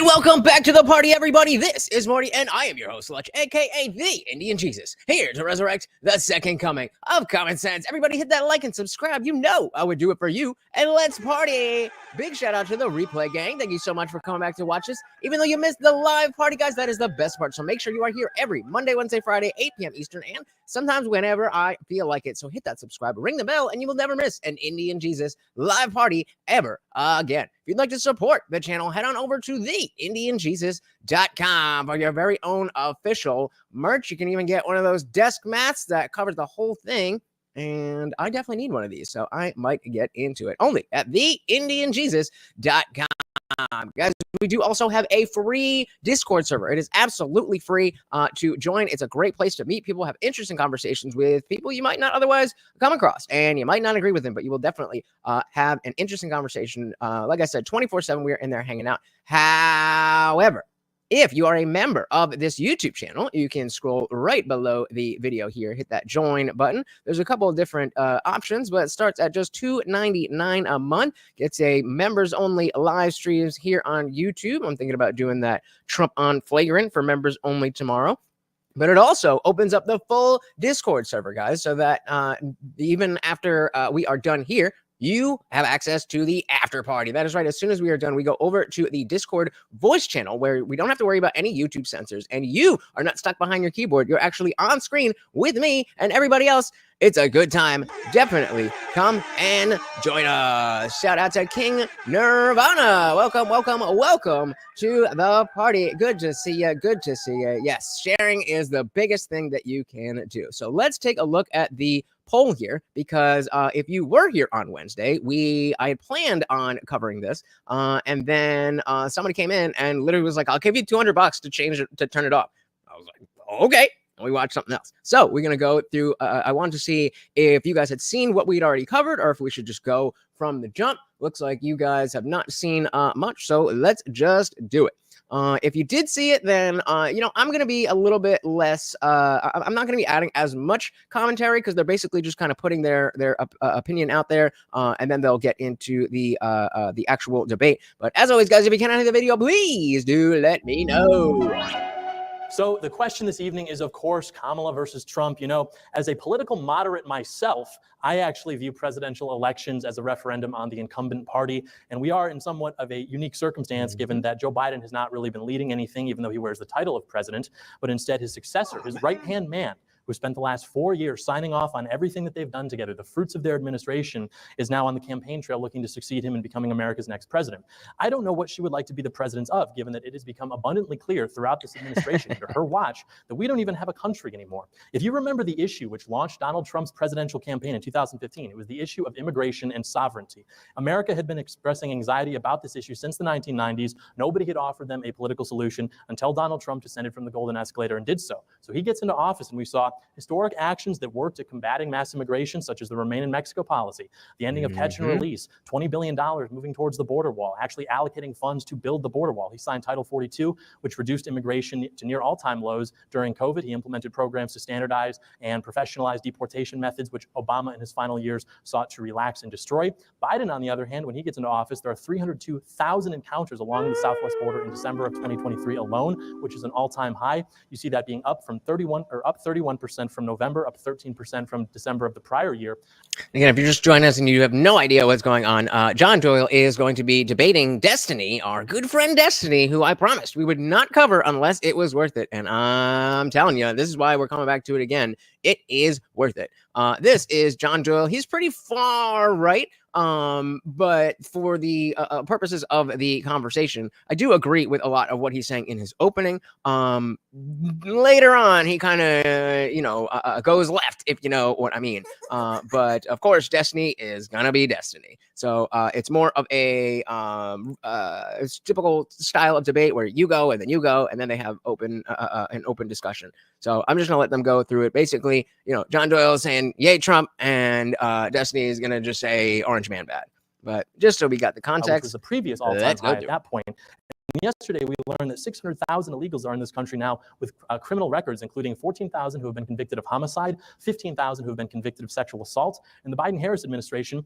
welcome back to the party, everybody. This is Morty, and I am your host, Lutch, aka the Indian Jesus, here to resurrect the second coming of common sense. Everybody hit that like and subscribe. You know I would do it for you, and let's party. Big shout out to the replay gang. Thank you so much for coming back to watch this. Even though you missed the live party, guys, that is the best part. So make sure you are here every Monday, Wednesday, Friday, 8 p.m. Eastern, and sometimes whenever I feel like it. So hit that subscribe, ring the bell, and you will never miss an Indian Jesus live party ever again. If you'd like to support the channel, head on over to TheIndianJesus.com for your very own official merch. You can even get one of those desk mats that covers the whole thing. And I definitely need one of these, so I might get into it. Only at TheIndianJesus.com. Guys, we do also have a free Discord server. It is absolutely free to join. It's a great place to meet people, have interesting conversations with people you might not otherwise come across, and you might not agree with them, but you will definitely have an interesting conversation. Like I said, 24/7, we're in there hanging out. However, if you are a member of this YouTube channel, you can scroll right below the video here, hit that join button. There's a couple of different options, but it starts at just $2.99 a month. Gets a members only live streams here on YouTube. I'm thinking about doing that Trump on Flagrant for members only tomorrow. But it also opens up the full Discord server, guys, so that even after we are done here, you have access to the after party. That is right. As soon as we are done, we go over to the Discord voice channel where we don't have to worry about any YouTube censors, and you are not stuck behind your keyboard. You're actually on screen with me and everybody else. It's a good time. Definitely come and join us. Shout out to King Nirvana. Welcome, welcome, welcome to the party. Good to see you. Good to see you. Yes, sharing is the biggest thing that you can do. So let's take a look at the poll here, because if you were here on Wednesday, I had planned on covering this, and then somebody came in and literally was like, "I'll give you $200 to change it, to turn it off." I was like, "Okay." And we watched something else. So we're gonna go through. I wanted to see if you guys had seen what we'd already covered, or if we should just go from the jump. Looks like you guys have not seen much, so let's just do it. If you did see it, then, I'm going to be a little bit less, I'm not going to be adding as much commentary, because they're basically just kind of putting their opinion out there, and then they'll get into the actual debate. But as always, guys, if you can end the video, please do let me know. So the question this evening is, of course, Kamala versus Trump. You know, as a political moderate myself, I actually view presidential elections as a referendum on the incumbent party. And we are in somewhat of a unique circumstance, given that Joe Biden has not really been leading anything, even though he wears the title of president, but instead his successor, his right-hand man, who spent the last 4 years signing off on everything that they've done together, the fruits of their administration, is now on the campaign trail looking to succeed him in becoming America's next president. I don't know what she would like to be the president of, given that it has become abundantly clear throughout this administration, under her watch, that we don't even have a country anymore. If you remember the issue which launched Donald Trump's presidential campaign in 2015, it was the issue of immigration and sovereignty. America had been expressing anxiety about this issue since the 1990s. Nobody had offered them a political solution until Donald Trump descended from the golden escalator and did so. So he gets into office, and we saw historic actions that worked at combating mass immigration, such as the Remain in Mexico policy, the ending of catch and release, $20 billion moving towards the border wall, actually allocating funds to build the border wall. He signed Title 42, which reduced immigration to near all-time lows during COVID. He implemented programs to standardize and professionalize deportation methods, which Obama in his final years sought to relax and destroy. Biden, on the other hand, when he gets into office, there are 302,000 encounters along the southwest border in December of 2023 alone, which is an all-time high. You see that being up 31% from November, up 13% from December of the prior year. Again, if you're just joining us and you have no idea what's going on, John Doyle is going to be debating Destiny, our good friend Destiny, who I promised we would not cover unless it was worth it. And I'm telling you, this is why we're coming back to it again. It is worth it. This is John Doyle. He's pretty far right. But for the purposes of the conversation, I do agree with a lot of what he's saying in his opening. Later on, he kind of, goes left, if you know what I mean. But of course, Destiny is gonna be Destiny. So it's more of a typical style of debate where you go and then you go, and then they have an open discussion. So I'm just gonna let them go through it. Basically, John Doyle is saying yay Trump, and Destiny is gonna just say Orange Man bad. But just so we got the context, which was the previous all-time high at that point. And yesterday, we learned that 600,000 illegals are in this country now with criminal records, including 14,000 who have been convicted of homicide, 15,000 who have been convicted of sexual assault. And the Biden-Harris administration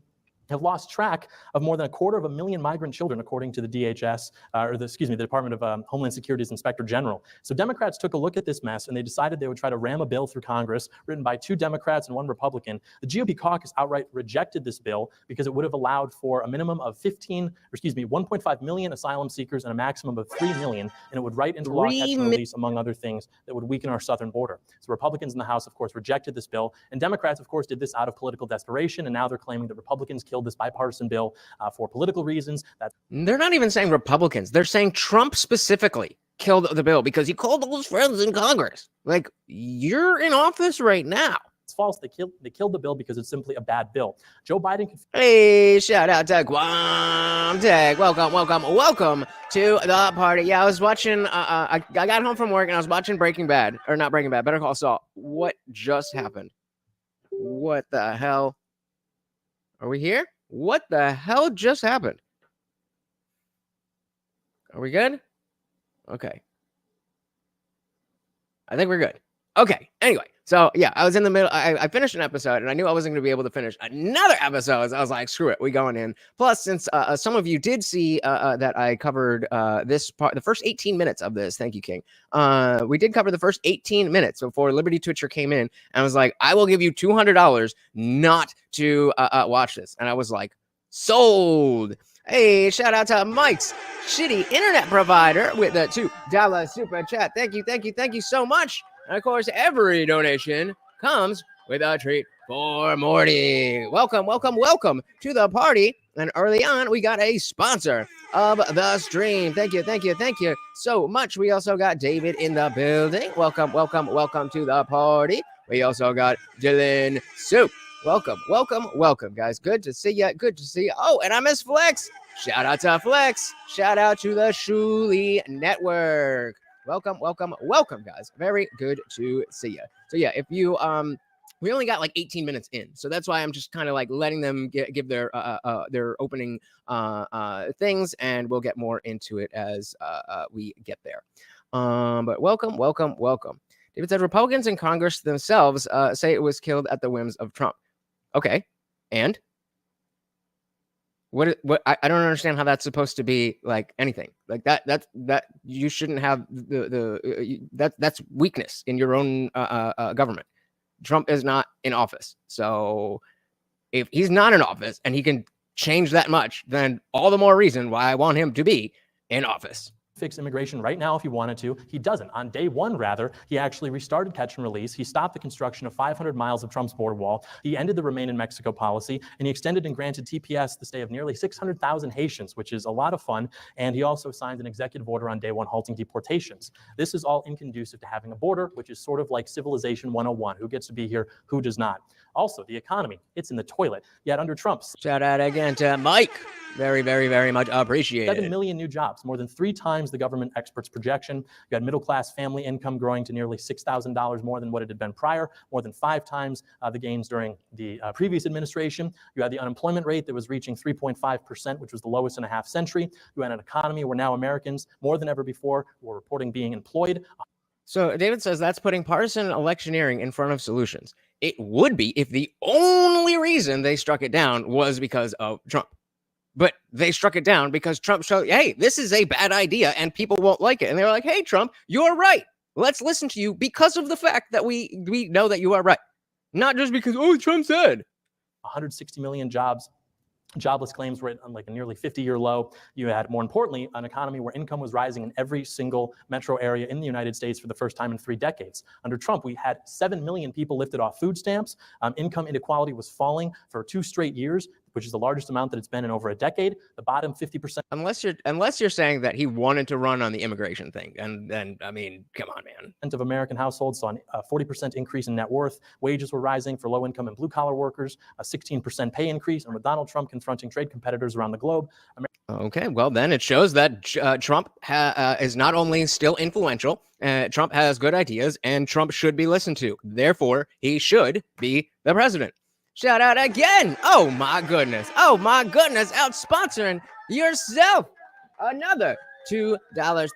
have lost track of more than 250,000 migrant children, according to the DHS, the Department of Homeland Security's Inspector General. So Democrats took a look at this mess, and they decided they would try to ram a bill through Congress written by 2 Democrats and 1 Republican. The GOP caucus outright rejected this bill because it would have allowed for a minimum of 1.5 million asylum seekers and a maximum of 3 million, and it would write into law catch and release, among other things, that would weaken our southern border. So Republicans in the House, of course, rejected this bill, and Democrats, of course, did this out of political desperation, and now they're claiming that Republicans killed this bipartisan bill for political reasons. They're not even saying Republicans. They're saying Trump specifically killed the bill because he called all his friends in Congress. Like, you're in office right now. It's false. They killed the bill because it's simply a bad bill. Joe Biden. Hey, shout out to Guam Tech. Welcome to the party. Yeah, I was watching. I got home from work and I was watching Better Call Saul. What just happened? What the hell? Are we here? What the hell just happened? Are we good? Okay. I think we're good. Okay. Anyway, so yeah, I was in the middle. I finished an episode and I knew I wasn't going to be able to finish another episode. So I was like, screw it. We going in. Plus, since some of you did see that I covered this part, the first 18 minutes of this. Thank you, King. We did cover the first 18 minutes before Liberty Twitcher came in and I was like, I will give you $200 not to watch this. And I was like, sold. Hey, shout out to Mike's shitty internet provider with the $2 super chat. Thank you so much. And of course, every donation comes with a treat for Morty. Welcome to the party. And early on, we got a sponsor of the stream. Thank you so much. We also got David in the building. Welcome to the party. We also got Dylan Soup. Welcome, guys. Good to see you. Oh, and I miss Flex. Shout out to Flex. Shout out to the Shuli Network. Welcome, guys. Very good to see you. So yeah, if you we only got like 18 minutes in, so that's why I'm just kind of like letting them give their opening things, and we'll get more into it as we get there. But welcome. David said Republicans in Congress themselves say it was killed at the whims of Trump. Okay, and what I don't understand how that's supposed to be like anything like that. That you shouldn't have that's weakness in your own government. Trump is not in office, so if he's not in office and he can change that much, then all the more reason why I want him to be in office. Fix immigration right now if he wanted to. He doesn't. On day one, rather, he actually restarted catch and release. He stopped the construction of 500 miles of Trump's border wall. He ended the Remain in Mexico policy, and he extended and granted TPS the stay of nearly 600,000 Haitians, which is a lot of fun. And he also signed an executive order on day one halting deportations. This is all inconducive to having a border, which is sort of like civilization 101. Who gets to be here? Who does not? Also, the economy, it's in the toilet. Yet under Trump, shout out again to Mike. Very much appreciated. 7 million new jobs, more than 3 times the government experts' projection. You got middle-class family income growing to nearly $6,000 more than what it had been prior, more than 5 times the gains during the previous administration. You had the unemployment rate that was reaching 3.5%, which was the lowest in a half century. You had an economy where now Americans, more than ever before, were reporting being employed. So David says that's putting partisan electioneering in front of solutions. It would be if the only reason they struck it down was because of Trump. But they struck it down because Trump showed, hey, this is a bad idea and people won't like it. And they were like, hey, Trump, you're right. Let's listen to you because of the fact that we know that you are right. Not just because, oh, Trump said. 160 million jobs. Jobless claims were at like a nearly 50-year low. You had, more importantly, an economy where income was rising in every single metro area in the United States for the first time in 3 decades. Under Trump, we had 7 million people lifted off food stamps. Income inequality was falling for 2 straight years, which is the largest amount that it's been in over a decade. The bottom 50%. Unless you're saying that he wanted to run on the immigration thing, and then I mean, come on, man. Of American households saw a 40% increase in net worth. Wages were rising for low-income and blue-collar workers, a 16% pay increase, and with Donald Trump confronting trade competitors around the globe. Okay, well then it shows that Trump is not only still influential, Trump has good ideas, and Trump should be listened to. Therefore, he should be the president. Shout out again. Oh my goodness. Out sponsoring yourself. Another $2.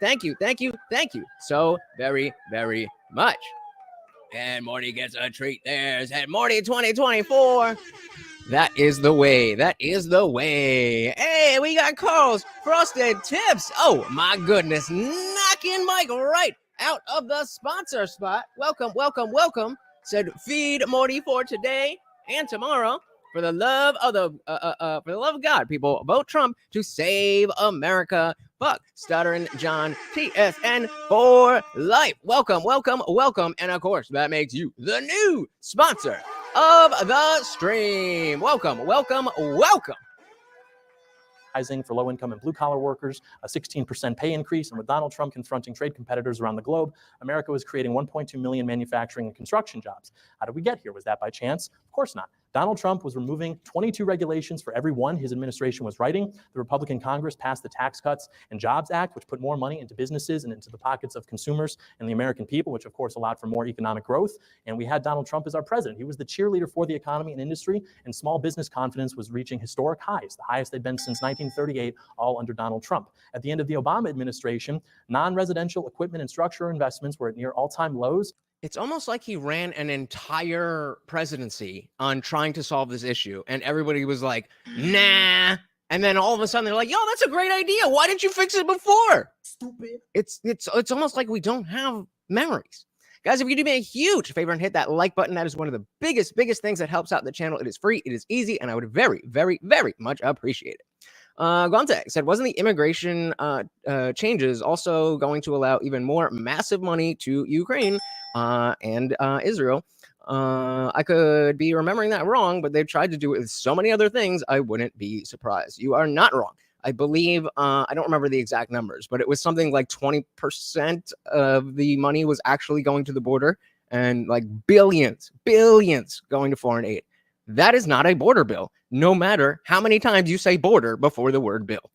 Thank you so very much. And Morty gets a treat. There's Morty 2024. That is the way. That is the way. Hey, we got Carl's Frosted Tips. Oh, my goodness. Knocking Mike right out of the sponsor spot. Welcome, welcome, welcome. Said feed Morty for today and tomorrow. For the love of God, people, vote Trump to save America. Fuck Stuttering John TSN for life. Welcome, welcome, welcome. And of course, that makes you the new sponsor of the stream. Welcome, welcome, welcome. For low-income and blue-collar workers, a 16% pay increase, and with Donald Trump confronting trade competitors around the globe, America was creating 1.2 million manufacturing and construction jobs. How did we get here? Was that by chance? Of course not. Donald Trump was removing 22 regulations for every one his administration was writing. The Republican Congress passed the Tax Cuts and Jobs Act, which put more money into businesses and into the pockets of consumers and the American people, which of course allowed for more economic growth. And we had Donald Trump as our president. He was the cheerleader for the economy and industry, and small business confidence was reaching historic highs, the highest they'd been since 1938, all under Donald Trump. At the end of the Obama administration, non-residential equipment and structure investments were at near all-time lows. It's almost like he ran an entire presidency on trying to solve this issue, and everybody was like, nah. And then all of a sudden they're like, yo, that's a great idea. Why didn't you fix it before? Stupid. It's almost like we don't have memories. Guys, if you do me a huge favor and hit that like button, that is one of the biggest things that helps out the channel. It is free, it is easy, and I would very, very, very much appreciate it. Gonte said, wasn't the immigration changes also going to allow even more massive money to Ukraine and Israel? I could be remembering that wrong, but they've tried to do it with so many other things, I wouldn't be surprised. You are not wrong. I believe, I don't remember the exact numbers, but it was something like 20% of the money was actually going to the border, and like billions going to foreign aid. That is not a border bill, no matter how many times you say border before the word bill.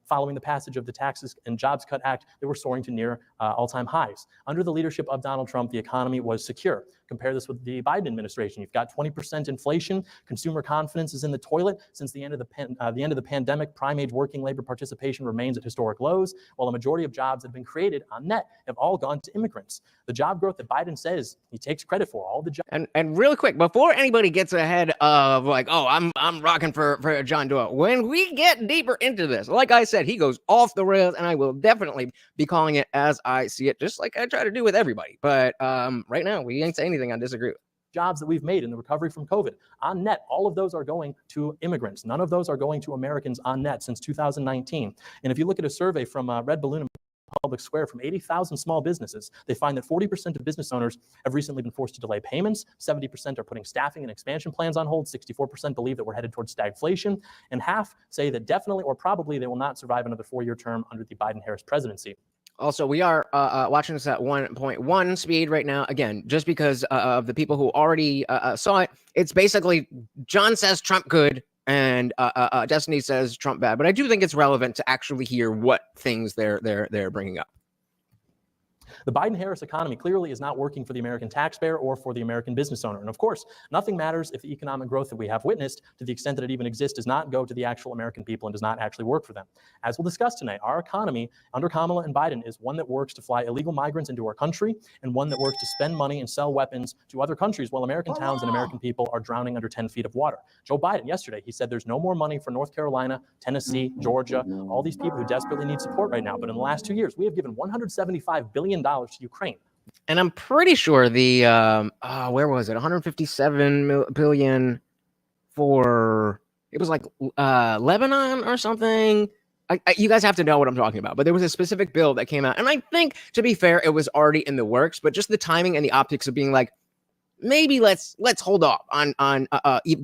Following the passage of the Taxes and Jobs Cut Act, they were soaring to near all-time highs. Under the leadership of Donald Trump, the economy was secure. Compare this with the Biden administration. You've got 20% inflation. Consumer confidence is in the toilet. Since the end of the pandemic, prime-age working labor participation remains at historic lows, while a majority of jobs that have been created on net have all gone to immigrants. The job growth that Biden says he takes credit for, all the jobs. And really quick, before anybody gets ahead of like, oh, I'm rocking for John Doyle. When we get deeper into this, like I said, he goes off the rails, and I will definitely be calling it as I see it, just like I try to do with everybody. But right now, we ain't saying anything I disagree with. Jobs that we've made in the recovery from COVID. On net, all of those are going to immigrants. None of those are going to Americans on net since 2019. And if you look at a survey from Red Balloon Public Square from 80,000 small businesses, they find that 40% of business owners have recently been forced to delay payments, 70% are putting staffing and expansion plans on hold, 64% believe that we're headed towards stagflation, and half say that definitely or probably they will not survive another 4-year term under the Biden-Harris presidency. Also, we are watching this at 1.1 speed right now. Again, just because of the people who already saw it, it's basically John says Trump good, and Destiny says Trump bad. But I do think it's relevant to actually hear what things they're bringing up. The Biden-Harris economy clearly is not working for the American taxpayer or for the American business owner. And of course, nothing matters if the economic growth that we have witnessed, to the extent that it even exists, does not go to the actual American people and does not actually work for them. As we'll discuss tonight, our economy under Kamala and Biden is one that works to fly illegal migrants into our country and one that works to spend money and sell weapons to other countries while American towns and American people are drowning under 10 feet of water. Joe Biden yesterday, he said there's no more money for North Carolina, Tennessee, Georgia, all these people who desperately need support right now. But in the last 2 years, we have given $175 billion to Ukraine. And I'm pretty sure the where was it? 157 billion for, it was like Lebanon or something. You guys have to know what I'm talking about, but there was a specific bill that came out, and I think, to be fair, it was already in the works, but just the timing and the optics of being like, maybe let's hold off on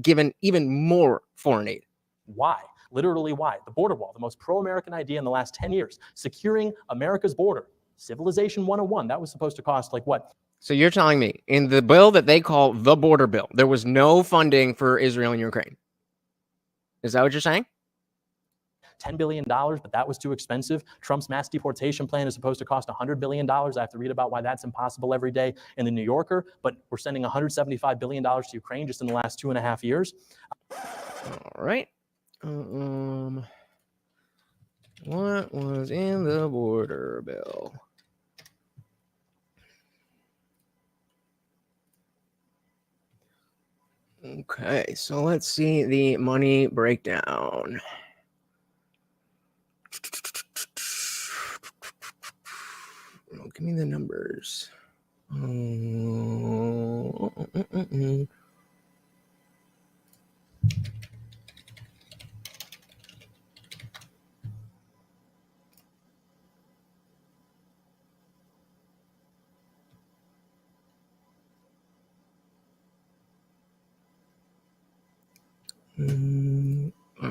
giving even more foreign aid. Why? Literally why? The border wall, the most pro-American idea in the last 10 years, securing America's border. Civilization 101, that was supposed to cost like what? So you're telling me in the bill that they call the border bill, there was no funding for Israel and Ukraine? Is that what you're saying? $10 billion, but that was too expensive. Trump's mass deportation plan is supposed to cost $100 billion. I have to read about why that's impossible every day in the New Yorker, but we're sending $175 billion to Ukraine just in the last 2.5 years. All right. What was in the border bill? Okay, so let's see the money breakdown. Oh, give me the numbers. I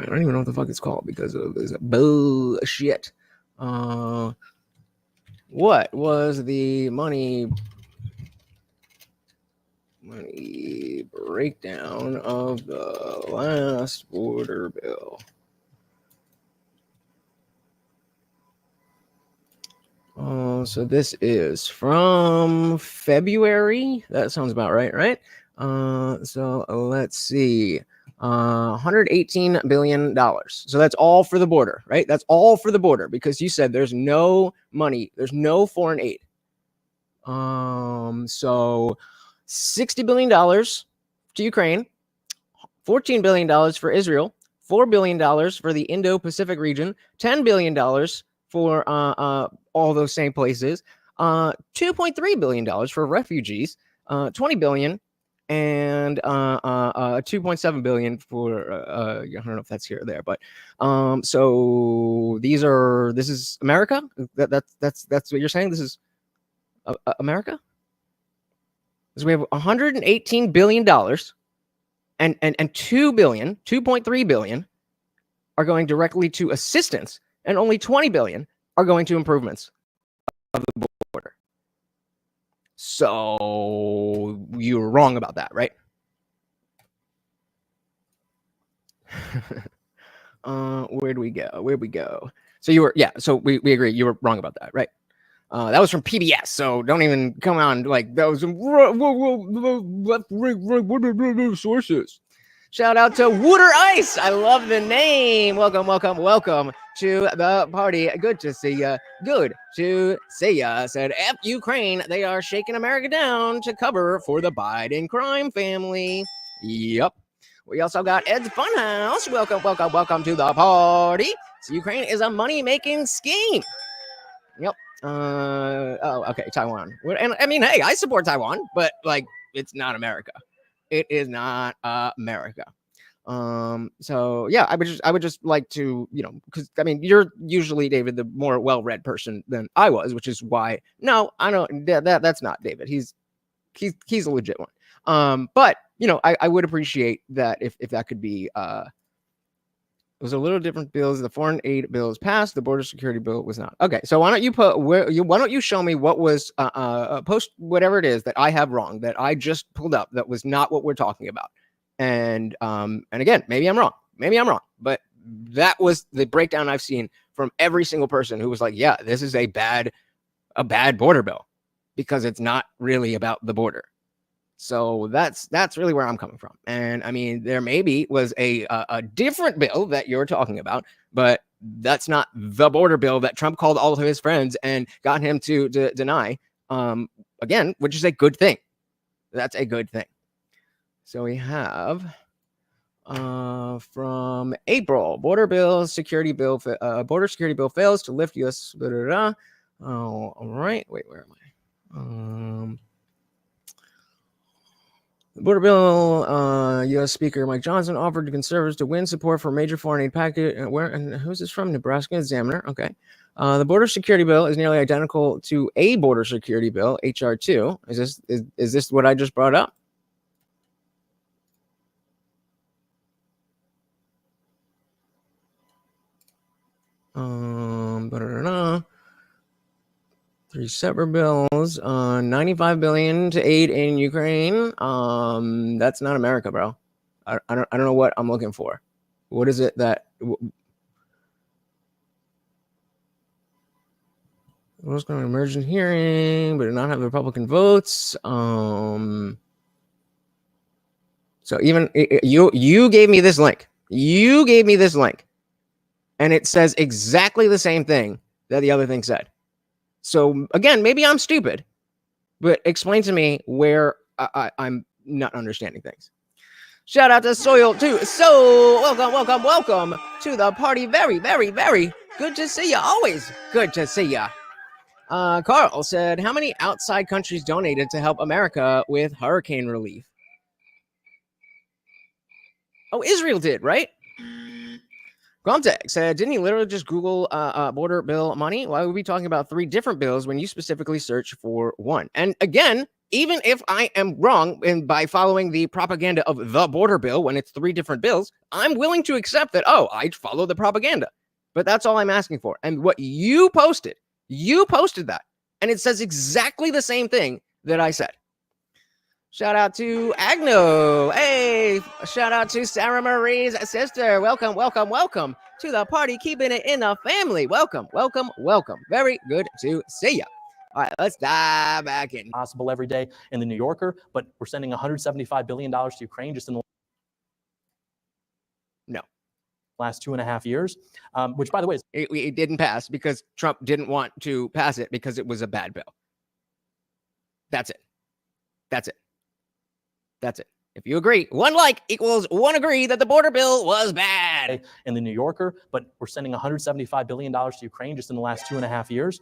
don't even know what the fuck it's called because of this bullshit. What was the money breakdown of the last border bill? So this is from February. That sounds about right, right? So let's see. $118 billion. So that's all for the border, right? That's all for the border because you said there's no money, there's no foreign aid. So $60 billion to Ukraine, $14 billion for Israel, $4 billion for the Indo-Pacific region, $10 billion for all those same places, $2.3 billion for refugees, $20 billion, and 2.7 billion for I don't know if that's here or there, but so this is America. That's what you're saying. This is America. So we have 118 billion dollars, and 2.3 billion are going directly to assistance, and only 20 billion are going to improvements of the border. So you were wrong about that, right? Where'd we go? So you were, yeah. So we agree. You were wrong about that, right? That was from PBS. So don't even come on like that was sources. Shout out to Wooder Ice. I love the name. Welcome to the party. Good to see ya. Good to see ya. Said F Ukraine. They are shaking America down to cover for the Biden crime family. Yep. We also got Ed's Funhouse. Welcome to the party. So Ukraine is a money-making scheme. Yep. Okay, Taiwan. And I mean, hey, I support Taiwan, but like, it's not America. It is not America. So yeah, I would just like to, because I mean, you're usually, David, the more well-read person than I was, which is why. No, I don't. That's not David. He's a legit one. But I would appreciate that if that could be. It was a little different bills. The foreign aid bill is passed. The border security bill was not. Okay, so why don't you show me what was post whatever it is that I have wrong that I just pulled up that was not what we're talking about. And again, maybe I'm wrong, but that was the breakdown I've seen from every single person who was like, yeah, this is a bad border bill because it's not really about the border. So that's really where I'm coming from. And I mean, there maybe was a different bill that you're talking about, but that's not the border bill that Trump called all of his friends and got him to deny, again, which is a good thing. That's a good thing. So we have from April, border security bill fails to lift U.S. Oh, all right. Wait, where am I? The border bill, U.S. Speaker Mike Johnson offered to conservatives to win support for major foreign aid package. And who's this from? Nebraska Examiner. Okay. The border security bill is nearly identical to a border security bill, HR 2. Is this what I just brought up? Three separate bills. 95 billion to aid in Ukraine. That's not America, bro. I don't know what I'm looking for. What is it that was going to emergent hearing, but did not have the Republican votes? So even you gave me this link. And it says exactly the same thing that the other thing said. So again, maybe I'm stupid, but explain to me where I'm not understanding things. Shout out to Soil too. So welcome to the party. Very, very, very good to see you. Always good to see you. Carl said, how many outside countries donated to help America with hurricane relief? Oh, Israel did, right? Gromtech said, didn't he literally just Google border bill money? Why would we be talking about 3 different bills when you specifically search for one? And again, even if I am wrong by following the propaganda of the border bill when it's 3 different bills, I'm willing to accept that, oh, I follow the propaganda. But that's all I'm asking for. And what you posted that. And it says exactly the same thing that I said. Shout out to Agno. Hey, shout out to Sarah Marie's sister. Welcome to the party, keeping it in the family. Welcome. Very good to see you. All right, let's dive back in. Possible every day in the New Yorker, but we're sending $175 billion to Ukraine just in the last 2.5 years, which, by the way, it didn't pass because Trump didn't want to pass it because it was a bad bill. That's it. If you agree, 1 like equals 1 agree that the border bill was bad. In the New Yorker, but we're sending $175 billion to Ukraine just in the last 2.5 years,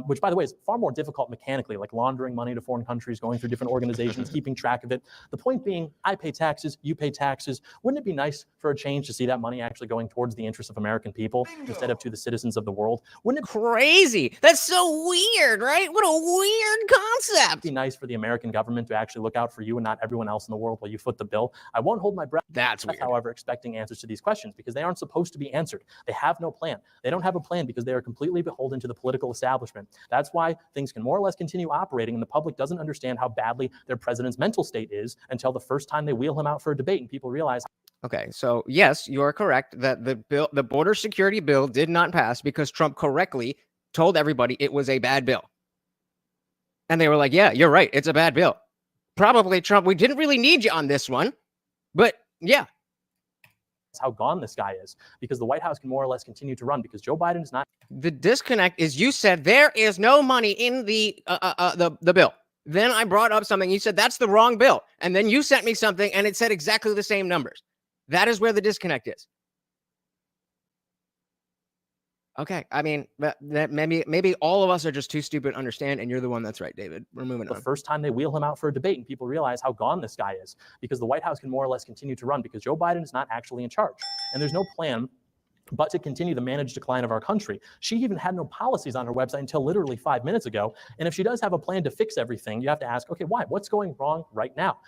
which, by the way, is far more difficult mechanically, like laundering money to foreign countries, going through different organizations, keeping track of it. The point being, I pay taxes, you pay taxes. Wouldn't it be nice for a change to see that money actually going towards the interests of American people instead of to the citizens of the world? Wouldn't it crazy? That's so weird, right? What a weird concept. Be nice for the American government to actually look out for you and not everyone else in the world while you foot the bill? I won't hold my breath. That's weird. However, expecting answers to these questions because they aren't supposed to be answered. They have no plan. They don't have a plan because they are completely beholden to the political establishment. That's why things can more or less continue operating, and the public doesn't understand how badly their president's mental state is until the first time they wheel him out for a debate and people realize. Okay, so yes, you are correct that the border security bill did not pass because Trump correctly told everybody it was a bad bill. And they were like, yeah, you're right, it's a bad bill. Probably, Trump, we didn't really need you on this one, but yeah. That's how gone this guy is, because the White House can more or less continue to run because Joe Biden is not. The disconnect is you said there is no money in the bill. Then I brought up something. You said that's the wrong bill. And then you sent me something and it said exactly the same numbers. That is where the disconnect is. Okay, I mean, that maybe all of us are just too stupid to understand, and you're the one that's right, David. We're moving on. The first time they wheel him out for a debate and people realize how gone this guy is, because the White House can more or less continue to run because Joe Biden is not actually in charge. And there's no plan but to continue the managed decline of our country. She even had no policies on her website until literally 5 minutes ago. And if she does have a plan to fix everything, you have to ask, okay, why? What's going wrong right now?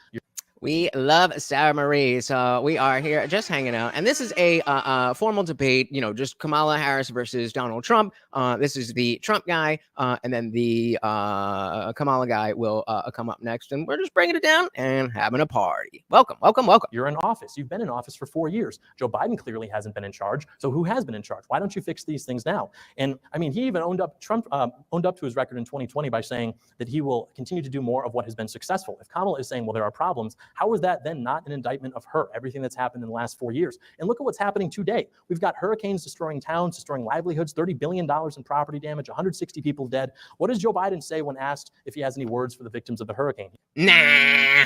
We love Sarah Marie, so we are here just hanging out. And this is a formal debate, just Kamala Harris versus Donald Trump. This is the Trump guy, and then the Kamala guy will come up next. And we're just bringing it down and having a party. Welcome. You're in office. You've been in office for 4 years. Joe Biden clearly hasn't been in charge. So who has been in charge? Why don't you fix these things now? And I mean, he even Trump owned up to his record in 2020 by saying that he will continue to do more of what has been successful. If Kamala is saying, well, there are problems, how is that then not an indictment of her, everything that's happened in the last 4 years? And look at what's happening today. We've got hurricanes destroying towns, destroying livelihoods, $30 billion in property damage, 160 people dead. What does Joe Biden say when asked if he has any words for the victims of the hurricane? Nah.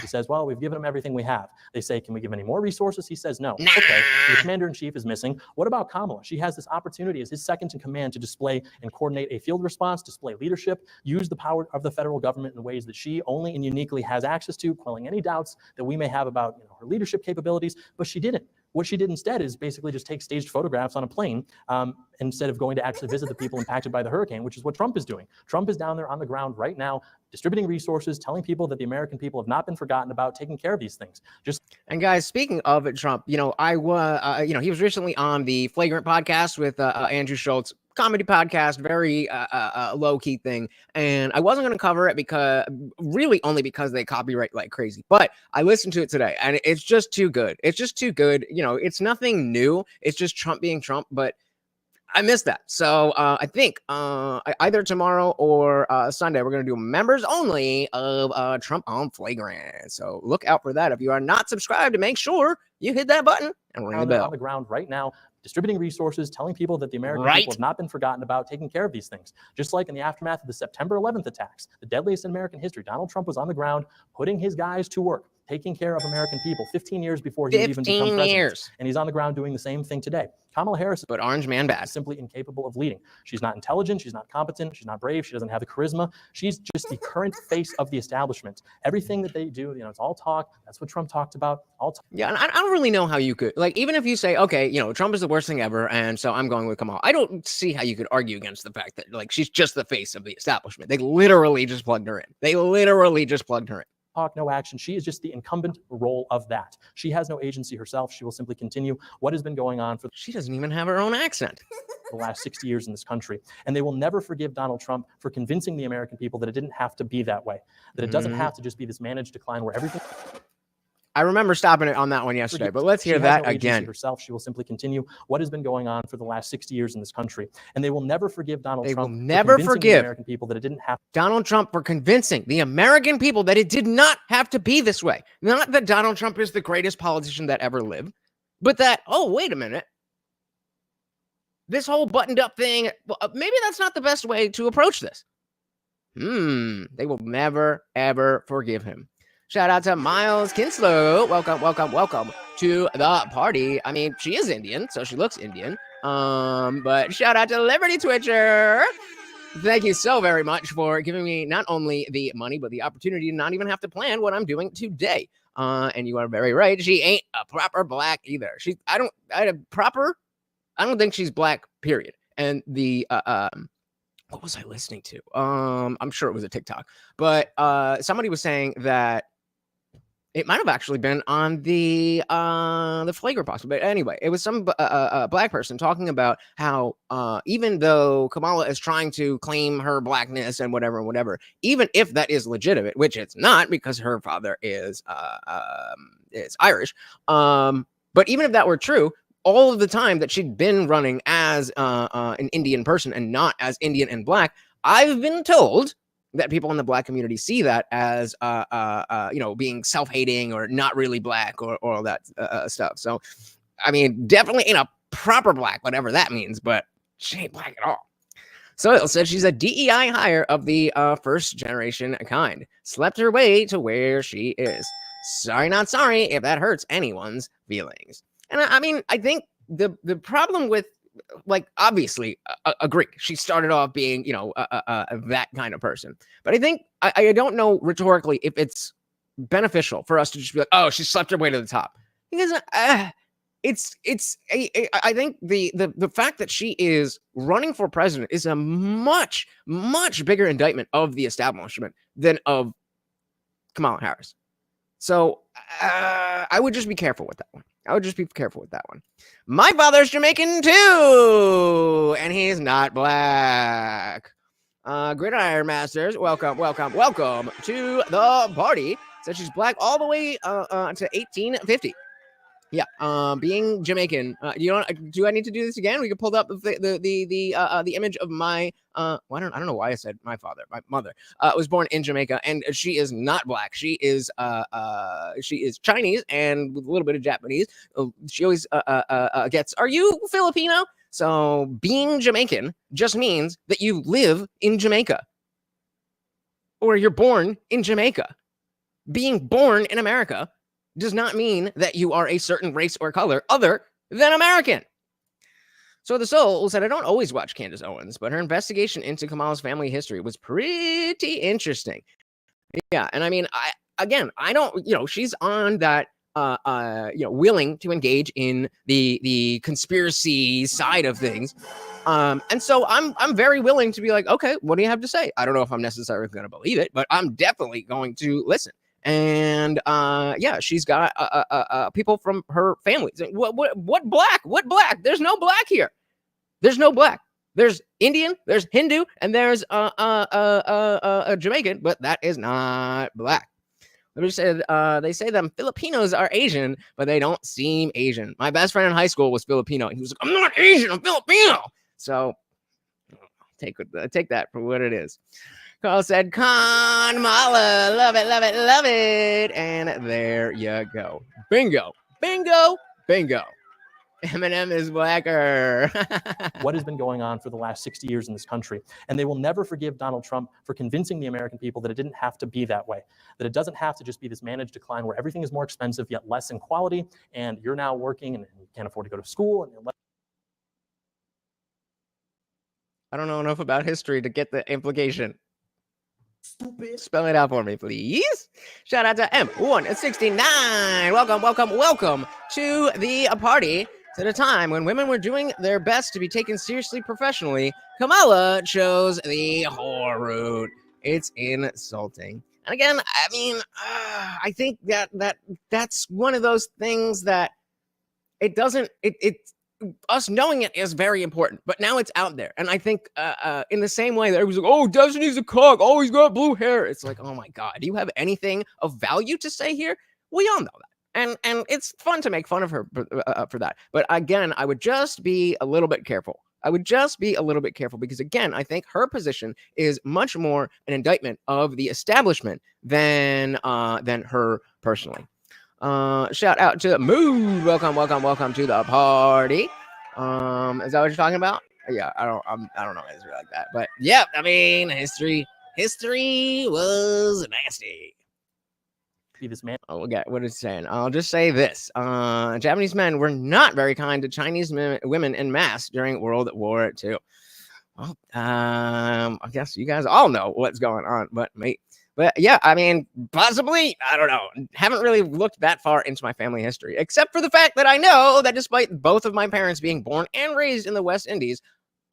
He says, well, we've given him everything we have. They say, can we give any more resources? He says, no. Nah. Okay, the commander-in-chief is missing. What about Kamala? She has this opportunity as his second in command to display and coordinate a field response, display leadership, use the power of the federal government in ways that she only and uniquely has access to, quelling any doubts that we may have about her leadership capabilities, but she didn't. What she did instead is basically just take staged photographs on a plane instead of going to actually visit the people impacted by the hurricane, which is what Trump is doing. Trump is down there on the ground right now, distributing resources, telling people that the American people have not been forgotten about, taking care of these things. And guys, speaking of Trump, he was recently on the Flagrant podcast with Andrew Schultz. Comedy podcast, very low-key thing, and I wasn't going to cover it only because they copyright like crazy, but I listened to it today and it's just too good. It's nothing new, it's just Trump being Trump, but I missed that. So I think either tomorrow or Sunday we're going to do members only of Trump on Flagrant, so look out for that. If you are not subscribed, make sure you hit that button and ring the bell. On the ground right now, distributing resources, telling people that the American people have not been forgotten about, taking care of these things. Just like in the aftermath of the September 11th attacks, the deadliest in American history, Donald Trump was on the ground, putting his guys to work, taking care of American people 15 years before he would even become 15 president. years. And he's on the ground doing the same thing today. Kamala Harris, But orange man bad. is simply incapable of leading. She's not intelligent. She's not competent. She's not brave. She doesn't have the charisma. She's just the current face of the establishment. Everything that they do, it's all talk. That's what Trump talked about. All talk. Yeah, and I don't really know how you could, like, even if you say, okay, Trump is the worst thing ever, and so I'm going with Kamala. I don't see how you could argue against the fact that, like, she's just the face of the establishment. They literally just plugged her in. Talk, no action. She is just the incumbent role of that. She has no agency herself. She will simply continue what has been going on for She doesn't even have her own accent. the last 60 years in this country. And they will never forgive Donald Trump for convincing the American people that it didn't have to be that way, that it doesn't have to just be this managed decline where everything. I remember stopping it on that one yesterday, but let's hear that again. Herself, she will simply continue what has been going on for the last 60 years in this country, and they will never forgive Donald Trump. They will never forgive the American people that it didn't have. Donald Trump for convincing the American people that it did not have to be this way. Not that Donald Trump is the greatest politician that ever lived, but that, oh, wait a minute. This whole buttoned up thing, maybe that's not the best way to approach this. They will never, ever forgive him. Shout out to Miles Kinslow. Welcome to the party. I mean, she is Indian, so she looks Indian. But shout out to Liberty Twitcher. Thank you so very much for giving me not only the money, but the opportunity to not even have to plan what I'm doing today. And you are very right. She ain't a proper black either. I don't think she's black, period. And the what was I listening to? I'm sure it was a TikTok, but somebody was saying that it might have actually been on the flagrant post. But anyway, it was some black person talking about how even though Kamala is trying to claim her blackness and whatever, even if that is legitimate, which it's not because her father is Irish. But even if that were true, all of the time that she'd been running as an Indian person and not as Indian and black, I've been told that people in the black community see that as, being self-hating or not really black or all that stuff. So, I mean, definitely ain't a proper black, whatever that means, but she ain't black at all. Soil said she's a DEI hire of the first generation kind. Slept her way to where she is. Sorry, not sorry if that hurts anyone's feelings. And I mean, I think the problem with, like, obviously, agree. She started off being, that kind of person. But I think, I don't know rhetorically if it's beneficial for us to just be like, oh, she slept her way to the top. Because I think the fact that she is running for president is a much, much bigger indictment of the establishment than of Kamala Harris. So I would just be careful with that one. My father's Jamaican too, and he's not black. Gridiron Masters, welcome to the party. Said she's black all the way to 1850. Yeah, being Jamaican. Do I need to do this again? We could pull up the image of my I don't know why I said my father. My mother was born in Jamaica, and she is not black. She is Chinese and with a little bit of Japanese. She always gets, "Are you Filipino?" So being Jamaican just means that you live in Jamaica, or you're born in Jamaica. Being born in America does not mean that you are a certain race or color other than American. So the Soul said, I don't always watch Candace Owens, but her investigation into Kamala's family history was pretty interesting. Yeah, and I mean, I don't, she's on that, willing to engage in the conspiracy side of things. And so I'm very willing to be like, okay, what do you have to say? I don't know if I'm necessarily going to believe it, but I'm definitely going to listen. And she's got people from her family. What black? What black? There's no black here. There's no black. There's Indian, there's Hindu, and there's a Jamaican, but that is not black. They say them Filipinos are Asian, but they don't seem Asian. My best friend in high school was Filipino. He was like, I'm not Asian, I'm Filipino. So take that for what it is. Carl said, Kamala, love it. And there you go. Bingo. Eminem is blacker. What has been going on for the last 60 years in this country. And they will never forgive Donald Trump for convincing the American people that it didn't have to be that way, that it doesn't have to just be this managed decline where everything is more expensive yet less in quality, and you're now working and you can't afford to go to school. And I don't know enough about history to get the implication. stupid. Spell it out for me, please. Shout out to M169. Welcome to the party. At a time when women were doing their best to be taken seriously professionally, Kamala chose the whore route. It's insulting. And again, I mean, I think that's one of those things that it doesn't. Us knowing it is very important, but now it's out there. And I think in the same way that everyone's like, oh, Destiny's a cock, oh, he's got blue hair. It's like, oh my God, do you have anything of value to say here? We all know that. And it's fun to make fun of her for that. But again, I would just be a little bit careful. Because again, I think her position is much more an indictment of the establishment than her personally. Shout out to Mood. Welcome to the party. Is that what you're talking about? Yeah, I don't know history like that, but yeah, I mean, history was nasty. This man. Oh, okay, what is it saying? I'll just say this: Japanese men were not very kind to Chinese women en masse during World War II. Well, I guess you guys all know what's going on, but yeah, I mean, possibly, I don't know. Haven't really looked that far into my family history, except for the fact that I know that despite both of my parents being born and raised in the West Indies,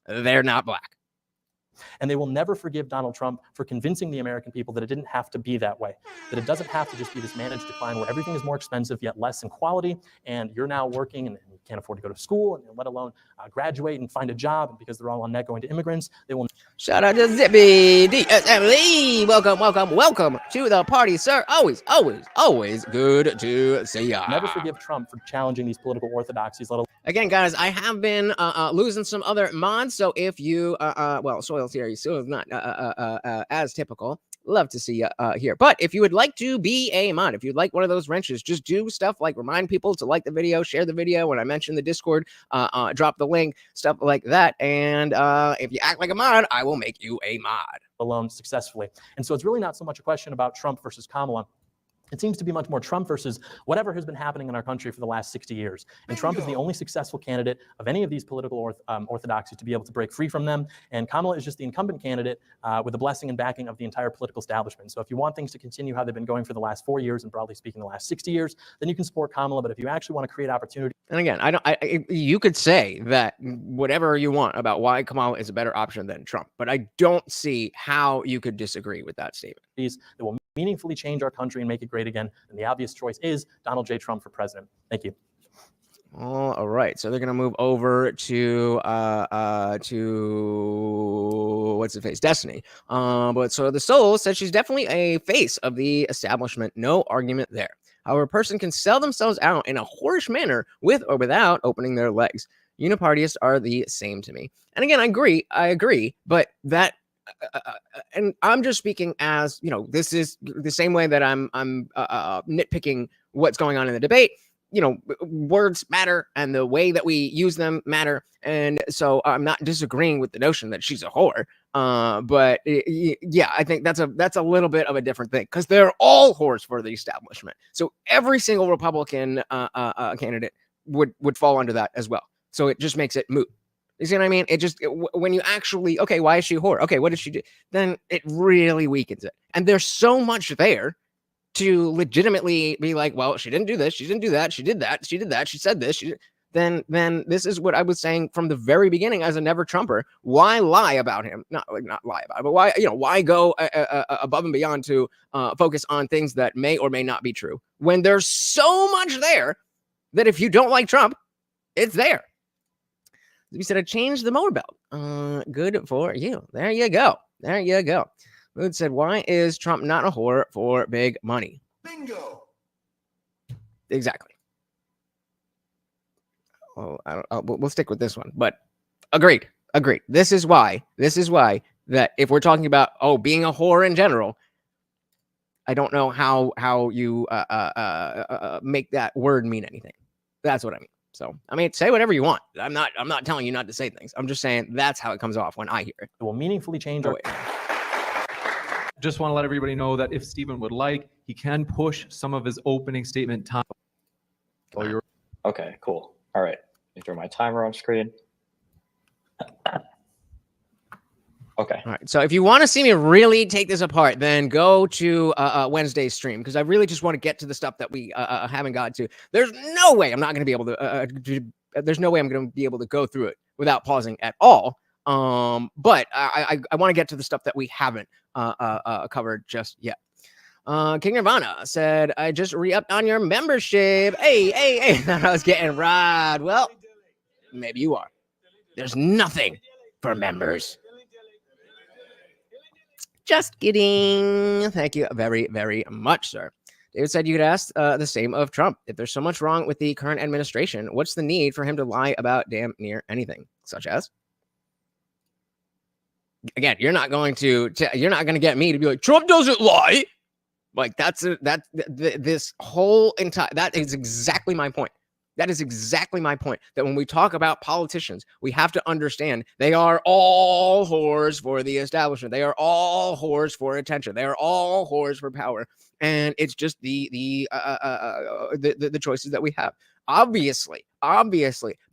they're not black. And they will never forgive Donald Trump for convincing the American people that it didn't have to be that way, that it doesn't have to just be this managed decline where everything is more expensive yet less in quality, and you're now working and you can't afford to go to school, and let alone graduate and find a job, and because they're all on net going to immigrants, they will. Shout out to Zippy DSMLE. Welcome to the party, sir. Always good to see ya. Never forgive Trump for challenging these political orthodoxies. Again, guys, I have been losing some other mods, so if you, well, Soil's here, so it's not as typical. Love to see you here. But if you would like to be a mod, if you'd like one of those wrenches, just do stuff like remind people to like the video, share the video. When I mention the Discord, drop the link, stuff like that. And if you act like a mod, I will make you a mod. Alone successfully. And so it's really not so much a question about Trump versus Kamala. It seems to be much more Trump versus whatever has been happening in our country for the last 60 years. And Trump is the only successful candidate of any of these political orthodoxies to be able to break free from them. And Kamala is just the incumbent candidate with the blessing and backing of the entire political establishment. So if you want things to continue how they've been going for the last 4 years, and broadly speaking, the last 60 years, then you can support Kamala. But if you actually want to create opportunity. And again, you could say that whatever you want about why Kamala is a better option than Trump, but I don't see how you could disagree with that statement. That will meaningfully change our country and make it great again. And the obvious choice is Donald J. Trump for president. Thank you. All right, so they're gonna move over to what's the face, Destiny. But so the Soul said she's definitely a face of the establishment. No argument there. However, a person can sell themselves out in a whorish manner with or without opening their legs. Unipartists are the same to me. And again, I agree, but that. And I'm just speaking as, you know, this is the same way that I'm nitpicking what's going on in the debate. You know, words matter and the way that we use them matter. And so I'm not disagreeing with the notion that she's a whore. But yeah, I think that's a little bit of a different thing because they're all whores for the establishment. So every single Republican candidate would fall under that as well. So it just makes it moot. You see what I mean? It just, when you actually, okay, why is she a whore? Okay, what did she do? Then it really weakens it. And there's so much there to legitimately be like, well, she didn't do this, she didn't do that, she did that, she did that, she said this, then this is what I was saying from the very beginning as a never Trumper. Why lie about him? Not lie about it, but why go above and beyond to focus on things that may or may not be true when there's so much there that if you don't like Trump, it's there. We said I changed the motorbelt. Good for you. There you go. Mood said, why is Trump not a whore for big money? Bingo. Exactly. Well, we'll stick with this one, but agreed. This is why that if we're talking about, being a whore in general, I don't know how you make that word mean anything. That's what I mean. So, I mean, say whatever you want. I'm not telling you not to say things. I'm just saying that's how it comes off when I hear it. It will meaningfully change our. Just want to let everybody know that if Stephen would like, he can push some of his opening statement time. Okay, cool. All right. Let me throw my timer on screen. Okay. All right. So if you want to see me really take this apart, then go to Wednesday's stream, because I really just want to get to the stuff that we haven't got to. There's no way I'm not going to be able to. There's no way I'm going to be able to go through it without pausing at all. But I want to get to the stuff that we haven't covered just yet. King Nirvana said, I just re-upped on your membership. Hey. Thought I was getting rad. Well, maybe you are. There's nothing for members. Just kidding. Thank you very, very much, sir. David said you could ask the same of Trump. If there's so much wrong with the current administration, what's the need for him to lie about damn near anything? Such as? Again, you're not going to get me to be like, Trump doesn't lie. Like this whole entire, that is exactly my point. That is exactly my point. That when we talk about politicians, we have to understand they are all whores for the establishment. They are all whores for attention. They are all whores for power. And it's just the choices that we have. Obviously,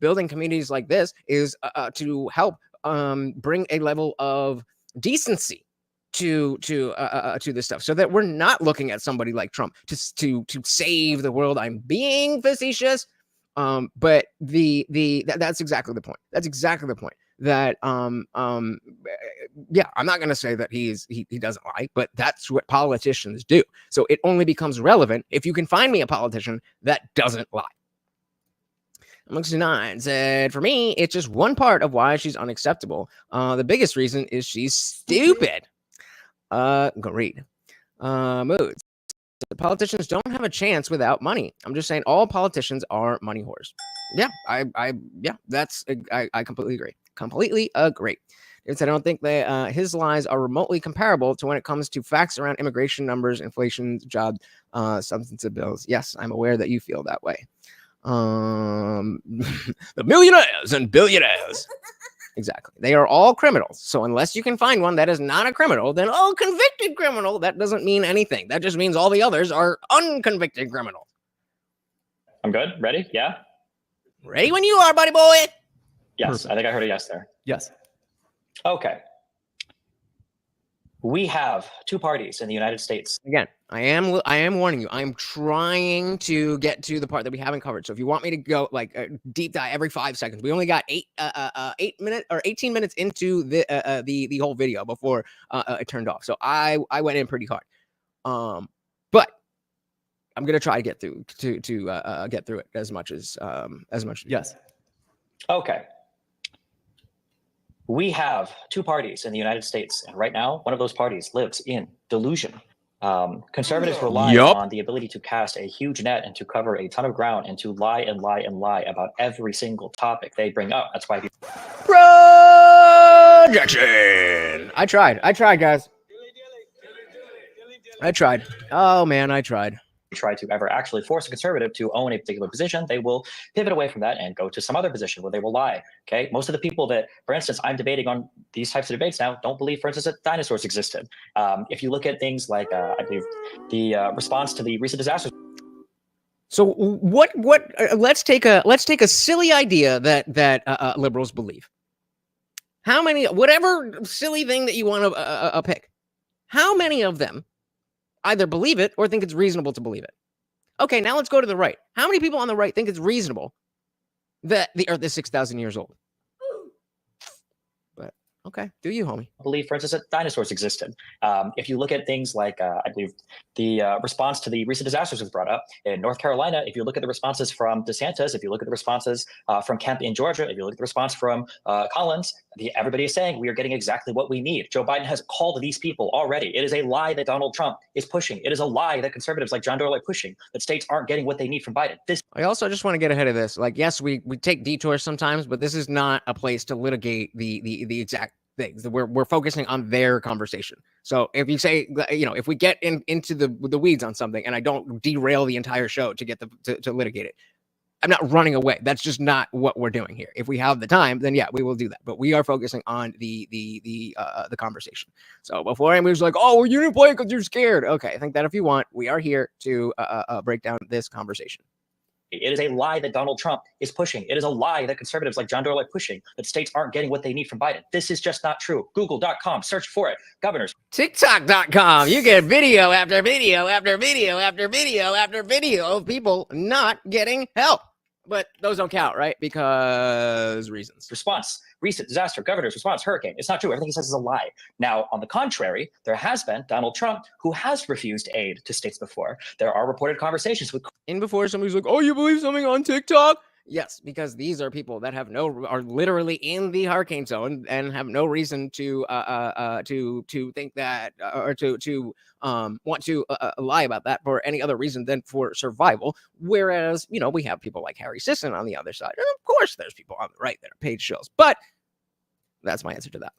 building communities like this is to help bring a level of decency to this stuff, so that we're not looking at somebody like Trump to save the world. I'm being facetious. But that's exactly the point. That's exactly the point. That yeah, I'm not gonna say that he doesn't lie, but that's what politicians do. So it only becomes relevant if you can find me a politician that doesn't lie. M69 said, for me, it's just one part of why she's unacceptable. The biggest reason is she's stupid. Great. Moods. The politicians don't have a chance without money. I'm just saying all politicians are money whores. Yeah, I completely agree. Completely agree. David said, I don't think that his lies are remotely comparable to when it comes to facts around immigration numbers, inflation, jobs, substance bills. Yes, I'm aware that you feel that way. The millionaires and billionaires. Exactly. They are all criminals. So unless you can find one that is not a criminal, then convicted criminal, that doesn't mean anything. That just means all the others are unconvicted criminals. I'm good. Ready? Yeah. Ready when you are, buddy boy. Yes. Perfect. I think I heard a yes there. Yes. Okay. We have two parties in the United States. Again, I am warning you. I'm trying to get to the part that we haven't covered. So if you want me to go like deep dive every 5 seconds, we only got 8 minutes or 18 minutes into the whole video before it turned off. So I went in pretty hard. But I'm gonna try to get through to get through it as much as Yes. Okay. We have two parties in the United States, and right now, one of those parties lives in delusion. Conservatives rely on the ability to cast a huge net and to cover a ton of ground and to lie and lie and lie about every single topic they bring up. That's why people. Projection. I tried, guys. I tried. Oh man, I tried. Try to ever actually force a conservative to own a particular position, they will pivot away from that and go to some other position where they will lie. Okay, most of the people that, for instance, I'm debating on these types of debates now don't believe, for instance, that dinosaurs existed. If you look at things like, I believe, the response to the recent disasters. So what? Let's take a silly idea that liberals believe. How many? Whatever silly thing that you want to pick. How many of them either believe it or think it's reasonable to believe it? Okay, now let's go to the right. How many people on the right think it's reasonable that the Earth is 6,000 years old? But okay, do you, homie? Believe, for instance, that dinosaurs existed. If you look at things like, I believe, the response to the recent disasters was brought up in North Carolina. If you look at the responses from DeSantis, if you look at the responses from Kemp in Georgia, if you look at the response from Collins, everybody is saying we are getting exactly what we need. Joe Biden has called these people already. It is a lie that Donald Trump is pushing. It is a lie that conservatives like John Doyle are pushing, that states aren't getting what they need from Biden. I also just want to get ahead of this. Like, yes, we take detours sometimes, but this is not a place to litigate the exact things. We're focusing on their conversation. So if you say, if we get into the weeds on something and I don't derail the entire show to get to litigate it, I'm not running away. That's just not what we're doing here. If we have the time, then yeah, we will do that. But we are focusing on the conversation. So before anybody's like, oh, well, you didn't play because you're scared. Okay, I think that if you want, we are here to break down this conversation. It is a lie that Donald Trump is pushing. It is a lie that conservatives like John Doyle are pushing, that states aren't getting what they need from Biden. This is just not true. Google.com, search for it. Governors. TikTok.com. You get video after video after video after video after video of people not getting help. But those don't count, right? Because reasons. Response, recent disaster, governor's response, hurricane. It's not true. Everything he says is a lie. Now, on the contrary, there has been Donald Trump who has refused aid to states before. There are reported conversations with. And before somebody's like, oh, you believe something on TikTok? Yes, because these are people that are literally in the hurricane zone and have no reason to think that or to want to lie about that for any other reason than for survival. Whereas, we have people like Harry Sisson on the other side. And of course, there's people on the right that are paid shills. But that's my answer to that.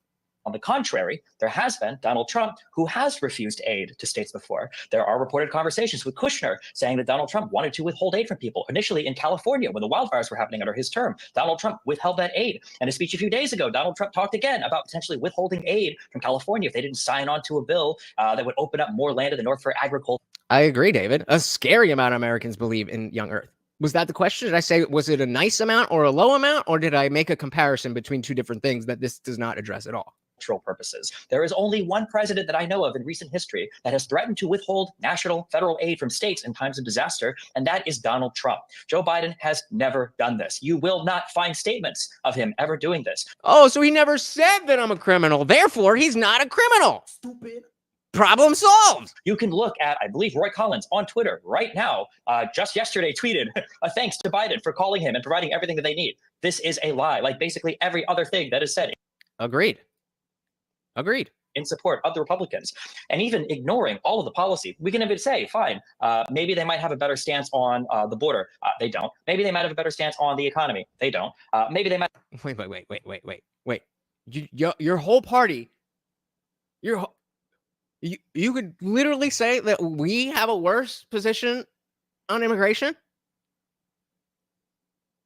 On the contrary, there has been Donald Trump who has refused aid to states before. There are reported conversations with Kushner saying that Donald Trump wanted to withhold aid from people. Initially in California, when the wildfires were happening under his term, Donald Trump withheld that aid. And a speech a few days ago, Donald Trump talked again about potentially withholding aid from California if they didn't sign on to a bill that would open up more land in the north for agriculture. I agree, David. A scary amount of Americans believe in young Earth. Was that the question? Did I say, was it a nice amount or a low amount? Or did I make a comparison between two different things that this does not address at all? Purposes. There is only one president that I know of in recent history that has threatened to withhold national federal aid from states in times of disaster, and that is Donald Trump. Joe Biden has never done this. You will not find statements of him ever doing this. Oh, so he never said that I'm a criminal. Therefore, he's not a criminal. Stupid. Problem solved. You can look at, I believe, Roy Collins on Twitter right now, just yesterday tweeted a thanks to Biden for calling him and providing everything that they need. This is a lie, like basically every other thing that is said. Agreed. In support of the Republicans, and even ignoring all of the policy. We can even say, fine, maybe they might have a better stance on the border. They don't. Maybe they might have a better stance on the economy. They don't. Maybe they might. Wait. Your whole party, you could literally say that we have a worse position on immigration.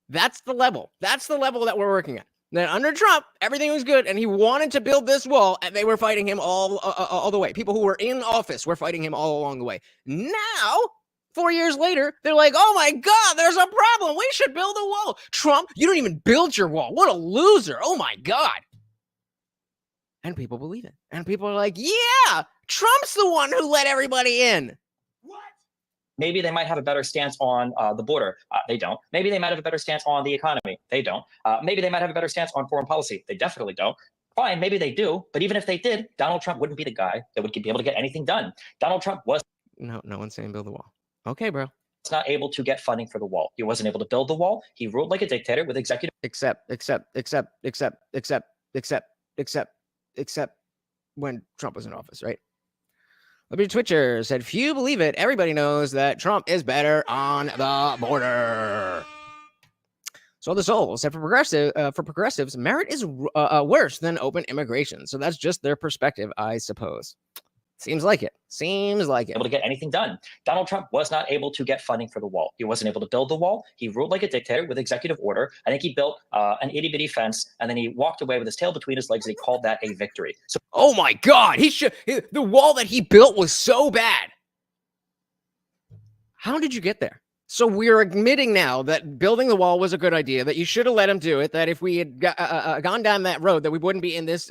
That's the level. That's the level that we're working at. Then under Trump, everything was good, and he wanted to build this wall, and they were fighting him all the way. People who were in office were fighting him all along the way. Now, 4 years later, they're like, oh my God, there's a problem. We should build a wall. Trump, you don't even build your wall. What a loser. Oh my God. And people believe it. And people are like, yeah, Trump's the one who let everybody in. Maybe they might have a better stance on the border. They don't. Maybe they might have a better stance on the economy. They don't. Maybe they might have a better stance on foreign policy. They definitely don't. Fine, maybe they do. But even if they did, Donald Trump wouldn't be the guy that would be able to get anything done. Donald Trump was no one's saying build the wall. Okay, bro. Not able to get funding for the wall. He wasn't able to build the wall. He ruled like a dictator with executive. Except when Trump was in office, right? Liberty Twitcher said, few believe it. Everybody knows that Trump is better on the border. So the Soul said, for progressives, merit is worse than open immigration. So that's just their perspective, I suppose. Seems like it. Able to get anything done. Donald Trump was not able to get funding for the wall. He wasn't able to build the wall. He ruled like a dictator with executive order. I think he built an itty bitty fence, and then he walked away with his tail between his legs, and he called that a victory. So, oh my God, the wall that he built was so bad. How did you get there? So we're admitting now that building the wall was a good idea, that you should have let him do it, that if we had gone down that road, that we wouldn't be in this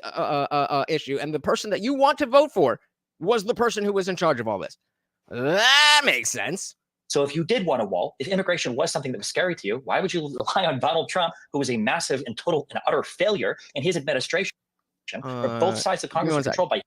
issue, and the person that you want to vote for was the person who was in charge of all this. That makes sense. So if you did want a wall, if immigration was something that was scary to you, why would you rely on Donald Trump, who was a massive and total and utter failure in his administration, where both sides of Congress were controlled by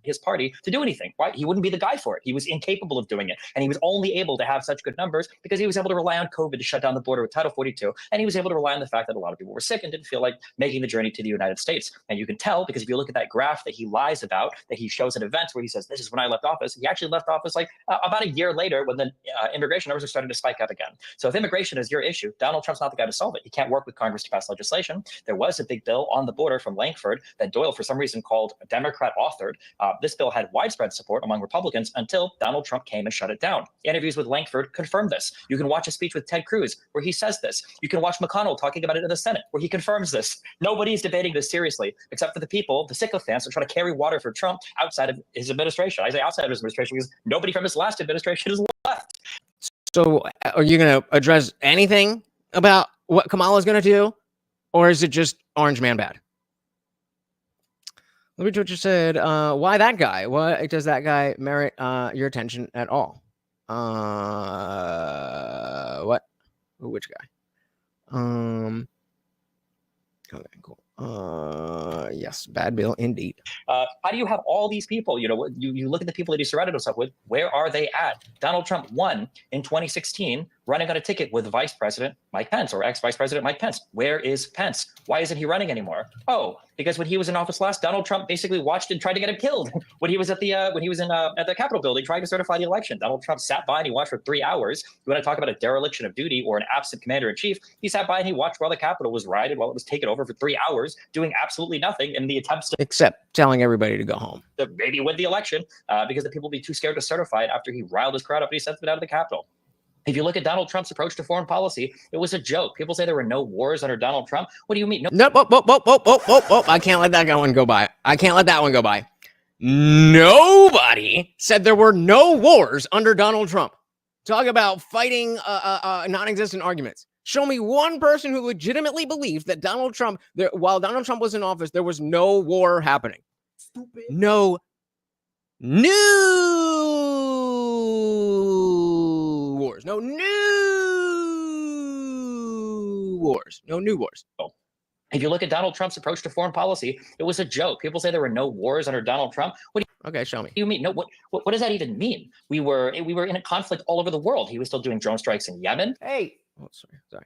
his party, to do anything? Why? He wouldn't be the guy for it. He was incapable of doing it. And he was only able to have such good numbers because he was able to rely on COVID to shut down the border with Title 42. And he was able to rely on the fact that a lot of people were sick and didn't feel like making the journey to the United States. And you can tell because if you look at that graph that he lies about, that he shows at events where he says, this is when I left office, he actually left office like about a year later when the immigration numbers are starting to spike up again. So if immigration is your issue, Donald Trump's not the guy to solve it. He can't work with Congress to pass legislation. There was a big bill on the border from Langford that Doyle, for some reason, called Democrat authored this bill had widespread support among Republicans until Donald Trump came and shut it down. Interviews with Langford confirmed this. You can watch a speech with Ted Cruz where he says this. You can watch McConnell talking about it in the Senate where he confirms this. Nobody's debating this seriously except for the people, the sycophants, that try to carry water for Trump outside of his administration. I say outside of his administration because nobody from his last administration is left. So are you going to address anything about what Kamala's going to do? Or is it just Orange Man bad? Let me what you said. Why that guy? Why does that guy merit your attention at all? What? Which guy? Okay, cool. Yes, bad bill indeed. How do you have all these people? You know, you look at the people that he surrounded himself with. Where are they at? Donald Trump won in 2016, running on a ticket with Vice President Mike Pence or ex-Vice President Mike Pence. Where is Pence? Why isn't he running anymore? Oh, because when he was in office last, Donald Trump basically watched and tried to get him killed. When he was at the at the Capitol building trying to certify the election, Donald Trump sat by and he watched for 3 hours. You want to talk about a dereliction of duty or an absent commander in chief? He sat by and he watched while the Capitol was rioted, while it was taken over for 3 hours, doing absolutely nothing in the attempts to except telling everybody to go home. To maybe win the election because the people would be too scared to certify it after he riled his crowd up and he sent them out of the Capitol. If you look at Donald Trump's approach to foreign policy, it was a joke. People say there were no wars under Donald Trump. What do you mean? No, I can't let that one go by. I can't let that one go by. Nobody said there were no wars under Donald Trump. Talk about fighting non-existent arguments. Show me one person who legitimately believes that Donald Trump, while Donald Trump was in office, there was no war happening. Stupid. No new wars. No new wars. No new wars. If you look at Donald Trump's approach to foreign policy, it was a joke. People say there were no wars under Donald Trump. What do okay, show me. you mean? No, what does that even mean? We were in a conflict all over the world. He was still doing drone strikes in Yemen. Hey. Oh, sorry.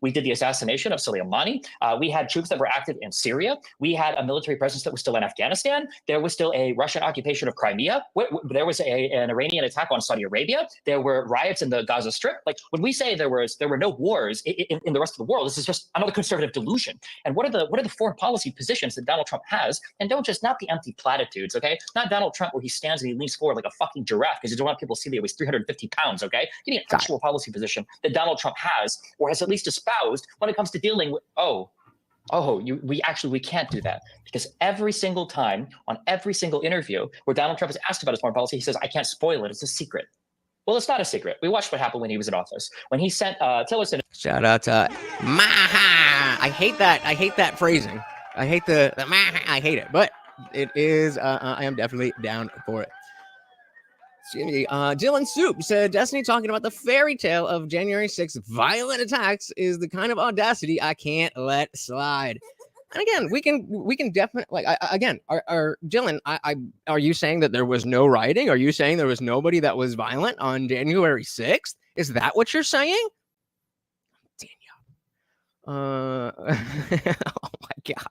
We did the assassination of Soleimani. We had troops that were active in Syria. We had a military presence that was still in Afghanistan. There was still a Russian occupation of Crimea. There was an Iranian attack on Saudi Arabia. There were riots in the Gaza Strip. Like when we say there were no wars in the rest of the world, this is just another conservative delusion. And what are the foreign policy positions that Donald Trump has? And not the empty platitudes, okay? Not Donald Trump where he stands and he leans forward like a fucking giraffe because you don't want people to see that he weighs 350 pounds, okay? You need an actual policy position that Donald Trump has or has at least espoused when it comes to dealing with we can't do that because every single time on every single interview where Donald Trump is asked about his foreign policy, he says, I can't spoil it. It's a secret. Well, it's not a secret. We watched what happened when he was in office. When he sent Tillerson. Shout out to Maha. I hate that phrasing. I hate the Maha. I hate it, but it is. I am definitely down for it. Excuse me. Dylan Soup said, Destiny talking about the fairy tale of January 6th violent attacks is the kind of audacity I can't let slide. And again, we can definitely Dylan, are you saying that there was no rioting? Are you saying there was nobody that was violent on January 6th? Is that what you're saying? Daniel. Oh my God.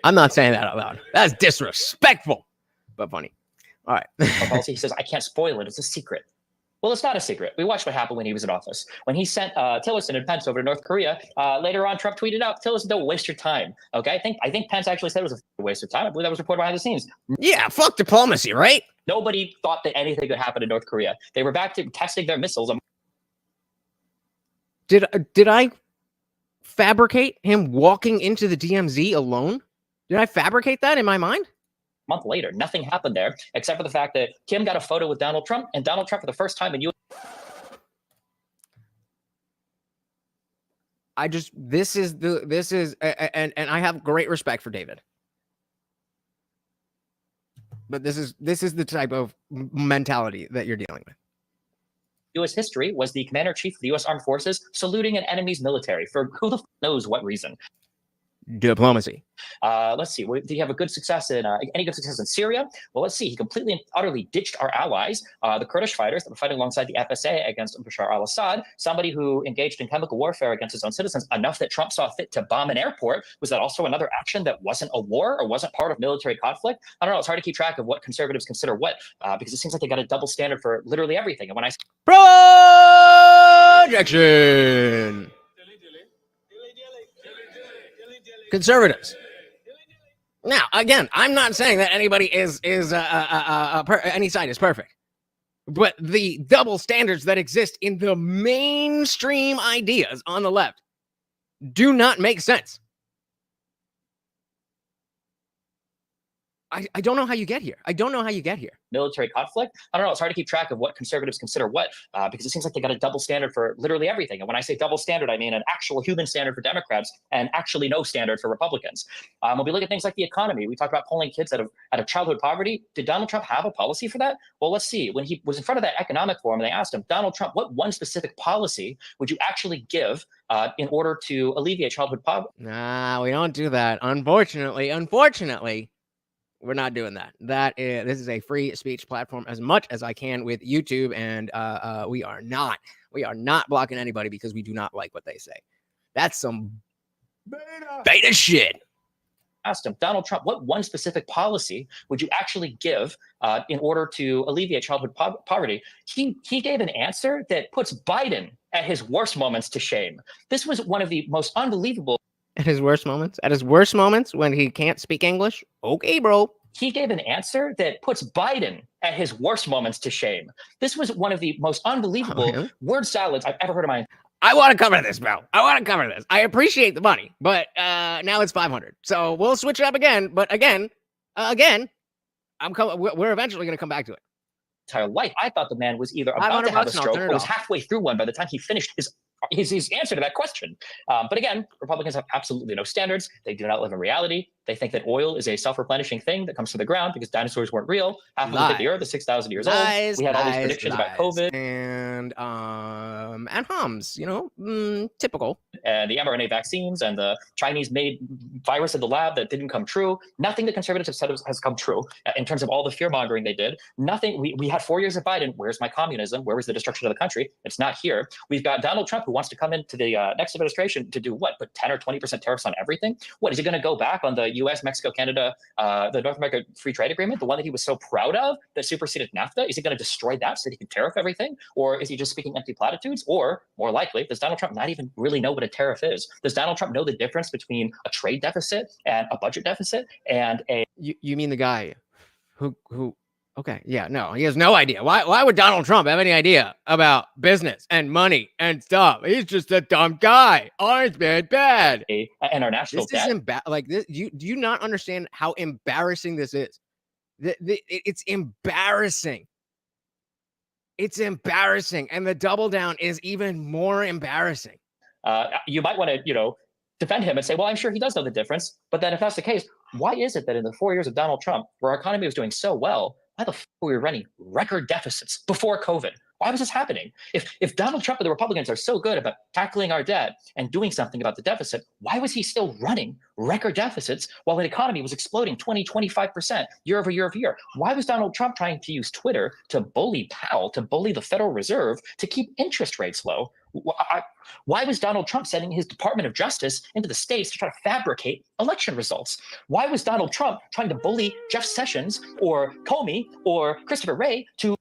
I'm not saying that out loud. That's disrespectful, but funny. All right. Policy. He says, I can't spoil it. It's a secret. Well, it's not a secret. We watched what happened when he was in office. When he sent Tillerson and Pence over to North Korea, later on, Trump tweeted out, Tillerson, don't waste your time. Okay? I think Pence actually said it was a waste of time. I believe that was reported behind the scenes. Yeah, fuck diplomacy, right? Nobody thought that anything could happen in North Korea. They were back to testing their missiles. Did I fabricate him walking into the DMZ alone? Did I fabricate that in my mind? Month later, nothing happened there except for the fact that Kim got a photo with Donald Trump, and Donald Trump for the first time in and I have great respect for David, but this is the type of mentality that you're dealing with. U.S. history was the commander-in-chief of the U.S. Armed Forces saluting an enemy's military for who the knows what reason. Diplomacy. Let's see. Did he have a good success in any good success in Syria? Well, let's see. He completely and utterly ditched our allies, the Kurdish fighters that were fighting alongside the FSA against Bashar al-Assad, somebody who engaged in chemical warfare against his own citizens enough that Trump saw fit to bomb an airport. Was that also another action that wasn't a war or wasn't part of military conflict? I don't know. It's hard to keep track of what conservatives consider what because it seems like they got a double standard for literally everything. And when I projection. conservatives. Now, again, I'm not saying that anybody any side is perfect, but the double standards that exist in the mainstream ideas on the left do not make sense. I don't know how you get here. I don't know how you get here. Military conflict. I don't know. It's hard to keep track of what conservatives consider what, because it seems like they got a double standard for literally everything. And when I say double standard, I mean an actual human standard for Democrats and actually no standard for Republicans. When we look at things like the economy, we talked about pulling kids out of childhood poverty. Did Donald Trump have a policy for that? Well, let's see. When he was in front of that economic forum, they asked him, Donald Trump, what one specific policy would you actually give in order to alleviate childhood poverty? Nah, we don't do that. Unfortunately, we're not doing that. This is a free speech platform as much as I can with YouTube, and we are not blocking anybody because we do not like what they say. That's some beta shit. Asked him, Donald Trump, what one specific policy would you actually give in order to alleviate childhood poverty? He gave an answer that puts Biden at his worst moments to shame. This was one of the most unbelievable. At his worst moments? At his worst moments when he can't speak English? Okay, bro. He gave an answer that puts Biden at his worst moments to shame. This was one of the most unbelievable word salads I've ever heard in my. I want to cover this, bro. I want to cover this. I appreciate the money, but now it's 500. So we'll switch it up again. But again, we're eventually going to come back to it. Entire life, I thought the man was either about to have a stroke or was halfway through one by the time he finished his answer to that question. But again, Republicans have absolutely no standards. They do not live in reality. They think that oil is a self-replenishing thing that comes from the ground because dinosaurs weren't real. Half of them hit the earth is 6,000 years old. We had all these predictions about COVID and hums, typical. And the mRNA vaccines and the Chinese-made virus in the lab that didn't come true. Nothing the conservatives have said has come true in terms of all the fear-mongering they did. Nothing. We had 4 years of Biden. Where's my communism? Where was the destruction of the country? It's not here. We've got Donald Trump who wants to come into the next administration to do what? Put 10 or 20% tariffs on everything? What, is he going to go back on the U.S., Mexico, Canada, the North America Free Trade Agreement, the one that he was so proud of that superseded NAFTA? Is he going to destroy that so that he can tariff everything? Or is he just speaking empty platitudes? Or more likely, does Donald Trump not even really know what a tariff is? Does Donald Trump know the difference between a trade deficit and a budget deficit and a... You mean the guy who okay, yeah, no, he has no idea. Why would Donald Trump have any idea about business and money and stuff? He's just a dumb guy. Orange man, bad. And our national debt. This. Do you not understand how embarrassing this is? It's embarrassing. It's embarrassing, and the double down is even more embarrassing. You might want to, defend him and say, well, I'm sure he does know the difference. But then if that's the case, why is it that in the 4 years of Donald Trump, where our economy was doing so well, why the f were we running record deficits before COVID? Why was this happening? If Donald Trump and the Republicans are so good about tackling our debt and doing something about the deficit, why was he still running record deficits while the economy was exploding 20-25% year over year over year? Why was Donald Trump trying to use Twitter to bully Powell, to bully the Federal Reserve, to keep interest rates low? Why was Donald Trump sending his Department of Justice into the states to try to fabricate election results? Why was Donald Trump trying to bully Jeff Sessions or Comey or Christopher Wray to...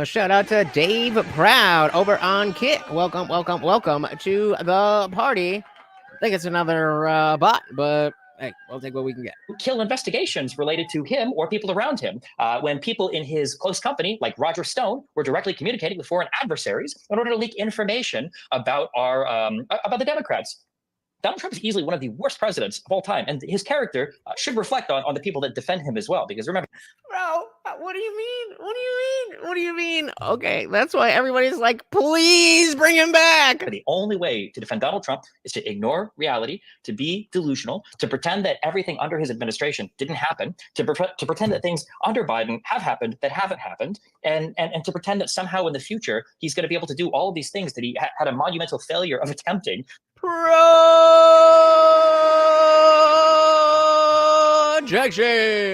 Shout out to Dave Proud over on Kit. Welcome to the party. I think it's another bot, but hey, we'll take what we can get. Kill investigations related to him or people around him when people in his close company, like Roger Stone, were directly communicating with foreign adversaries in order to leak information about about the Democrats. Donald Trump is easily one of the worst presidents of all time, and his character should reflect on the people that defend him as well. Because remember, bro, what do you mean? What do you mean? Okay, that's why everybody's like, please bring him back. The only way to defend Donald Trump is to ignore reality, to be delusional, to pretend that everything under his administration didn't happen, to pretend that things under Biden have happened that haven't happened, and to pretend that somehow in the future he's going to be able to do all of these things that he had a monumental failure of attempting. Projection.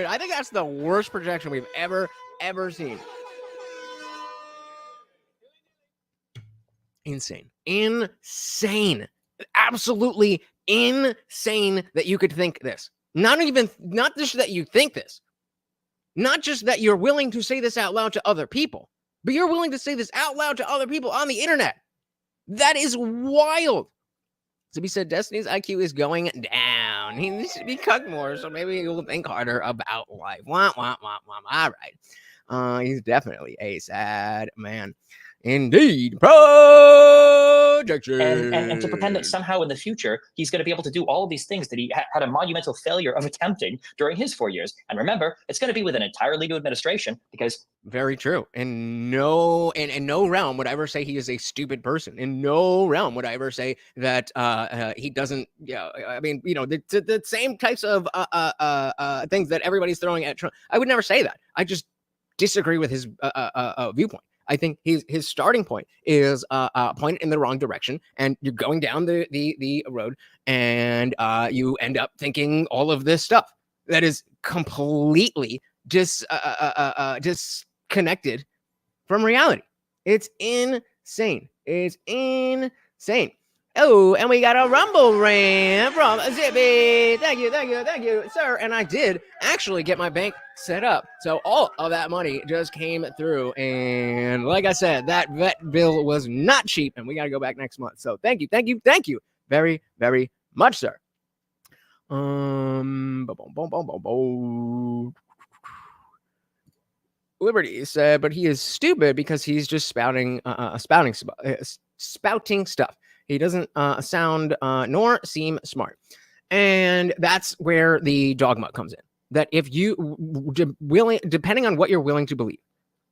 I think that's the worst projection we've ever seen. Insane. Absolutely insane that you could think this. Not just that you think this. Not just that you're willing to say this out loud to other people, but you're willing to say this out loud to other people on the internet. That is wild. So he said Destiny's IQ is going down. He needs to be cucked more, so maybe he'll think harder about life. Wah, wah, wah, wah. All right. He's definitely a sad man. Indeed. Projection. And to pretend that somehow in the future he's going to be able to do all of these things that he had a monumental failure of attempting during his 4 years. And remember, it's going to be with an entirely new administration because very true. In no realm would I ever say he is a stupid person. In no realm would I ever say that he doesn't. Yeah, I mean, the same types of things that everybody's throwing at Trump. I would never say that. I just disagree with his viewpoint. I think his starting point is pointed in the wrong direction, and you're going down the road, and you end up thinking all of this stuff that is completely disconnected from reality. It's insane. It's insane. Oh, and we got a rumble rant from Zippy. Thank you, sir. And I did actually get my bank set up. So all of that money just came through. And like I said, that vet bill was not cheap. And we got to go back next month. So thank you very, very much, sir. Liberty said, but he is stupid because he's just spouting stuff. He doesn't sound nor seem smart. And that's where the dogma comes in. That if you depending on what you're willing to believe,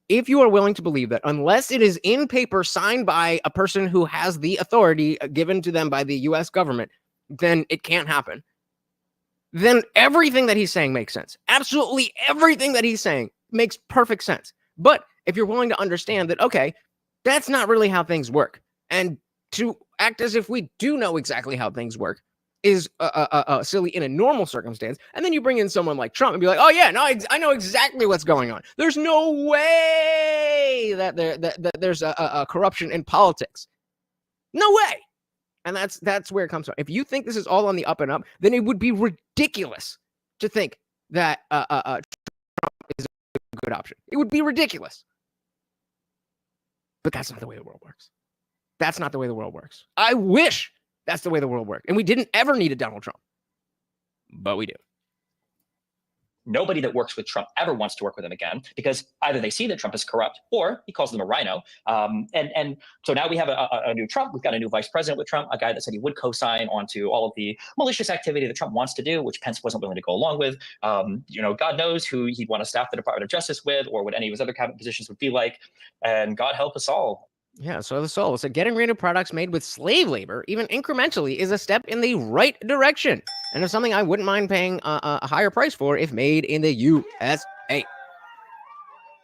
if you are willing to believe that unless it is in paper signed by a person who has the authority given to them by the US government, then it can't happen. Then everything that he's saying makes sense. Absolutely everything that he's saying makes perfect sense. But if you're willing to understand that, okay, that's not really how things work. And to act as if we do know exactly how things work is silly in a normal circumstance. And then you bring in someone like Trump and be like, oh yeah, no, I know exactly what's going on. There's no way that there's a corruption in politics. No way. And that's where it comes from. If you think this is all on the up and up, then it would be ridiculous to think that Trump is a good option. It would be ridiculous. But that's not the way the world works. That's not the way the world works. I wish that's the way the world worked. And we didn't ever need a Donald Trump. But we do. Nobody that works with Trump ever wants to work with him again because either they see that Trump is corrupt or he calls them a rhino. And so now we have a new Trump. We've got a new vice president with Trump, a guy that said he would co-sign onto all of the malicious activity that Trump wants to do, which Pence wasn't willing to go along with. God knows who he'd want to staff the Department of Justice with or what any of his other cabinet positions would be like. And God help us all. Yeah, so the soul said getting rid of products made with slave labor, even incrementally, is a step in the right direction. And it's something I wouldn't mind paying a higher price for if made in the USA.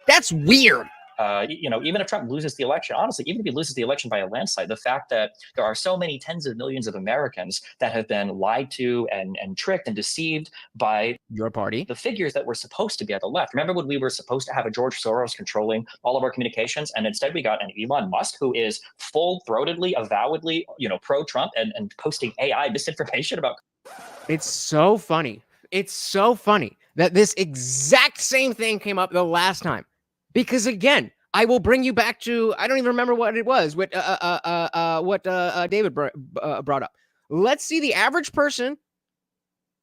That's weird. Even if Trump loses the election, honestly, even if he loses the election by a landslide, the fact that there are so many tens of millions of Americans that have been lied to and tricked and deceived by your party, the figures that were supposed to be at the left. Remember when we were supposed to have a George Soros controlling all of our communications, and instead we got an Elon Musk who is full-throatedly, avowedly, pro-Trump and posting AI misinformation about. It's so funny. It's so funny that this exact same thing came up the last time. Because again, I will bring you back to, I don't even remember what it was, what David brought up. Let's see the average person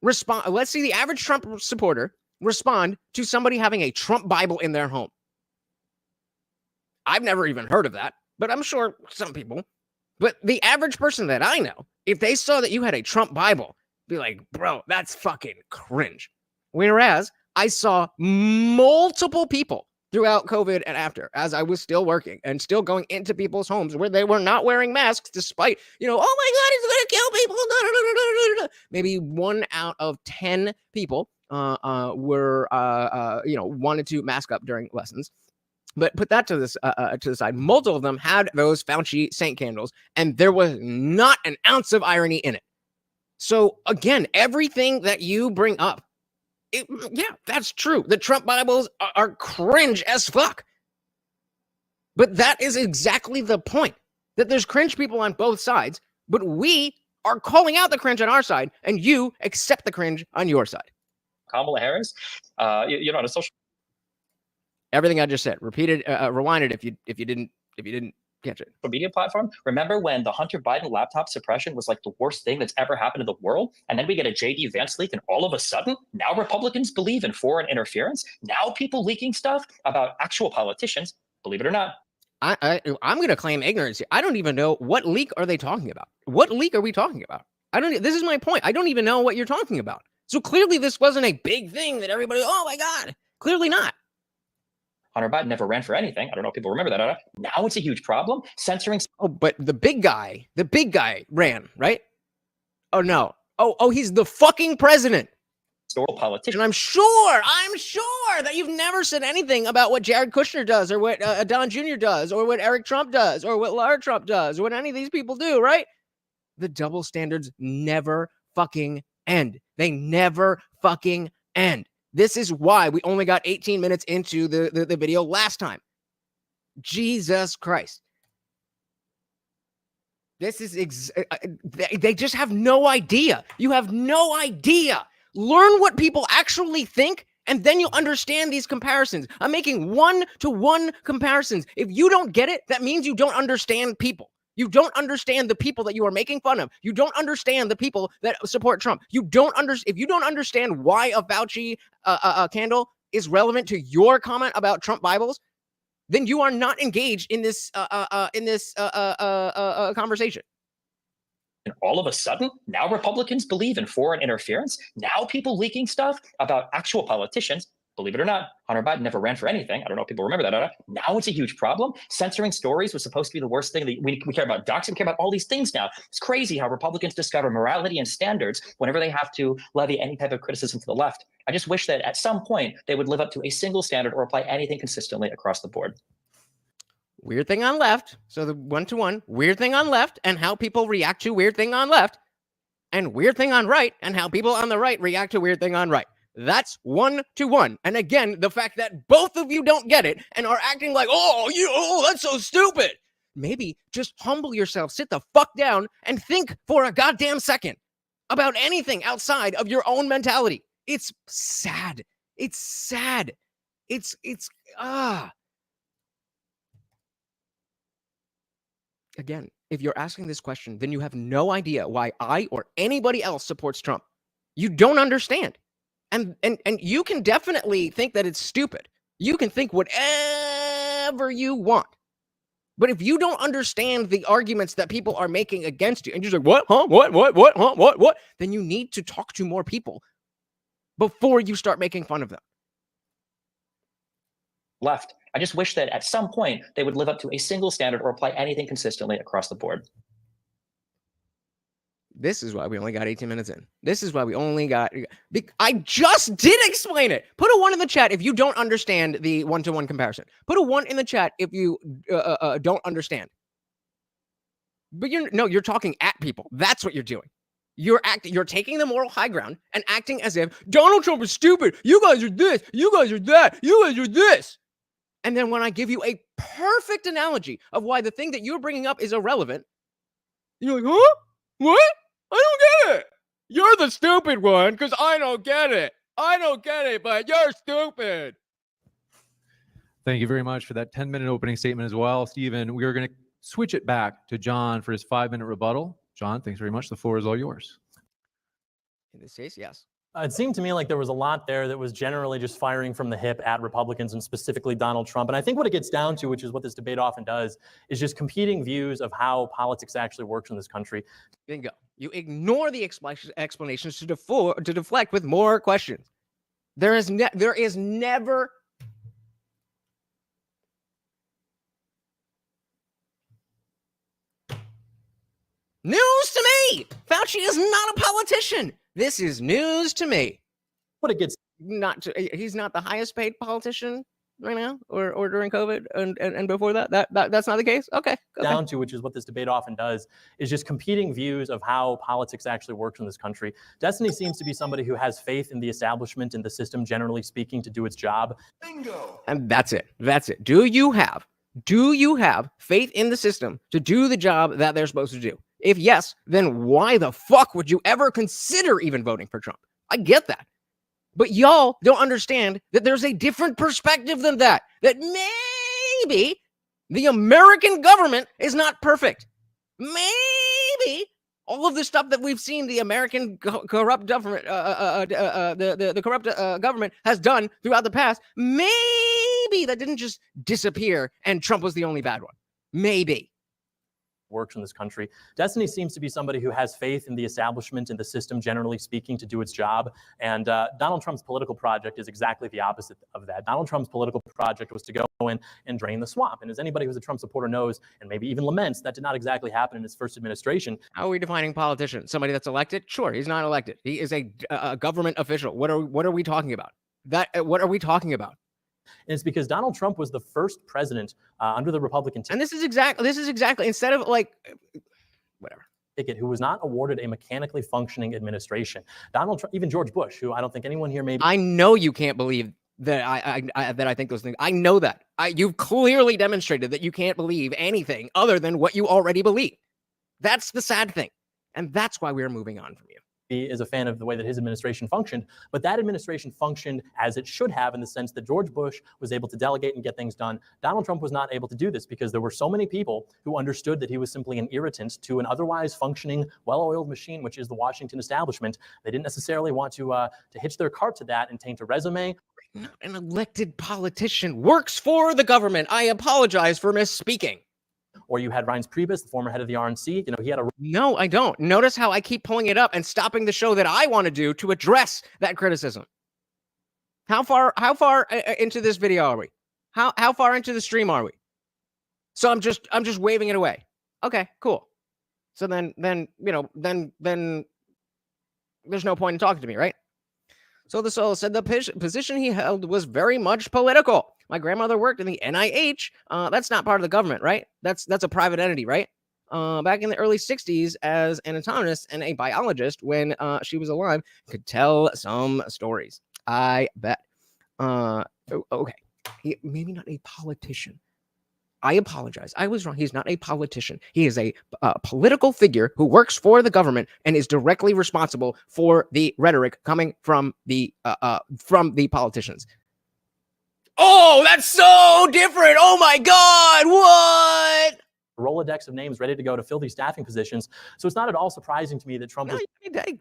respond. Let's see the average Trump supporter respond to somebody having a Trump Bible in their home. I've never even heard of that, but I'm sure some people. But the average person that I know, if they saw that you had a Trump Bible, be like, bro, that's fucking cringe. Whereas I saw multiple people throughout COVID and after, as I was still working and still going into people's homes where they were not wearing masks, despite, oh my God, it's going to kill people. Maybe 1 out of 10 people were, wanted to mask up during lessons. But put that to the side. Multiple of them had those Fauci Saint candles, and there was not an ounce of irony in it. So again, everything that you bring up, that's true. The Trump Bibles are cringe as fuck. But that is exactly the point, that there's cringe people on both sides, but we are calling out the cringe on our side, and you accept the cringe on your side. Kamala Harris, on a social. Everything I just said, repeat it, rewind it if you didn't Gadget. media platform. Remember when the Hunter Biden laptop suppression was like the worst thing that's ever happened in the world? And then we get a JD Vance leak, and all of a sudden, now Republicans believe in foreign interference. Now people leaking stuff about actual politicians, believe it or not. I'm going to claim ignorance here. I don't even know what leak are they talking about. What leak are we talking about? This is my point. I don't even know what you're talking about. So clearly this wasn't a big thing that everybody, oh my God, clearly not. Hunter Biden never ran for anything. I don't know if people remember that. Now it's a huge problem. Censoring. Oh, but the big guy ran, right? Oh, no. Oh, he's the fucking president. Politician. And I'm sure that you've never said anything about what Jared Kushner does or what Don Jr. does or what Eric Trump does or what Lara Trump does or what any of these people do, right? The double standards never fucking end. They never fucking end. This is why we only got 18 minutes into the video last time. Jesus Christ. This is, they just have no idea. You have no idea. Learn what people actually think, and then you'll understand these comparisons. I'm making one-to-one comparisons. If you don't get it, that means you don't understand people. You don't understand the people that you are making fun of. You don't understand the people that support Trump. If you don't understand why a Fauci candle is relevant to your comment about Trump Bibles, then you are not engaged in this conversation. And all of a sudden, now Republicans believe in foreign interference. Now people leaking stuff about actual politicians. Believe it or not, Hunter Biden never ran for anything. I don't know if people remember that. Now it's a huge problem. Censoring stories was supposed to be the worst thing. We care about doxing, we care about all these things now. It's crazy how Republicans discover morality and standards whenever they have to levy any type of criticism to the left. I just wish that at some point they would live up to a single standard or apply anything consistently across the board. Weird thing on left. So the one-to-one, weird thing on left and how people react to weird thing on left, and weird thing on right and how people on the right react to weird thing on right. That's one-to-one. And again, the fact that both of you don't get it and are acting like, that's so stupid. Maybe just humble yourself, sit the fuck down and think for a goddamn second about anything outside of your own mentality. It's sad. It's sad. Again, if you're asking this question, then you have no idea why I or anybody else supports Trump. You don't understand. And you can definitely think that it's stupid. You can think whatever you want. But if you don't understand the arguments that people are making against you, and you're just like, what? Huh? What? Then you need to talk to more people before you start making fun of them. Left. I just wish that at some point they would live up to a single standard or apply anything consistently across the board. This is why we only got 18 minutes in. This is why we only got... I just did explain it. Put a 1 in the chat if you don't understand the one-to-one comparison. Put a 1 in the chat if you don't understand. But you're talking at people. That's what you're doing. You're taking the moral high ground and acting as if Donald Trump is stupid. You guys are this. You guys are that. You guys are this. And then when I give you a perfect analogy of why the thing that you're bringing up is irrelevant, you're like, huh? What? I don't get it. You're the stupid one because I don't get it. I don't get it, but you're stupid. Thank you very much for that 10-minute opening statement as well, Stephen. We are going to switch it back to John for his 5-minute rebuttal. John, thanks very much. The floor is all yours. In this case, yes. It seemed to me like there was a lot there that was generally just firing from the hip at Republicans and specifically Donald Trump. And I think what it gets down to, which is what this debate often does, is just competing views of how politics actually works in this country. Bingo. You ignore the explanations to deflect with more questions. There is never... News to me! Fauci is not a politician. This is news to me. What it gets he's not the highest paid politician right now, or during COVID and before that. That's not the case. Okay. Down to, which is what this debate often does, is just competing views of how politics actually works in this country. Destiny seems to be somebody who has faith in the establishment and the system, generally speaking, to do its job. Bingo. And that's it. Do you have faith in the system to do the job that they're supposed to do? If yes, then why the fuck would you ever consider even voting for Trump? I get that. But y'all don't understand that there's a different perspective than that. That maybe The American government is not perfect. Maybe all of the stuff that we've seen the American corrupt government, the corrupt government has done throughout the past, maybe that didn't just disappear and Trump was the only bad one. Maybe. Works in this country. Destiny seems to be somebody who has faith in the establishment and the system, generally speaking, to do its job. And Donald Trump's political project is exactly the opposite of that. Donald Trump's political project was to go in and drain the swamp. And as anybody who's a Trump supporter knows, and maybe even laments, that did not exactly happen in his first administration. How are we defining politician? Somebody that's elected? Sure, he's not elected. He is a government official. What are we talking about? What are we talking about? And it's because Donald Trump was the first president under the Republican ticket. And this is exactly instead of like whatever ticket who was not awarded a mechanically functioning administration. Donald Trump, even George Bush, who I don't think anyone here maybe. I know you can't believe that I think those things. I know that. You've clearly demonstrated that you can't believe anything other than what you already believe. That's the sad thing, and that's why we're moving on from you. He is a fan of the way that his administration functioned, but that administration functioned as it should have in the sense that George Bush was able to delegate and get things done. Donald Trump was not able to do this because there were so many people who understood that he was simply an irritant to an otherwise functioning, well-oiled machine, which is the Washington establishment. They didn't necessarily want to hitch their cart to that and taint a resume. An elected politician works for the government. I apologize for misspeaking. Or you had Reince Priebus, the former head of the RNC. You know, he had a... No, I don't. Notice how I keep pulling it up and stopping the show that I want to do to address that criticism. How far into this video are we? How far into the stream are we? So I'm just waving it away. Okay, cool. So then there's no point in talking to me, right? So the soul said the position he held was very much political. My grandmother worked in the NIH. That's not part of the government, right? That's a private entity, right? Back in the early 60s as an anatomist and a biologist when she was alive, could tell some stories. I bet. Okay. Maybe not a politician. I apologize. I was wrong. He's not a politician. He is a political figure who works for the government and is directly responsible for the rhetoric coming from the politicians. Oh, that's so different. Oh my God, what? Rolodex of names ready to go to fill these staffing positions. So it's not at all surprising to me that Trump was...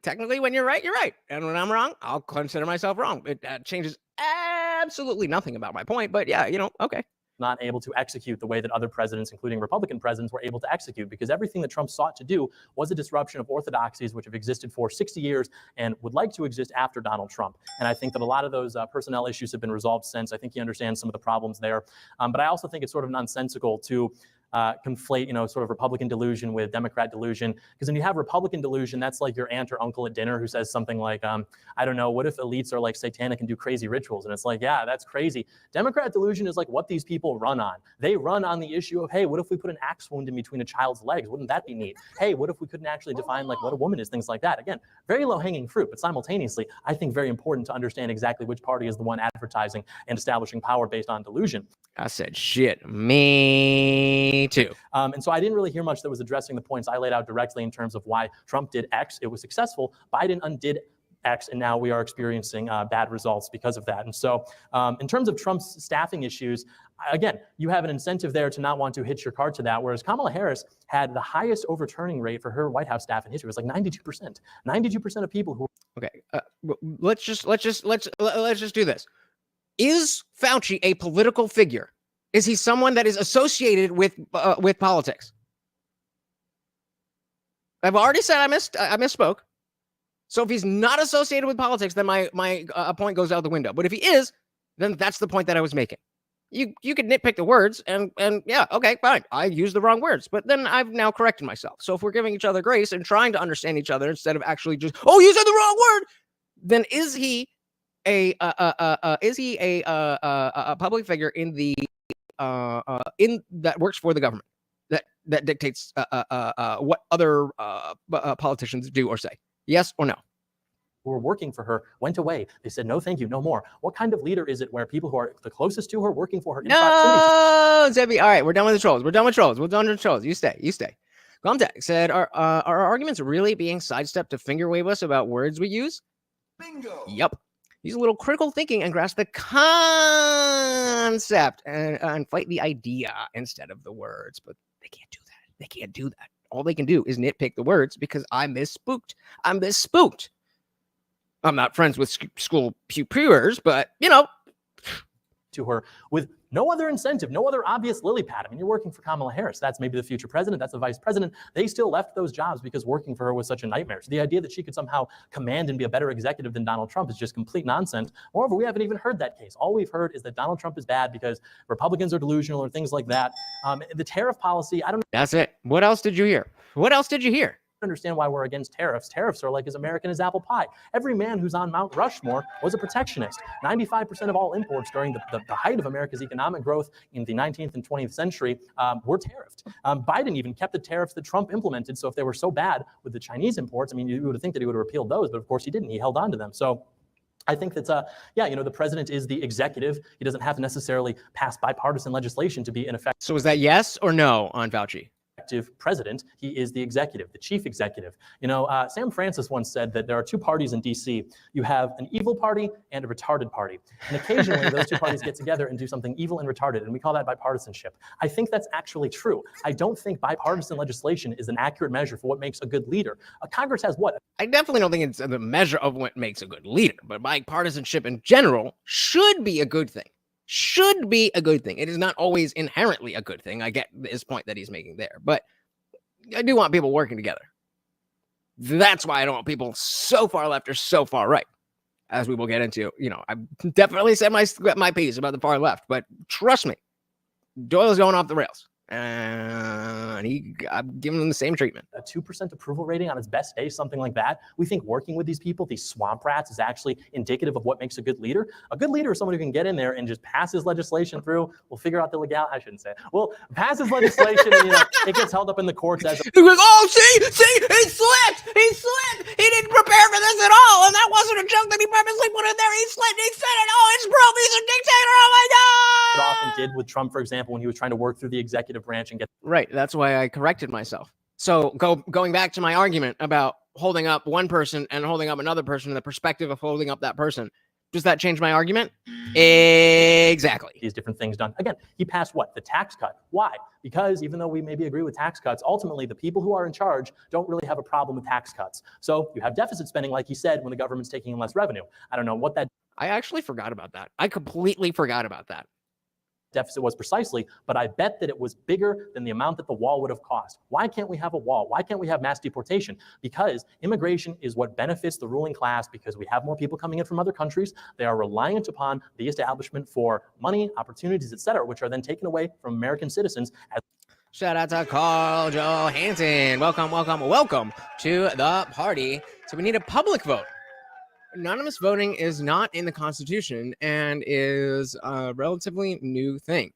Technically, when you're right, you're right. And when I'm wrong, I'll consider myself wrong. It changes absolutely nothing about my point. But yeah, okay. Not able to execute the way that other presidents, including Republican presidents, were able to execute, because everything that Trump sought to do was a disruption of orthodoxies which have existed for 60 years and would like to exist after Donald Trump. And I think that a lot of those personnel issues have been resolved since. I think he understands some of the problems there. But I also think it's sort of nonsensical to conflate, sort of Republican delusion with Democrat delusion. Because when you have Republican delusion, that's like your aunt or uncle at dinner who says something like, I don't know, what if elites are like satanic and do crazy rituals? And it's like, yeah, that's crazy. Democrat delusion is like what these people run on. They run on the issue of, hey, what if we put an axe wound in between a child's legs? Wouldn't that be neat? Hey, what if we couldn't actually define like what a woman is? Things like that. Again, very low hanging fruit, but simultaneously, I think very important to understand exactly which party is the one advertising and establishing power based on delusion. I said, shit, me too. And so I didn't really hear much that was addressing the points I laid out directly in terms of why Trump did X. It was successful. Biden undid X, and now we are experiencing bad results because of that. And so in terms of Trump's staffing issues, again, you have an incentive there to not want to hitch your cart to that, whereas Kamala Harris had the highest overturning rate for her White House staff in history. It was like 92%. 92% of people who... Okay, let's just do this. Is Fauci a political figure? Is he someone that is associated with politics? I've already said I misspoke. So if he's not associated with politics, then my point goes out the window. But if he is, then that's the point that I was making. You could nitpick the words and yeah, okay, fine. I used the wrong words, but then I've now corrected myself. So if we're giving each other grace and trying to understand each other instead of actually just, oh, you said the wrong word, then is he a public figure in the that works for the government that dictates what other politicians do or say? Yes or no? Who were working for her went away. They said, no, thank you, no more. What kind of leader is it where people who are the closest to her working for her in proximity? Zebby, all right, we're done with the trolls. We're done with trolls. You stay. Comtech said, are our arguments really being sidestepped to finger wave us about words we use? Bingo. Yep. Use a little critical thinking and grasp the concept and fight the idea instead of the words. But they can't do that. They can't do that. All they can do is nitpick the words because I misspooked. I'm misspooked. I'm not friends with school pupers, but, you know. To her with no other incentive, no other obvious lily pad. I mean, you're working for Kamala Harris. That's maybe the future president. That's the vice president. They still left those jobs because working for her was such a nightmare. So the idea that she could somehow command and be a better executive than Donald Trump is just complete nonsense. Moreover, we haven't even heard that case. All we've heard is that Donald Trump is bad because Republicans are delusional or things like that. The tariff policy, I don't That's it. What else did you hear? What else did you hear? understand why we're against tariffs. Tariffs are like as American as apple pie. Every man who's on Mount Rushmore was a protectionist. 95% of all imports during the height of America's economic growth in the 19th and 20th century were tariffed. Biden even kept the tariffs that Trump implemented. So if they were so bad with the Chinese imports, I mean, you would think that he would have repealed those, but of course he didn't. He held on to them. So I think that's, the president is the executive. He doesn't have to necessarily pass bipartisan legislation to be an effective. So is that yes or no on Fauci? President. He is the executive, the chief executive. Sam Francis once said that there are two parties in DC. You have an evil party and a retarded party. And occasionally those two parties get together and do something evil and retarded, and we call that bipartisanship. I think that's actually true. I don't think bipartisan legislation is an accurate measure for what makes a good leader. Congress has what? I definitely don't think it's the measure of what makes a good leader, but bipartisanship in general should be a good thing. Should be a good thing. It is not always inherently a good thing. I get this point that he's making there, but I do want people working together. That's why I don't want people so far left or so far right, as we will get into. I definitely said my piece about the far left, but trust me, Doyle's going off the rails. And I'm giving them the same treatment. A 2% approval rating on its best day, something like that. We think working with these people, these swamp rats, is actually indicative of what makes a good leader. A good leader is someone who can get in there and just pass his legislation through. We'll figure out the legality. I shouldn't say it. Well, pass his legislation and it gets held up in the courts as. He goes, oh, see, he slipped. He slipped. He didn't prepare for this at all, and that wasn't a joke that he purposely put in there. He slipped. He said it. Oh, it's Trump. He's a dictator. Oh my God. It often did with Trump, for example, when he was trying to work through the executive branch and get. Right. That's why I corrected myself. So going back to my argument about holding up one person and holding up another person in the perspective of holding up that person. Does that change my argument? Exactly. These different things done. Again, he passed what? The tax cut. Why? Because even though we maybe agree with tax cuts, ultimately the people who are in charge don't really have a problem with tax cuts. So you have deficit spending, like he said, when the government's taking in less revenue. I don't know what that. I actually forgot about that. I completely forgot about that. Deficit was precisely, but I bet that it was bigger than the amount that the wall would have cost. Why can't we have a wall? Why can't we have mass deportation? Because immigration is what benefits the ruling class, because we have more people coming in from other countries. They are reliant upon the establishment for money, opportunities, etc., which are then taken away from American citizens. Shout out to Carl Johansson. Welcome to the party. So we need a public vote. Anonymous voting is not in the Constitution and is a relatively new thing.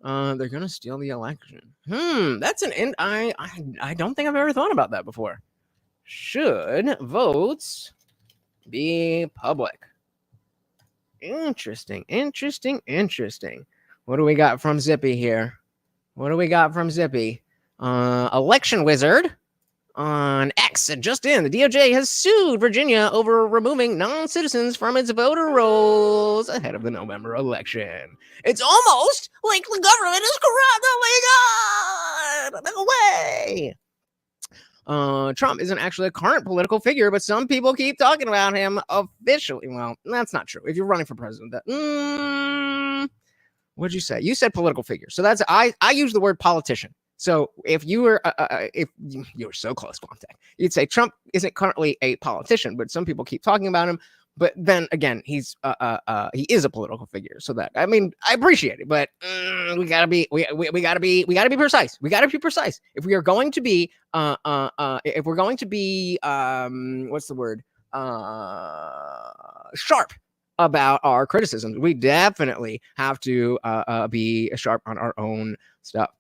They're going to steal the election. That's an end. I don't think I've ever thought about that before. Should votes be public? Interesting. What do we got from Zippy here? Election Wizard on X, just in, the DOJ has sued Virginia over removing non-citizens from its voter rolls ahead of the November election. It's almost like the government is corrupt. Oh my God! No way. Trump isn't actually a current political figure, but some people keep talking about him officially. Well, that's not true. If you're running for president, what'd you say? You said political figure. So that's I use the word politician. So if you were so close, Quamtech, you'd say Trump isn't currently a politician, but some people keep talking about him. But then again, he is a political figure. So that, I mean, I appreciate it, but we gotta be precise. We gotta be precise. If we are going to be what's the word? Sharp about our criticisms, we definitely have to be sharp on our own stuff.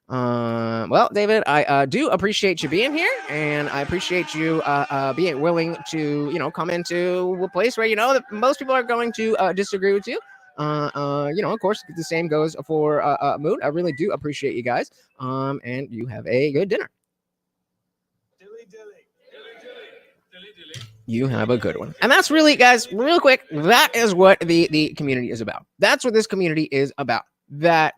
Well, David, I do appreciate you being here, and I appreciate you being willing to, come into a place where that most people are going to disagree with you. Of course, the same goes for Mood. I really do appreciate you guys. And you have a good dinner. Dilly dilly. Dilly dilly. Dilly dilly. You have a good one. And that's really, guys, real quick, that is what the community is about. That's what this community is about. That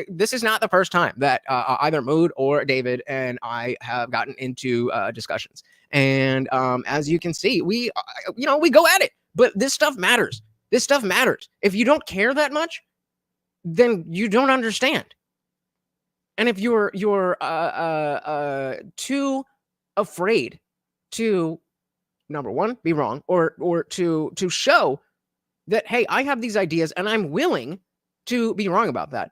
this is not the first time that either Mood or David and I have gotten into discussions. And as you can see, we go at it. But this stuff matters. This stuff matters. If you don't care that much, then you don't understand. And if you're too afraid to, number one, be wrong, or to show that, hey, I have these ideas and I'm willing to be wrong about that,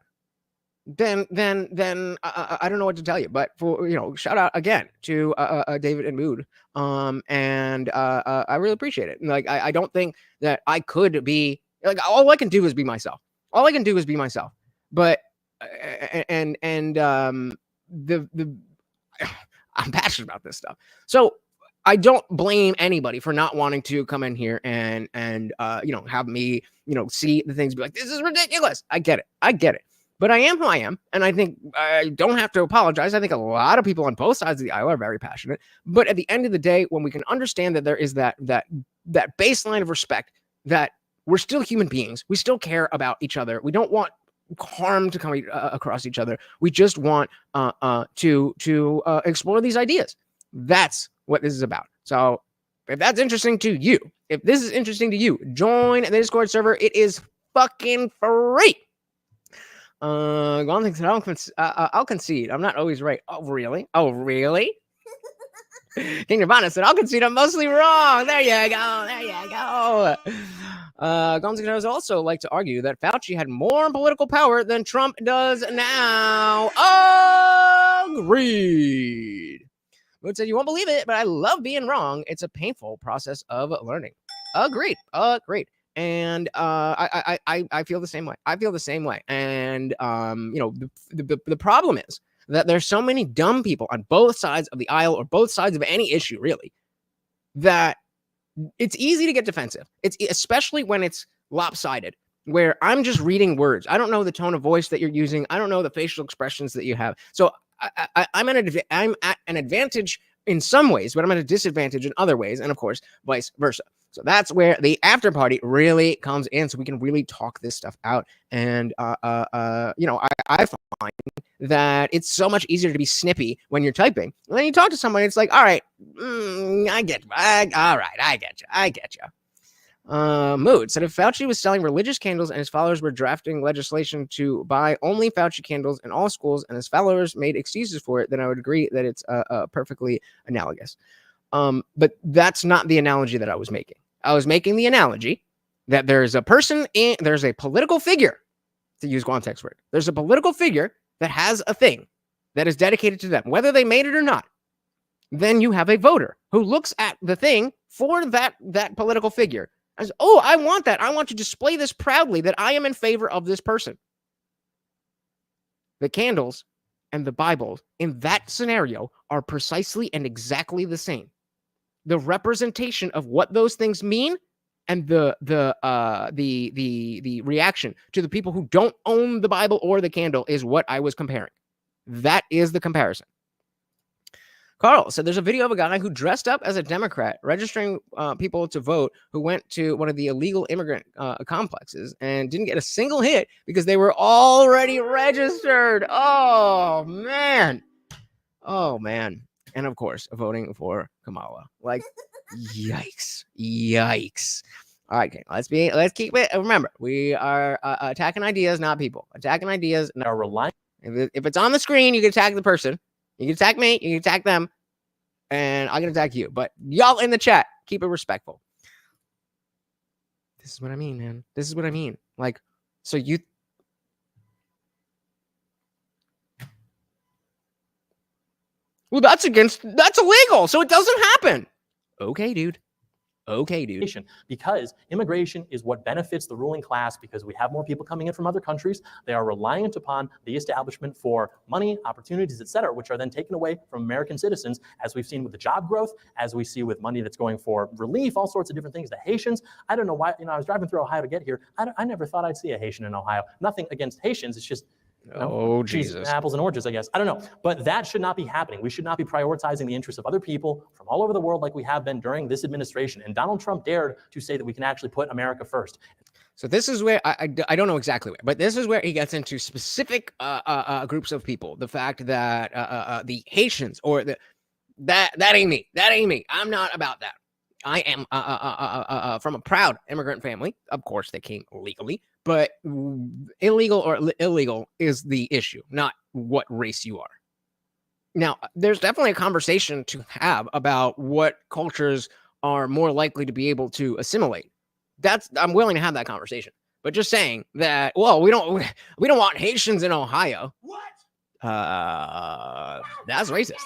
then I don't know what to tell you. But for shout out again to David and Mood, and I really appreciate it. Like I don't think that I could be like, all I can do is be myself. All I can do is be myself. But and the I'm passionate about this stuff, so I don't blame anybody for not wanting to come in here and have me see the things, be like, this is ridiculous. I get it. But I am who I am, and I think I don't have to apologize. I think a lot of people on both sides of the aisle are very passionate. But at the end of the day, when we can understand that there is that baseline of respect, that we're still human beings, we still care about each other. We don't want harm to come across each other. We just want to explore these ideas. That's what this is about. So if that's interesting to you, if this is interesting to you, join the Discord server. It is fucking free. I'll concede. I'm not always right. Oh, really? King Nirvana said, I'll concede I'm mostly wrong. There you go. Gonzalez also like to argue that Fauci had more political power than Trump does now. Agreed. Mood said, you won't believe it, but I love being wrong. It's a painful process of learning. Agreed. And I feel the same way. And the problem is that there's so many dumb people on both sides of the aisle, or both sides of any issue, really, that it's easy to get defensive. It's especially when it's lopsided, where I'm just reading words. I don't know the tone of voice that you're using. I don't know the facial expressions that you have. So I'm at an advantage in some ways, but I'm at a disadvantage in other ways, and of course, vice versa. So that's where the after party really comes in, so we can really talk this stuff out. And I find that it's so much easier to be snippy when you're typing. When you talk to somebody, it's like, all right, I get you. I get you. Mood said, if Fauci was selling religious candles and his followers were drafting legislation to buy only Fauci candles in all schools and his followers made excuses for it, then I would agree that it's perfectly analogous. But that's not the analogy that I was making. I was making the analogy that there's a political figure, to use Guantek's word. There's a political figure that has a thing that is dedicated to them, whether they made it or not. Then you have a voter who looks at the thing for that political figure as, oh, I want that. I want to display this proudly, that I am in favor of this person. The candles and the Bible in that scenario are precisely and exactly the same. The representation of what those things mean and the reaction to the people who don't own the Bible or the candle is what I was comparing. That is the comparison. Carl said there's a video of a guy who dressed up as a Democrat registering people to vote, who went to one of the illegal immigrant complexes and didn't get a single hit because they were already registered. Oh, man. And of course, voting for Kamala. Like, yikes. All right, okay, let's keep it. Remember, we are attacking ideas, not people. Attacking ideas. Are relying. If it's on the screen, you can attack the person. You can attack me. You can attack them. And I can attack you. But y'all in the chat, keep it respectful. This is what I mean, man. This is what I mean. Like, so you... Well, that's illegal, so it doesn't happen. Okay, dude. Because immigration is what benefits the ruling class, because we have more people coming in from other countries. They are reliant upon the establishment for money, opportunities, etc., which are then taken away from American citizens, as we've seen with the job growth, as we see with money that's going for relief, all sorts of different things. The Haitians, I don't know why, I was driving through Ohio to get here. I never thought I'd see a Haitian in Ohio. Nothing against Haitians. It's just, Oh, cheese, Jesus. apples and oranges, I guess. I don't know. But that should not be happening. We should not be prioritizing the interests of other people from all over the world like we have been during this administration. And Donald Trump dared to say that we can actually put America first. So this is where I don't know exactly where, but this is where he gets into specific groups of people. The fact that the Haitians or that ain't me. That ain't me. I'm not about that. I am from a proud immigrant family. Of course, they came legally, but illegal or illegal is the issue, not what race you are. Now, there's definitely a conversation to have about what cultures are more likely to be able to assimilate. I'm willing to have that conversation. But just saying that, well, we don't want Haitians in Ohio. What? That's racist.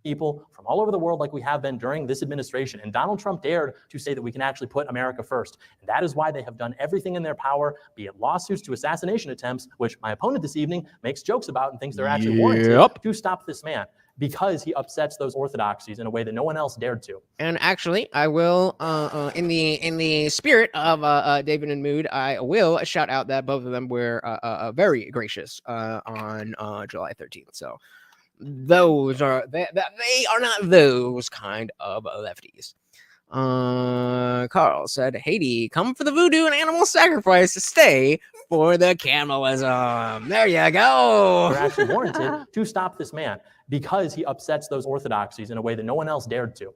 People from all over the world like we have been during this administration. And Donald Trump dared to say that we can actually put America first. And that is why they have done everything in their power, be it lawsuits to assassination attempts, which my opponent this evening makes jokes about and thinks they're actually warranted, to stop this man, because he upsets those orthodoxies in a way that no one else dared to. And actually, I will, in the spirit of David and Mood, I will shout out that both of them were very gracious on July 13th. So those are they are not those kind of lefties. Carl said, Haiti, come for the voodoo and animal sacrifice, stay for the cannibalism. There you go. They're actually warranted to stop this man because he upsets those orthodoxies in a way that no one else dared to.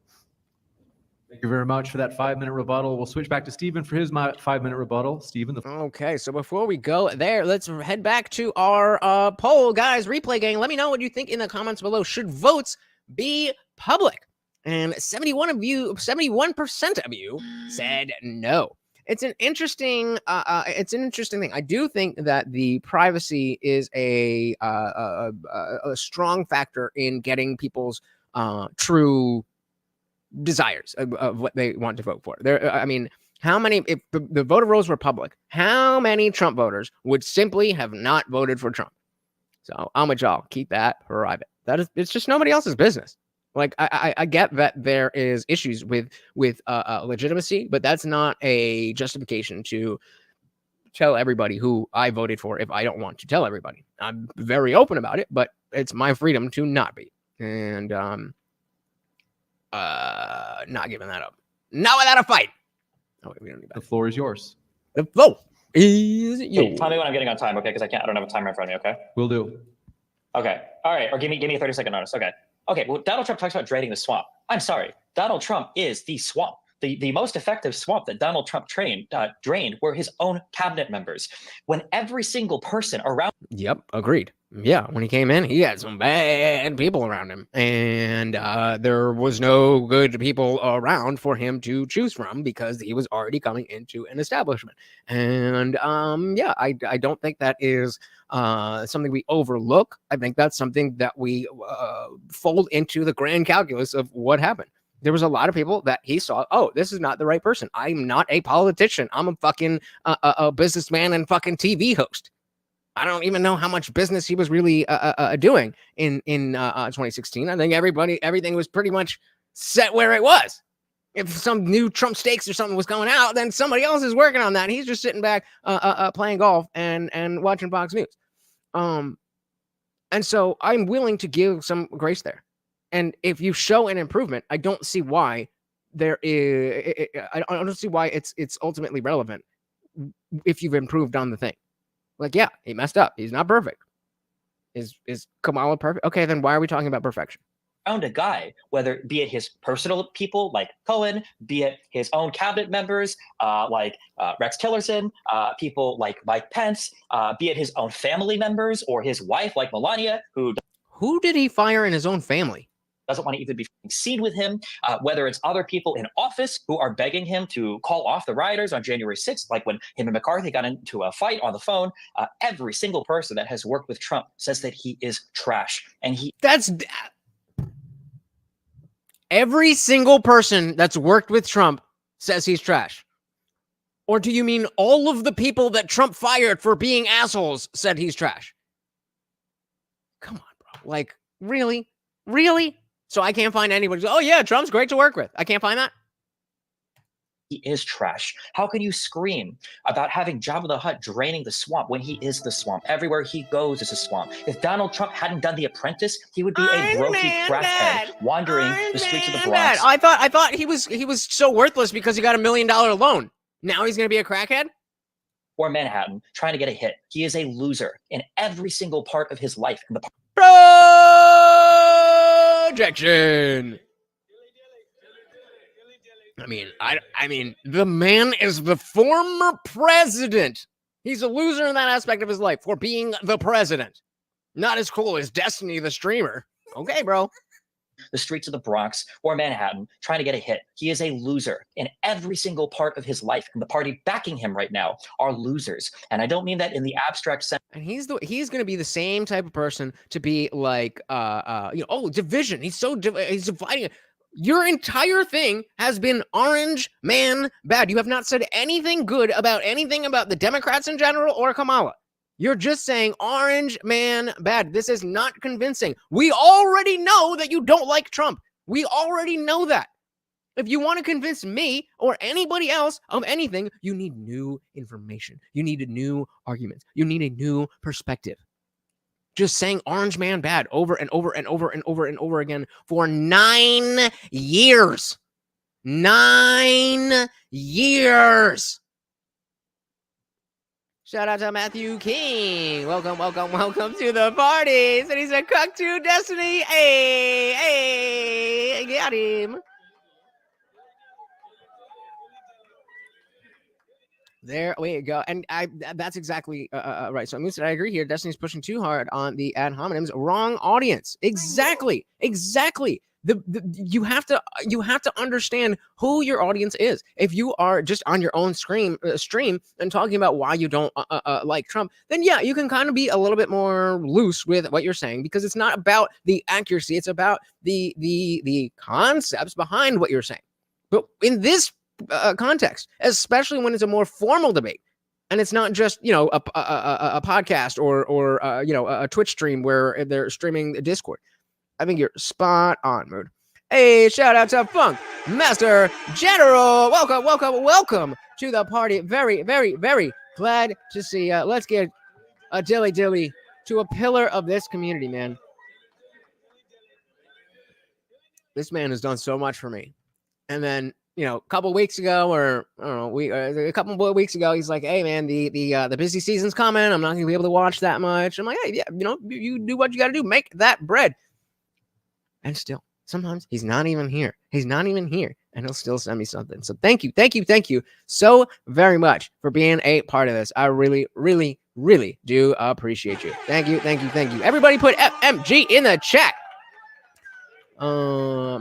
Thank you very much for that 5-minute rebuttal. We'll switch back to Stephen for his 5-minute rebuttal. Stephen. Okay, so before we go there, let's head back to our poll. Guys, replay gang, let me know what you think in the comments below. Should votes be public? And 71% of you said no. It's an interesting thing. I do think that the privacy is a strong factor in getting people's true desires of what they want to vote for. I mean, how many, if the voter rolls were public, how many Trump voters would simply have not voted for Trump? So I'm with y'all. Keep that private. It's just nobody else's business. Like I get that there is issues with legitimacy, but that's not a justification to tell everybody who I voted for if I don't want to tell everybody. I'm very open about it, but it's my freedom to not be. And not giving that up. Not without a fight. Oh, wait, we don't need that. The floor is yours. The floor is yours. Hey, tell me when I'm getting on time, okay? Because I don't have a timer in front of me, okay? Will do. Okay. All right. Or give me a 30-second notice. Okay. Okay. Well, Donald Trump talks about draining the swamp. I'm sorry. Donald Trump is the swamp. The most effective swamp that Donald Trump drained were his own cabinet members. When every single person around. Yep, agreed. Yeah, when he came in, he had some bad people around him, and there was no good people around for him to choose from because he was already coming into an establishment. And yeah, I don't think that is something we overlook. I think that's something that we fold into the grand calculus of what happened. There was a lot of people that he saw, oh, this is not the right person. I'm not a politician. I'm a fucking a businessman and fucking TV host. I don't even know how much business he was really doing in 2016. I think everything was pretty much set where it was. If some new Trump stakes or something was coming out, then somebody else is working on that. And he's just sitting back playing golf and watching Fox News. And so I'm willing to give some grace there. And if you show an improvement, I don't see why there is. I don't see why it's ultimately relevant if you've improved on the thing. Like, yeah, he messed up. He's not perfect. Is Kamala perfect? Okay, then why are we talking about perfection? Found a guy, whether be it his personal people like Cohen, be it his own cabinet members like Rex Tillerson, people like Mike Pence, be it his own family members or his wife like Melania, who did he fire in his own family? Doesn't want to even be seen with him, whether it's other people in office who are begging him to call off the rioters on January 6th, like when him and McCarthy got into a fight on the phone. Every single person that has worked with Trump says that he is trash. And every single person that's worked with Trump says he's trash. Or do you mean all of the people that Trump fired for being assholes said he's trash? Come on, bro. Like, really? Really? So I can't find anybody. Oh, yeah, Trump's great to work with. I can't find that. he is trash. How can you scream about having Jabba the Hutt draining the swamp when he is the swamp? Everywhere he goes is a swamp. If Donald Trump hadn't done The Apprentice, he would be a brokey crackhead wandering the streets of the Bronx. I thought he was so worthless because he got $1 million loan. Now he's gonna be a crackhead? Or Manhattan trying to get a hit. He is a loser in every single part of his life. And the projection. I mean, the man is the former president. He's a loser in that aspect of his life for being the president. Not as cool as Destiny the streamer. Okay, bro. The streets of the Bronx or Manhattan trying to get a hit. He is a loser in every single part of his life. And the party backing him right now are losers. And I don't mean that in the abstract sense. And he's going to be the same type of person to be like, division. He's dividing. Your entire thing has been orange man bad. You have not said anything good about anything about the Democrats in general or Kamala. You're just saying orange man bad. This is not convincing. We already know that you don't like Trump. We already know that. If you want to convince me or anybody else of anything, you need new information. You need new arguments. You need a new perspective. Just saying orange man bad over and over and over and over and over again for 9 years. 9 years. Shout out to Matthew King. Welcome to the party. Said he's a cuck to Destiny. Hey, got him. There we go. And that's exactly right. So I agree here. Destiny's pushing too hard on the ad hominems. Wrong audience. Exactly. You have to understand who your audience is. If you are just on your own stream and talking about why you don't like Trump, then yeah, you can kind of be a little bit more loose with what you're saying, because it's not about the accuracy. It's about the concepts behind what you're saying. But in this context, especially when it's a more formal debate, and it's not just a podcast or a Twitch stream where they're streaming Discord. I think you're spot on, Mood. Hey, shout out to Funk Master General. Welcome to the party. Very, very, very glad to see you. Let's get a dilly to a pillar of this community, man. This man has done so much for me. And then, a couple weeks ago, or I don't know, a couple of weeks ago, he's like, "Hey, man, the busy season's coming. I'm not gonna be able to watch that much." I'm like, "Hey, yeah, you do what you got to do. Make that bread." And still, sometimes he's not even here. And he'll still send me something. So thank you so very much for being a part of this. I really, really, really do appreciate you. Thank you. Everybody put FMG in the chat. So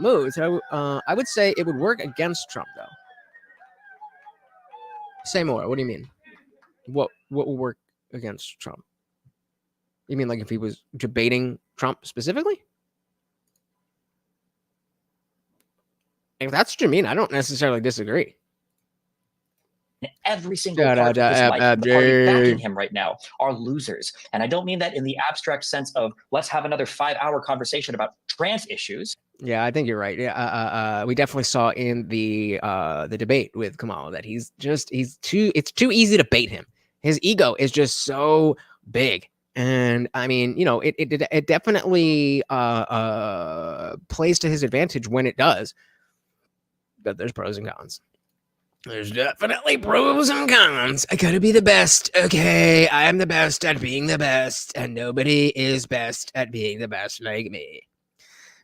I would say it would work against Trump, though. Say more. What do you mean? What will work against Trump? You mean like if he was debating Trump specifically? If that's what you mean, I don't necessarily disagree. Every single part of his life, the party backing him right now are losers. And I don't mean that in the abstract sense of let's have another 5-hour conversation about trans issues. Yeah, I think you're right. Yeah, we definitely saw in the debate with Kamala that it's too easy to bait him. His ego is just so big. And I mean, it definitely plays to his advantage when it does. But there's pros and cons. There's definitely pros and cons. I gotta be the best. Okay, I am the best at being the best, and nobody is best at being the best like me.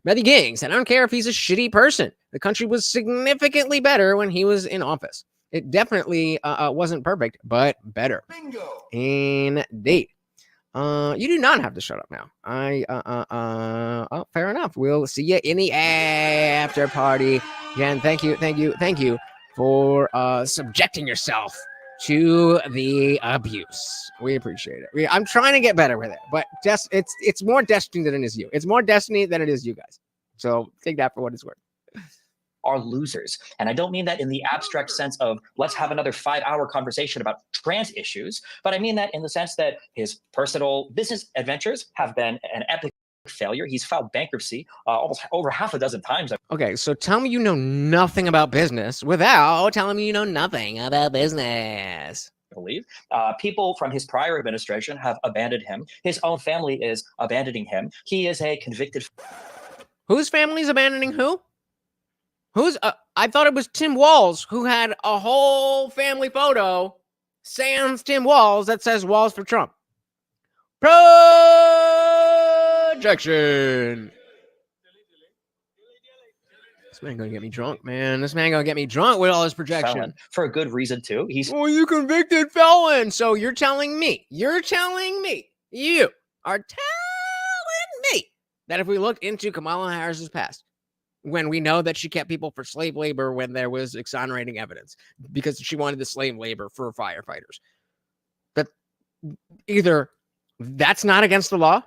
Matthew King said, I don't care if he's a shitty person. The country was significantly better when he was in office. It definitely wasn't perfect, but better. Bingo. Indeed. You do not have to shut up now. Oh, fair enough. We'll see you in the after party. Again, thank you for subjecting yourself to the abuse. We appreciate it. I'm trying to get better with it, but it's more Destiny than it is you. It's more Destiny than it is you guys. So take that for what it's worth. Are losers. And I don't mean that in the abstract sense of let's have another 5-hour conversation about trans issues, but I mean that in the sense that his personal business adventures have been an epic failure. He's filed bankruptcy almost over half a dozen times. Okay, so tell me you know nothing about business without telling me you know nothing about business. I believe. People from his prior administration have abandoned him. His own family is abandoning him. He is a convicted. Whose family's abandoning who? Who's? I thought it was Tim Walz who had a whole family photo, sans Tim Walz, that says Walz for Trump. Projection. This man gonna get me drunk, man. This man gonna get me drunk with all his projection. Felon, for a good reason too. He's you convicted felon. So you're telling me, you are telling me that if we look into Kamala Harris's past, when we know that she kept people for slave labor when there was exonerating evidence because she wanted the slave labor for firefighters, that either that's not against the law,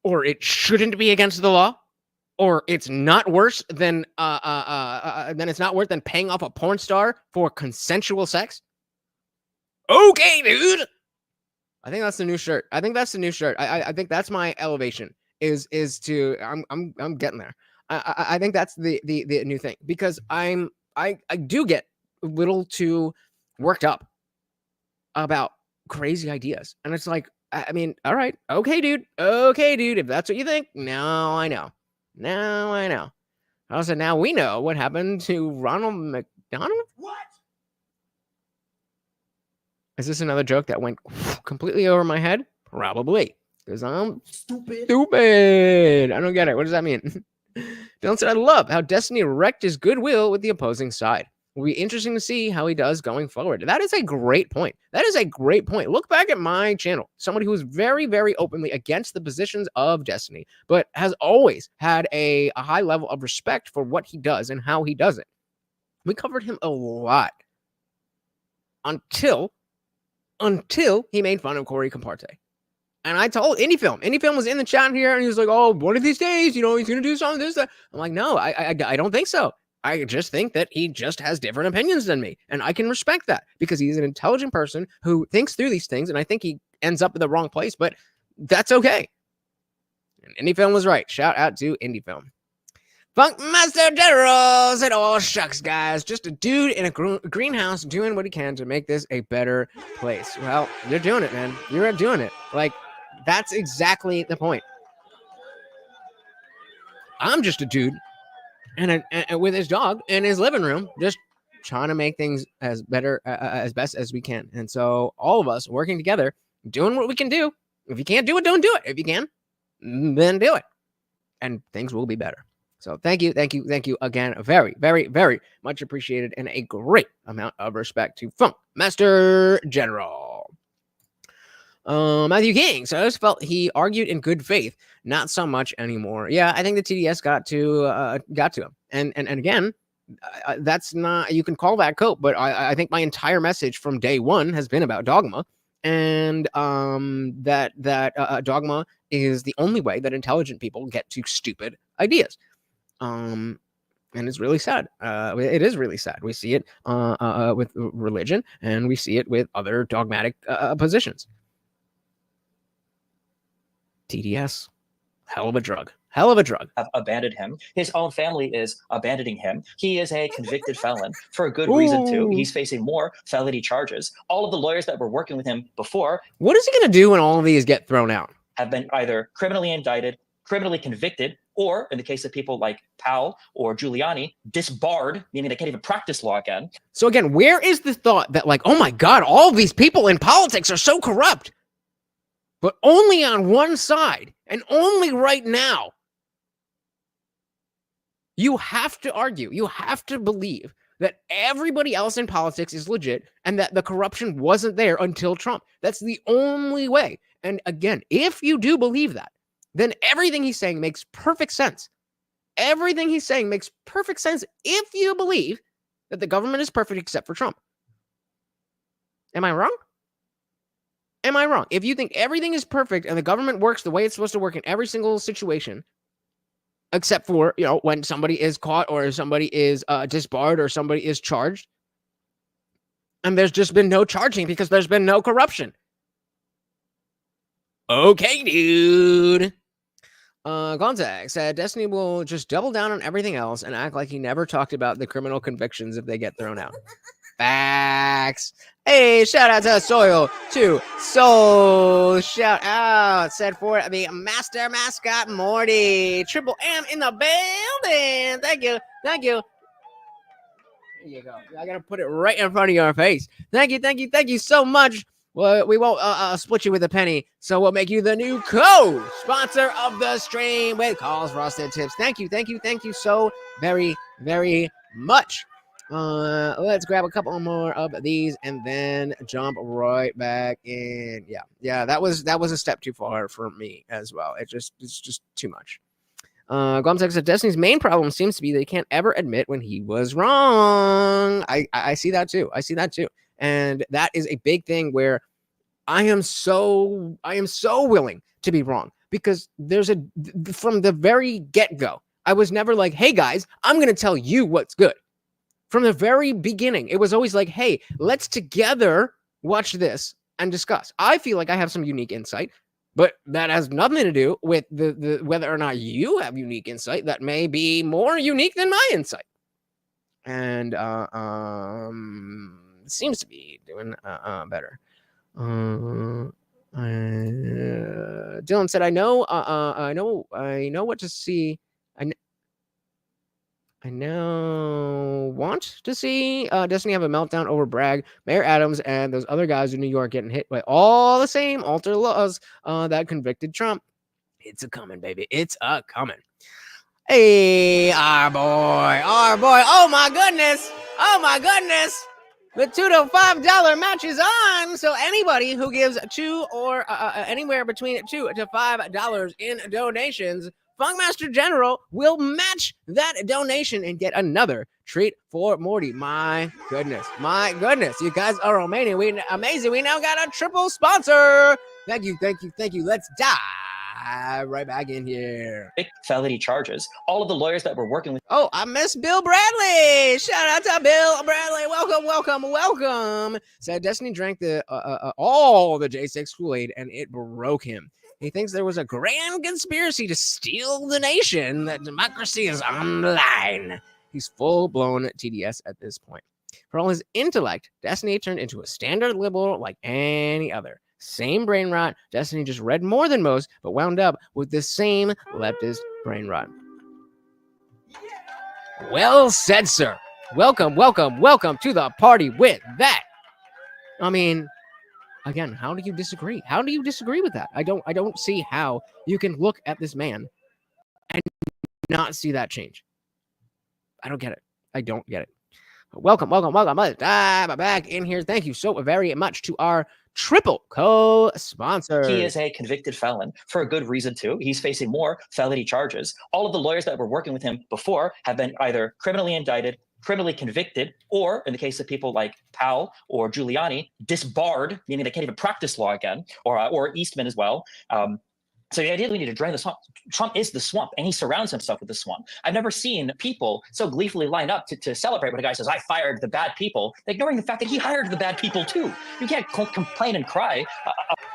or it shouldn't be against the law, or it's not worse than it's not worse than paying off a porn star for consensual sex. Okay, dude. I think that's the new shirt. I think that's the new shirt. I think that's my elevation. Is to I'm getting there. I think that's the new thing, because I do get a little too worked up about crazy ideas, and it's like, I mean, all right, okay, dude, if that's what you think, now I know. Also, now we know what happened to Ronald McDonald. what? Is this another joke that went completely over my head? Probably, because I'm stupid. I don't get it. What does that mean? Dylan said, I love how Destiny wrecked his goodwill with the opposing side. Will be interesting to see how he does going forward. That is a great point. Look back at my channel. Somebody who is very, very openly against the positions of Destiny, but has always had a high level of respect for what he does and how he does it. We covered him a lot until he made fun of Corey Comparte. And I told Indie Film was in the chat here, and he was like, oh, one of these days, he's going to do something, this, that. I'm like, no, I don't think so. I just think that he just has different opinions than me. And I can respect that, because he's an intelligent person who thinks through these things. And I think he ends up in the wrong place, but that's okay. And Indie Film was right. Shout out to Indie Film. Funk Master General said, oh, shucks, guys. Just a dude in a greenhouse doing what he can to make this a better place. Well, you're doing it, man. You're doing it. Like, that's exactly the point. I'm just a dude and with his dog in his living room, just trying to make things as best as we can. And so all of us working together, doing what we can do. If you can't do it, don't do it. If you can, then do it. And things will be better. So thank you again. Very, very, very much appreciated, and a great amount of respect to Funk Master General. Matthew King. So I just felt he argued in good faith, not so much anymore. Yeah, I think the TDS got to him. And again, that's not, you can call that cope, but I think my entire message from day one has been about dogma, and that dogma is the only way that intelligent people get to stupid ideas. And it's really sad. It is really sad. We see it with religion, and we see it with other dogmatic positions. TDS, hell of a drug. Have abandoned him. His own family is abandoning him. He is a convicted felon, for a good reason too. He's facing more felony charges. All of the lawyers that were working with him before, what is he going to do when all of these get thrown out? Have been either criminally indicted, criminally convicted, or in the case of people like Powell or Giuliani, disbarred, meaning they can't even practice law again. So again, where is the thought that, like, oh my God, all these people in politics are so corrupt, but only on one side and only right now? You have to argue, you have to believe that everybody else in politics is legit and that the corruption wasn't there until Trump. That's the only way. And again, if you do believe that, then everything he's saying makes perfect sense. Everything he's saying makes perfect sense if you believe that the government is perfect except for Trump. Am I wrong? Am I wrong? If you think everything is perfect and the government works the way it's supposed to work in every single situation, except for, when somebody is caught or somebody is disbarred or somebody is charged, and there's just been no charging because there's been no corruption. Okay, dude. Gonzaga said Destiny will just double down on everything else and act like he never talked about the criminal convictions if they get thrown out. Facts. Hey, shout out to Soil too. Soul shout out. Said for the master mascot Morty. Triple M in the building. Thank you. Thank you. There you go. I gotta put it right in front of your face. Thank you. Thank you. Thank you so much. Well, we won't split you with a penny, so we'll make you the new co-sponsor of the stream with Carl's Frosted Tips. Thank you, thank you, thank you so very, very much. Let's grab a couple more of these and then jump right back in. Yeah, that was a step too far for me as well. It's just too much. Glumsex said Destiny's main problem seems to be that he can't ever admit when he was wrong. I see that too. And that is a big thing where I am so willing to be wrong because from the very get-go, I was never like, hey guys, I'm going to tell you what's good. From the very beginning, it was always like, hey, let's together watch this and discuss. I feel like I have some unique insight, but that has nothing to do with the whether or not you have unique insight that may be more unique than my insight. And seems to be doing better. Dylan said, I know what to see. I now want to see Destiny have a meltdown over Bragg, Mayor Adams, and those other guys in New York getting hit by all the same alter laws that convicted Trump. It's a coming, baby. It's a coming. Hey, our boy. Oh my goodness. The $2 to $5 match is on. So anybody who gives $2 or anywhere between $2 to $5 in donations, Funkmaster General will match that donation and get another treat for Morty. My goodness. You guys are amazing. We now got a triple sponsor. Thank you. Let's dive right back in here. Felony charges. All of the lawyers that were working with. Oh, I miss Bill Bradley. Shout out to Bill Bradley. Welcome. Said Destiny drank all the J6 Kool-Aid and it broke him. He thinks there was a grand conspiracy to steal the nation, that democracy is on the line. He's full-blown TDS at this point. For all his intellect, Destiny turned into a standard liberal like any other. Same brain rot. Destiny just read more than most, but wound up with the same leftist brain rot. Well said, sir. Welcome to the party with that. I mean, again, how do you disagree? How do you disagree with that? I don't see how you can look at this man and not see that change. I don't get it. Welcome. Let's dive back in here. Thank you so very much to our triple co-sponsor. He is a convicted felon for a good reason too. He's facing more felony charges. All of the lawyers that were working with him before have been either criminally indicted, criminally convicted, or in the case of people like Powell or Giuliani, disbarred, meaning they can't even practice law again, or Eastman as well. So the idea that we need to drain the swamp. Trump is the swamp, and he surrounds himself with the swamp. I've never seen people so gleefully line up to celebrate when a guy says, I fired the bad people, ignoring the fact that he hired the bad people too. You can't complain and cry.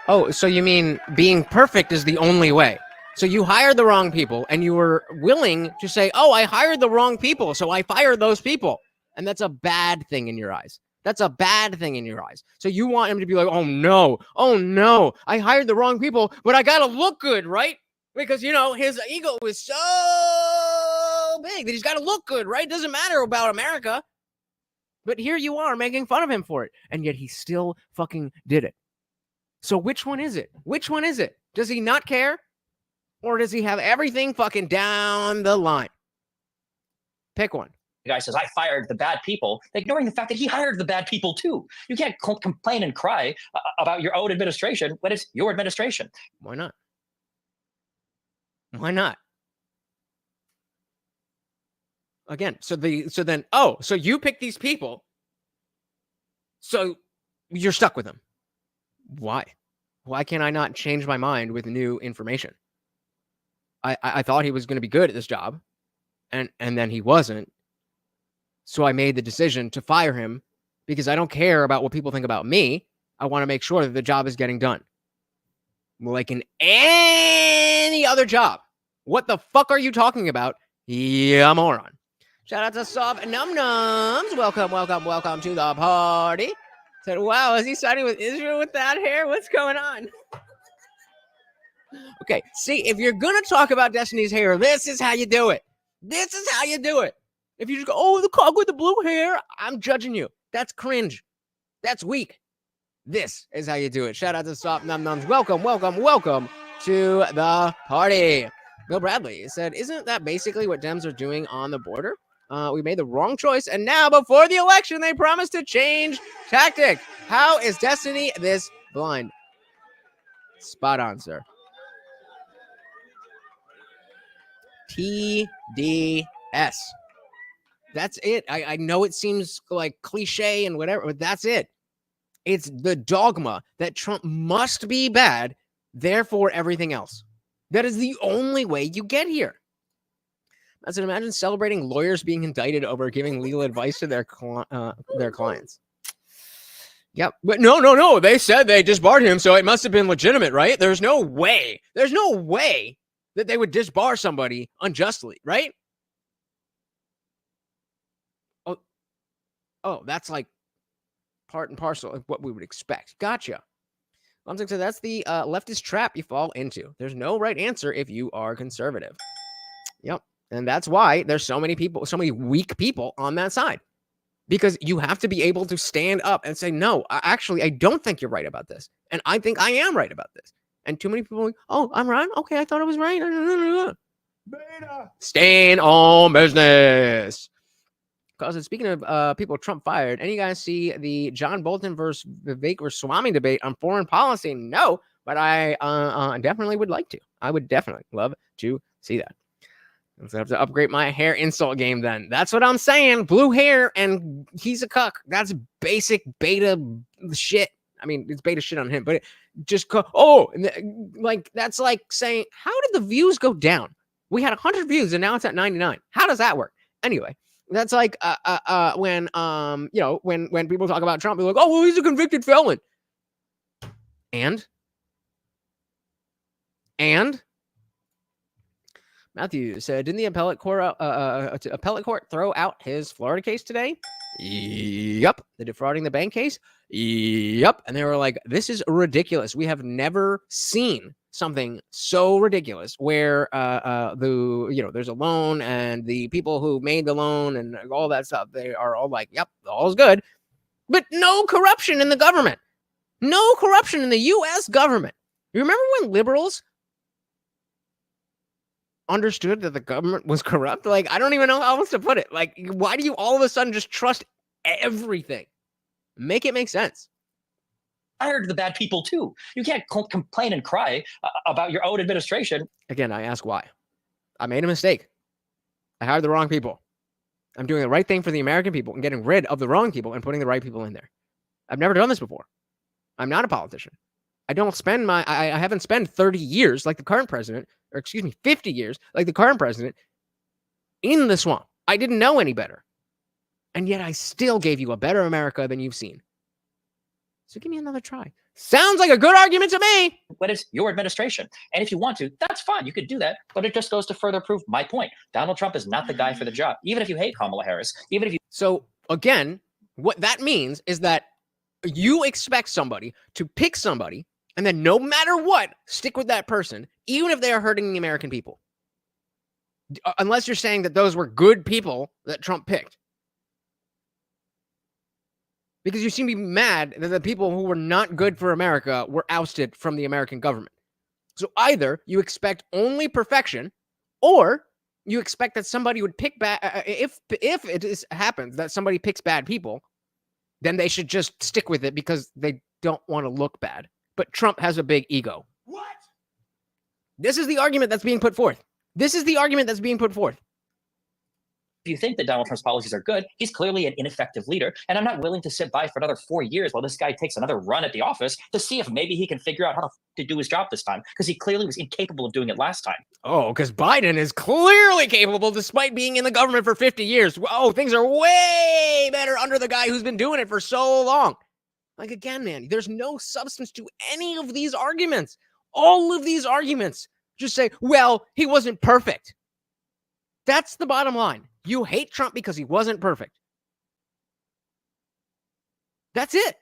Oh, so you mean being perfect is the only way? So you hired the wrong people, and you were willing to say, oh, I hired the wrong people, so I fired those people. And that's a bad thing in your eyes. So you want him to be like, oh no, I hired the wrong people, but I gotta look good, right? Because, his ego is so big that he's gotta look good, right? Doesn't matter about America. But here you are making fun of him for it, and yet he still fucking did it. So which one is it? Does he not care? Or does he have everything fucking down the line? Pick one. The guy says, I fired the bad people, ignoring the fact that he hired the bad people too. You can't complain and cry about your own administration when it's your administration. Why not? Again, so you pick these people, so you're stuck with them. Why? Why can't I not change my mind with new information? I thought he was going to be good at this job, and then he wasn't. So I made the decision to fire him because I don't care about what people think about me. I want to make sure that the job is getting done. Like in any other job, What the fuck are you talking about? Yeah, moron. Shout out to Soft Num Nums. Welcome to the party. Said, wow, is he siding with Israel with that hair? What's going on? Okay, see, if you're going to talk about Destiny's hair, this is how you do it. This is how you do it. If you just go, oh, the cock with the blue hair, I'm judging you. That's cringe. That's weak. This is how you do it. Shout out to Soft Num Nums. Welcome to the party. Bill Bradley said, isn't that basically what Dems are doing on the border? We made the wrong choice, and now before the election, they promised to change tactic. How is Destiny this blind? Spot on, sir. TDS. That's it. I know it seems like cliche and whatever, but that's it. It's the dogma that Trump must be bad, therefore everything else. That is the only way you get here. I said, imagine celebrating lawyers being indicted over giving legal advice to their clients. Yep. But no. They said they disbarred him, so it must have been legitimate, right? There's no way that they would disbar somebody unjustly, right? Oh, that's like part and parcel of what we would expect. Gotcha. So that's the leftist trap you fall into. There's no right answer if you are conservative. Yep. And that's why there's so many people, so many weak people on that side. Because you have to be able to stand up and say, no, actually, I don't think you're right about this. And I think I am right about this. And too many people are like, oh, I'm right? Okay, I thought I was right. Beta. Staying on business. Because speaking of people Trump fired, any guys see the John Bolton versus Vivek Ramaswamy debate on foreign policy? No, but I definitely would like to. I would definitely love to see that. I have to upgrade my hair insult game then. That's what I'm saying. Blue hair and he's a cuck. That's basic beta shit. I mean, it's beta shit on him, but that's like saying, how did the views go down? We had 100 views and now it's at 99. How does that work? Anyway, that's like when people talk about Trump, they're like, oh, well, he's a convicted felon. And Matthew said, didn't the appellate court throw out his Florida case today? Yep. The defrauding the bank case? Yep. And they were like, this is ridiculous. We have never seen something so ridiculous where there's a loan and the people who made the loan and all that stuff, they are all like, yep, all's good. But no corruption in the government. No corruption in the U.S. government. You remember when liberals understood that the government was corrupt? Like, I don't even know how else to put it. Like, why do you all of a sudden just trust everything? Make it make sense. Hired the bad people too. You can't complain and cry about your own administration. Again, I ask why. I made a mistake. I hired the wrong people. I'm doing the right thing for the American people and getting rid of the wrong people and putting the right people in there. I've never done this before. I'm not a politician. I haven't spent 30 years like the current president, or excuse me, 50 years like the current president in the swamp. I didn't know any better. And yet I still gave you a better America than you've seen. So give me another try. Sounds like a good argument to me. But it's your administration. And if you want to, that's fine. You could do that. But it just goes to further prove my point. Donald Trump is not the guy for the job. Even if you hate Kamala Harris, even if you... So again, what that means is that you expect somebody to pick somebody and then no matter what, stick with that person, even if they are hurting the American people. Unless you're saying that those were good people that Trump picked. Because you seem to be mad that the people who were not good for America were ousted from the American government. So either you expect only perfection, or you expect that somebody would pick bad. If it happens that somebody picks bad people, then they should just stick with it because they don't want to look bad. But Trump has a big ego. What? This is the argument that's being put forth. If you think that Donald Trump's policies are good, he's clearly an ineffective leader. And I'm not willing to sit by for another 4 years while this guy takes another run at the office to see if maybe he can figure out how to do his job this time, because he clearly was incapable of doing it last time. Oh, because Biden is clearly capable despite being in the government for 50 years. Oh, things are way better under the guy who's been doing it for so long. Like, again, man, there's no substance to any of these arguments. All of these arguments just say, well, he wasn't perfect. That's the bottom line. You hate Trump because he wasn't perfect. That's it.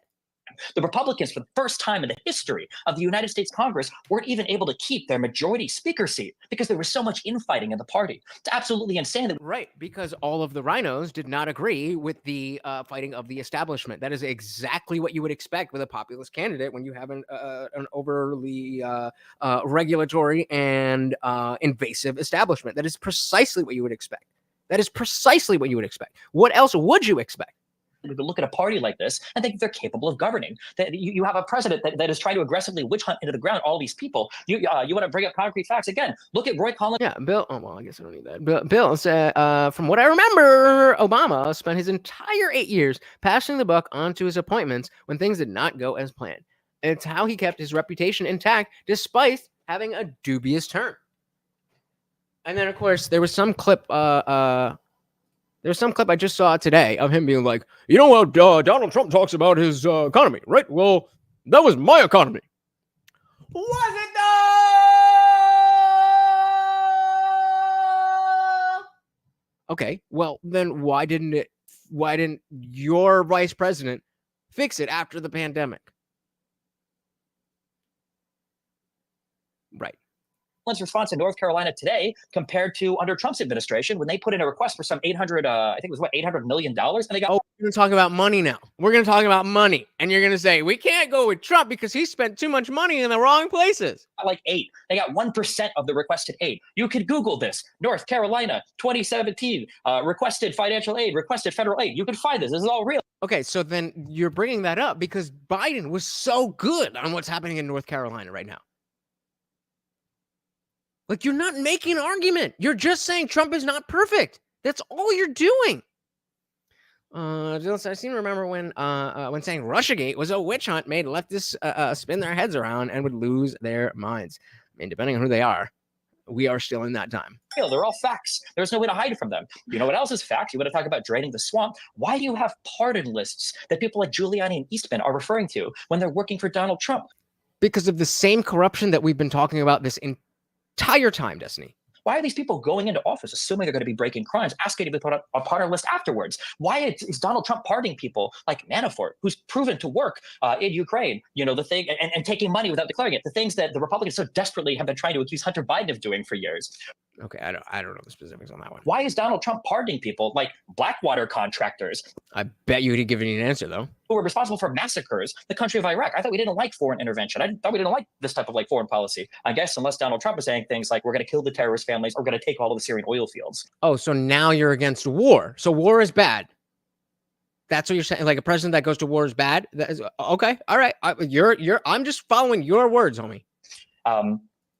The Republicans, for the first time in the history of the United States Congress, weren't even able to keep their majority speaker seat because there was so much infighting in the party. It's absolutely insane. Right, because all of the rhinos did not agree with the fighting of the establishment. That is exactly what you would expect with a populist candidate when you have an overly regulatory and invasive establishment. That is precisely what you would expect. That is precisely what you would expect. What else would you expect? Look at a party like this and think they're capable of governing. That you have a president that is trying to aggressively witch hunt into the ground all these people. You want to bring up concrete facts again? Look at Roy Collins. Yeah, Bill. Oh well, I guess I don't need that. Bill said, from what I remember, Obama spent his entire 8 years passing the buck onto his appointments when things did not go as planned. It's how he kept his reputation intact despite having a dubious term. And then, of course, there was some clip. There's some clip I just saw today of him being like, you know what, Donald Trump talks about his economy, right? Well, that was my economy. Was it though? Okay, well, then why didn't your vice president fix it after the pandemic? Right. Response in North Carolina today compared to under Trump's administration when they put in a request for some 800, I think it was what, $800 million, and they got. Oh, we're going to talk about money now. We're going to talk about money, and you're going to say we can't go with Trump because he spent too much money in the wrong places. Like 8. They got 1% of the requested aid. You could Google this. North Carolina, 2017, requested financial aid, requested federal aid. You can find this. This is all real. Okay, so then you're bringing that up because Biden was so good on what's happening in North Carolina right now. Like, you're not making an argument. You're just saying Trump is not perfect. That's all you're doing. I seem to remember when saying Russiagate was a witch hunt made leftists spin their heads around and would lose their minds. I mean, depending on who they are, we are still in that time. They're all facts. There's no way to hide from them. You know what else is fact? You want to talk about draining the swamp? Why do you have pardon lists that people like Giuliani and Eastman are referring to when they're working for Donald Trump? Because of the same corruption that we've been talking about this entire time, Destiny. Why are these people going into office assuming they're going to be breaking crimes, asking to be put on a pardon list afterwards? Why is Donald Trump pardoning people like Manafort, who's proven to work in Ukraine, you know, the thing, and taking money without declaring it, the things that the Republicans so desperately have been trying to accuse Hunter Biden of doing for years? Okay, I don't know the specifics on that one. Why is Donald Trump pardoning people like Blackwater contractors? I bet you he'd give you an answer, though. Who were responsible for massacres the country of Iraq. I thought we didn't like foreign intervention. I thought we didn't like this type of like foreign policy. I guess unless Donald Trump is saying things like we're going to kill the terrorist families or we're going to take all of the Syrian oil fields. Oh, so now you're against war. So war is bad. That's what you're saying. Like a president that goes to war is bad. That is, okay. All right. I'm just following your words, homie.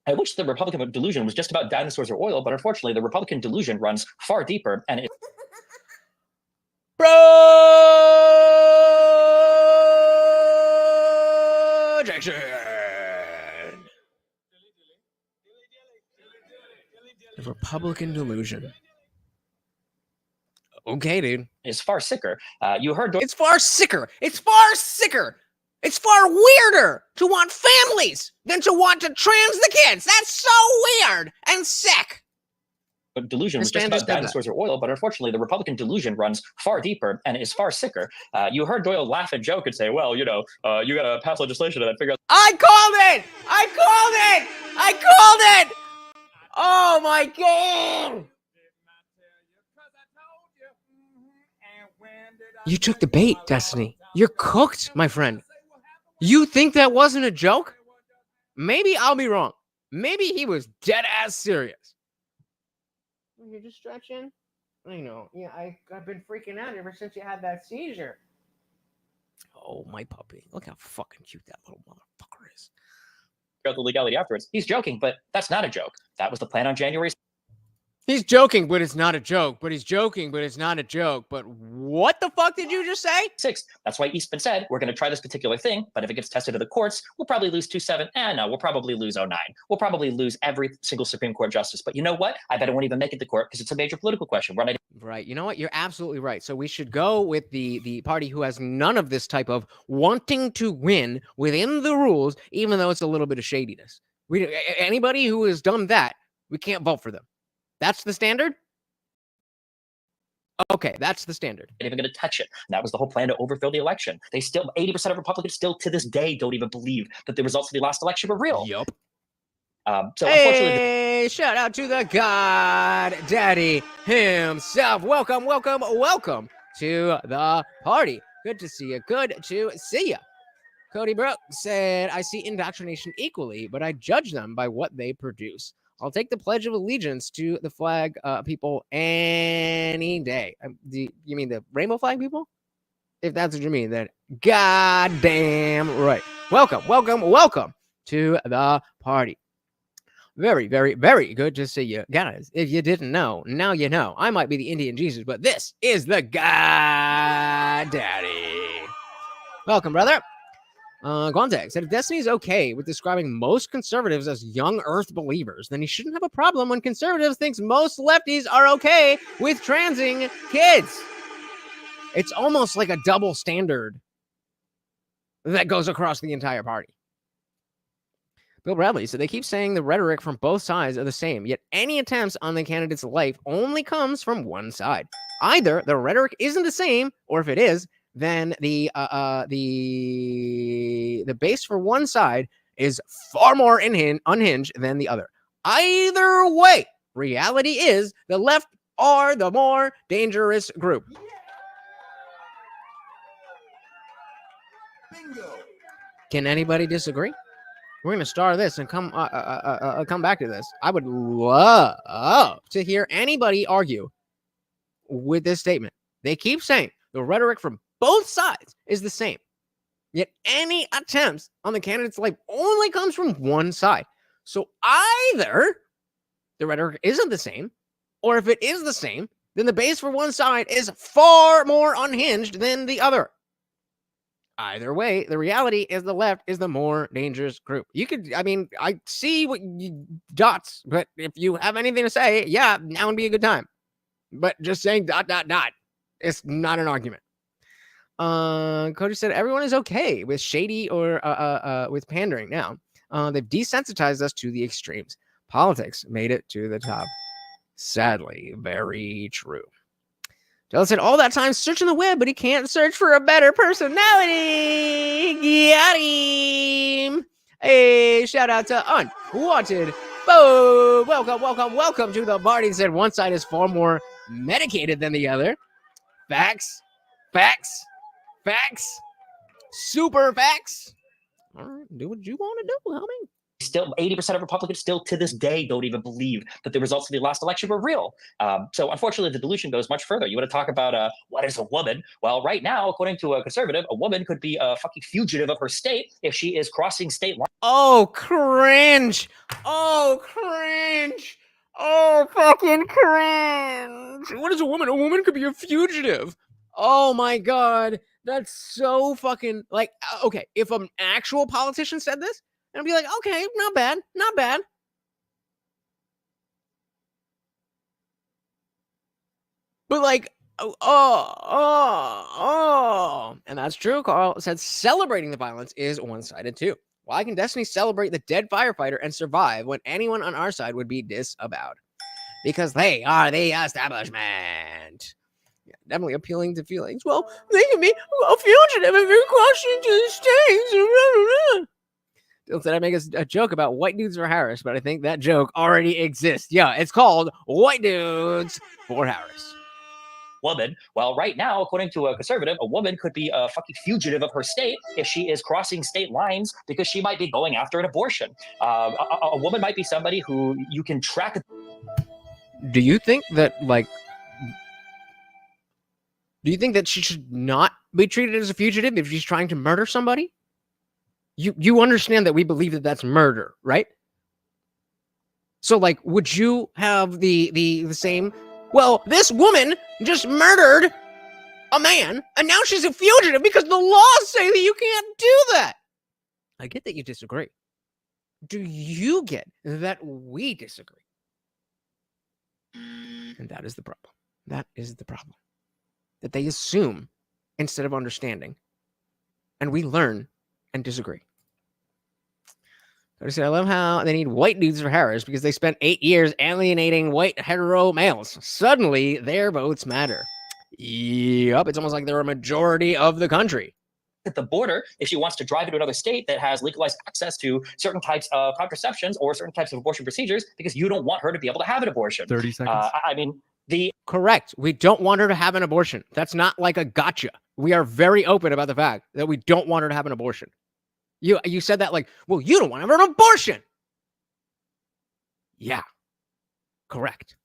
I wish the Republican delusion was just about dinosaurs or oil, but unfortunately, the Republican delusion runs far deeper. And Projection. The Republican delusion. Okay, dude. It's far sicker. You heard. It's far sicker. It's far sicker. It's far weirder to want families than to want to trans the kids. That's so weird and sick. But delusion was just about dinosaurs or oil, but unfortunately, the Republican delusion runs far deeper and is far sicker. You heard Doyle laugh and joke and say, well, you know, you got to pass legislation and figure out. I called it! I called it! I called it! Oh, my God! You took the bait, Destiny. You're cooked, my friend. You think that wasn't a joke? Maybe I'll be wrong. Maybe he was dead ass serious. You're just stretching? I know. Yeah, I've been freaking out ever since you had that seizure. Oh, my puppy. Look how fucking cute that little motherfucker is. The legality afterwards. He's joking, but that's not a joke. That was the plan on January. He's joking, but it's not a joke. But he's joking, but it's not a joke. But what the fuck did you just say? 6. That's why Eastman said, we're going to try this particular thing, but if it gets tested to the courts, we'll probably lose 2-7. No, we'll probably lose 09. We'll probably lose every single Supreme Court justice. But you know what? I bet it won't even make it to court because it's a major political question. Right. You know what? You're absolutely right. So we should go with the party who has none of this type of wanting to win within the rules, even though it's a little bit of shadiness. Anybody who has done that, we can't vote for them. That's the standard? Okay, that's the standard. Even going to touch it. And that was the whole plan to overthrow the election. They still, 80% of Republicans still to this day don't even believe that the results of the last election were real. Yup. So unfortunately, Hey, shout out to the God Daddy himself. Welcome, welcome, welcome to the party. Good to see you. Good to see you. Cody Brooks said, I see indoctrination equally, but I judge them by what they produce. I'll take the Pledge of Allegiance to the flag people any day. You mean the rainbow flag people? If that's what you mean, then goddamn right. Welcome, welcome, welcome to the party. Very, very, very good to see you guys. If you didn't know, now you know. I might be the Indian Jesus, but this is the God Daddy. Welcome, brother. Quantex said, if Destiny's okay with describing most conservatives as young earth believers, then he shouldn't have a problem when conservatives thinks most lefties are okay with transing kids. It's almost like a double standard that goes across the entire party. Bill Bradley said, they keep saying the rhetoric from both sides are the same, yet any attempts on the candidate's life only comes from one side. Either the rhetoric isn't the same, or if it is, then the base for one side is far more unhinged than the other. Either way, reality is the left are the more dangerous group. Bingo. Can anybody disagree? We're going to star this and come back to this. I would love to hear anybody argue with this statement. They keep saying the rhetoric from both sides is the same. Yet any attempts on the candidate's life only comes from one side. So either the rhetoric isn't the same, or if it is the same, then the base for one side is far more unhinged than the other. Either way, the reality is the left is the more dangerous group. I see what you dots, but if you have anything to say, yeah, now would be a good time. But just saying ... it's not an argument. Cody said everyone is okay with shady or with pandering now. They've desensitized us to the extremes. Politics made it to the top. Sadly, very true. Doyle said all that time searching the web, but he can't search for a better personality. Got him. Hey, shout out to Unwanted Bo. Welcome to the party. He said one side is far more medicated than the other. Facts. Super facts. All right, do what you want to do, homie. Still, 80% of Republicans still to this day don't even believe that the results of the last election were real. So unfortunately, the delusion goes much further. You want to talk about what is a woman? Well, right now, according to a conservative, a woman could be a fucking fugitive of her state if she is crossing state lines. Oh, cringe. Oh, fucking cringe. What is a woman? A woman could be a fugitive. Oh, my God. That's so fucking, like, okay, if an actual politician said this, and I'd be like, okay, not bad. But like, and that's true. Carl said celebrating the violence is one-sided too. Why can Destiny celebrate the dead firefighter and survive when anyone on our side would be disavowed? Because they are the establishment. Yeah, definitely appealing to feelings. Well, they can be a fugitive if you're crossing into the states. Said I make a joke about white dudes for Harris, but I think that joke already exists. Yeah, it's called White Dudes for Harris. Woman. Well, right now, according to a conservative, a woman could be a fucking fugitive of her state if she is crossing state lines because she might be going after an abortion. A woman might be somebody who you can track. Do you think that she should not be treated as a fugitive if she's trying to murder somebody? You understand that we believe that that's murder, right? So, like, would you have the same? Well, this woman just murdered a man, and now she's a fugitive because the laws say that you can't do that. I get that you disagree. Do you get that we disagree? And that is the problem. That they assume instead of understanding, and we learn and disagree. Cody said, I love how they need white dudes for Harris because they spent 8 years alienating white hetero males. Suddenly, their votes matter. Yup, it's almost like they're a majority of the country. At the border, if she wants to drive into another state that has legalized access to certain types of contraceptions or certain types of abortion procedures, because you don't want her to be able to have an abortion. 30 seconds. I mean, Correct. We don't want her to have an abortion. That's not like a gotcha. We are very open about the fact that we don't want her to have an abortion. You said that like, well, you don't want to have an abortion. Yeah. Correct.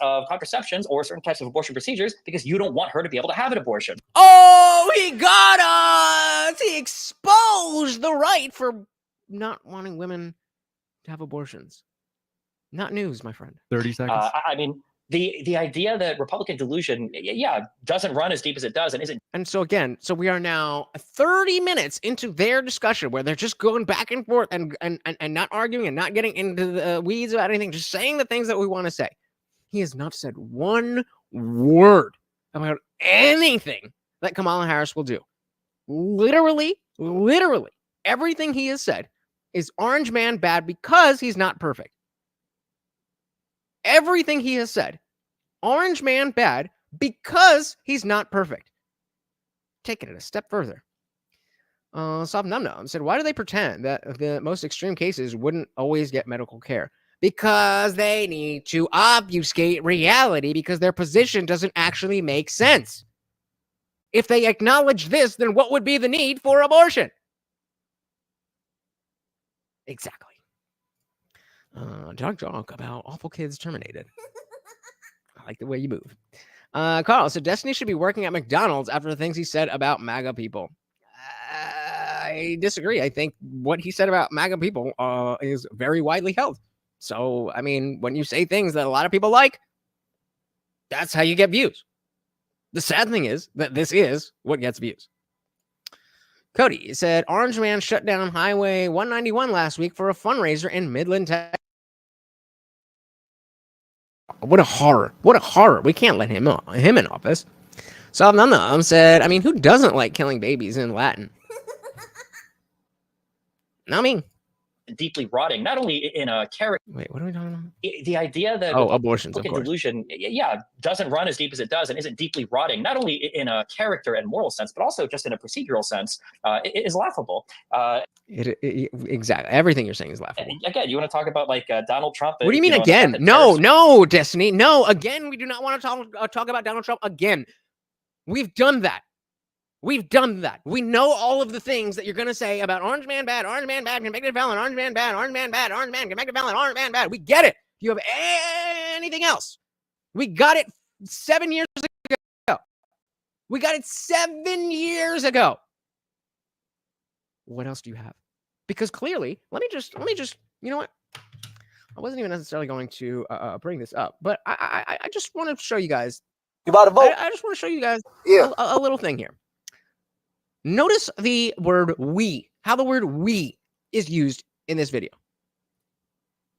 Of contraceptions or certain types of abortion procedures because you don't want her to be able to have an abortion. Oh, he got us! He exposed the right for not wanting women to have abortions. Not news, my friend. 30 seconds. I mean, the idea that Republican delusion, doesn't run as deep as it does and isn't. And so again, we are now 30 minutes into their discussion where they're just going back and forth and not arguing and not getting into the weeds about anything, just saying the things that we want to say. He has not said one word about anything that Kamala Harris will do. Literally, everything he has said is orange man bad because he's not perfect. Everything he has said, orange man bad because he's not perfect. Taking it a step further. Sob Num Num said, why do they pretend that the most extreme cases wouldn't always get medical care? Because they need to obfuscate reality because their position doesn't actually make sense. If they acknowledge this, then what would be the need for abortion? Exactly. Talk about awful kids terminated. I like the way you move. Carl, so Destiny should be working at McDonald's after the things he said about MAGA people. I disagree. I think what he said about MAGA people is very widely held. So, I mean, when you say things that a lot of people like, that's how you get views. The sad thing is that this is what gets views. Cody said, Orange Man shut down Highway 191 last week for a fundraiser in Midland, Texas. What a horror. What a horror. We can't let him in office. So Num Num said, I mean, who doesn't like killing babies in Latin? I mean, deeply rotting, not only in a character. Wait, what are we talking about? The idea that abortions, of course. Delusion, doesn't run as deep as it does and isn't deeply rotting, not only in a character and moral sense, but also just in a procedural sense, is laughable. Exactly. Everything you're saying is laughable. Again, you want to talk about like Donald Trump? What do you mean again? No, Destiny. No, again, we do not want to talk about Donald Trump again. We've done that. We've done that. We know all of the things that you're going to say about Orange Man bad, convicted felon, Orange Man bad, Orange Man bad, Orange Man, convicted felon, Orange Man bad. We get it. Do you have anything else? We got it 7 years ago. We got it 7 years ago. What else do you have? Because clearly, let me just, you know what? I wasn't even necessarily going to bring this up, but I just want to show you guys. You about to vote? I just want to show you guys a little thing here. Notice the word we, how the word we is used in this video.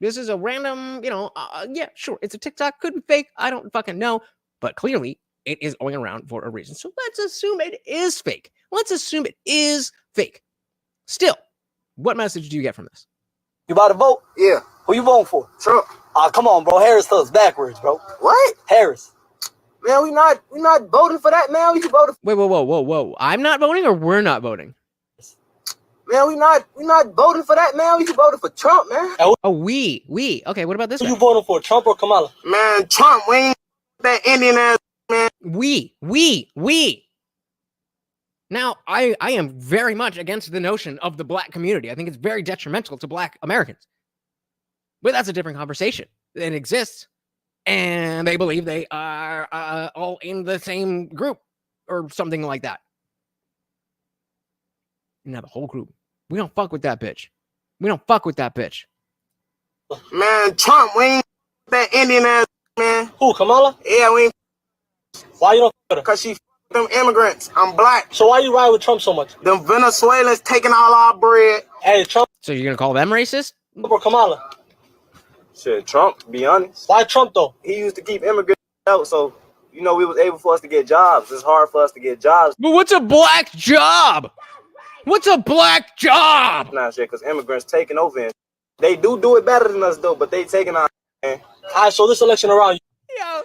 This is a random, sure, it's a TikTok, could be fake, I don't fucking know, but clearly it is going around for a reason. So let's assume it is fake. Let's assume it is fake. Still, what message do you get from this? You about to vote? Yeah. Who you voting for? Trump. Come on, bro. Harris does backwards, bro. What? Harris. Man, we not voting for that, man. We voting. Wait, whoa. I'm not voting or we're not voting? Man, we not voting for that, man. We voting for Trump, man. Oh, we. Okay, what about this Who guy? you voting for, Trump or Kamala? Man, Trump, we ain't that Indian ass, man. We. Now, I am very much against the notion of the black community. I think it's very detrimental to black Americans. But that's a different conversation. It exists. And they believe they are all in the same group or something like that. Now the whole group. We don't fuck with that bitch. Man, Trump, we ain't that Indian ass, man. Who, Kamala? Yeah, we ain't. Why you don't f*** her? Cause she them immigrants. I'm black. So why you ride with Trump so much? Them Venezuelans taking all our bread. Hey, Trump So you're gonna call them racist? or Kamala? Shit, Trump, to be honest. Why Trump though? He used to keep immigrants out, so we was able for us to get jobs. It's hard for us to get jobs. But what's a black job? What's a black job? Nah, shit, because immigrants taking over. And they do it better than us, though, but they taking our, man. All right, so this election around, Yo,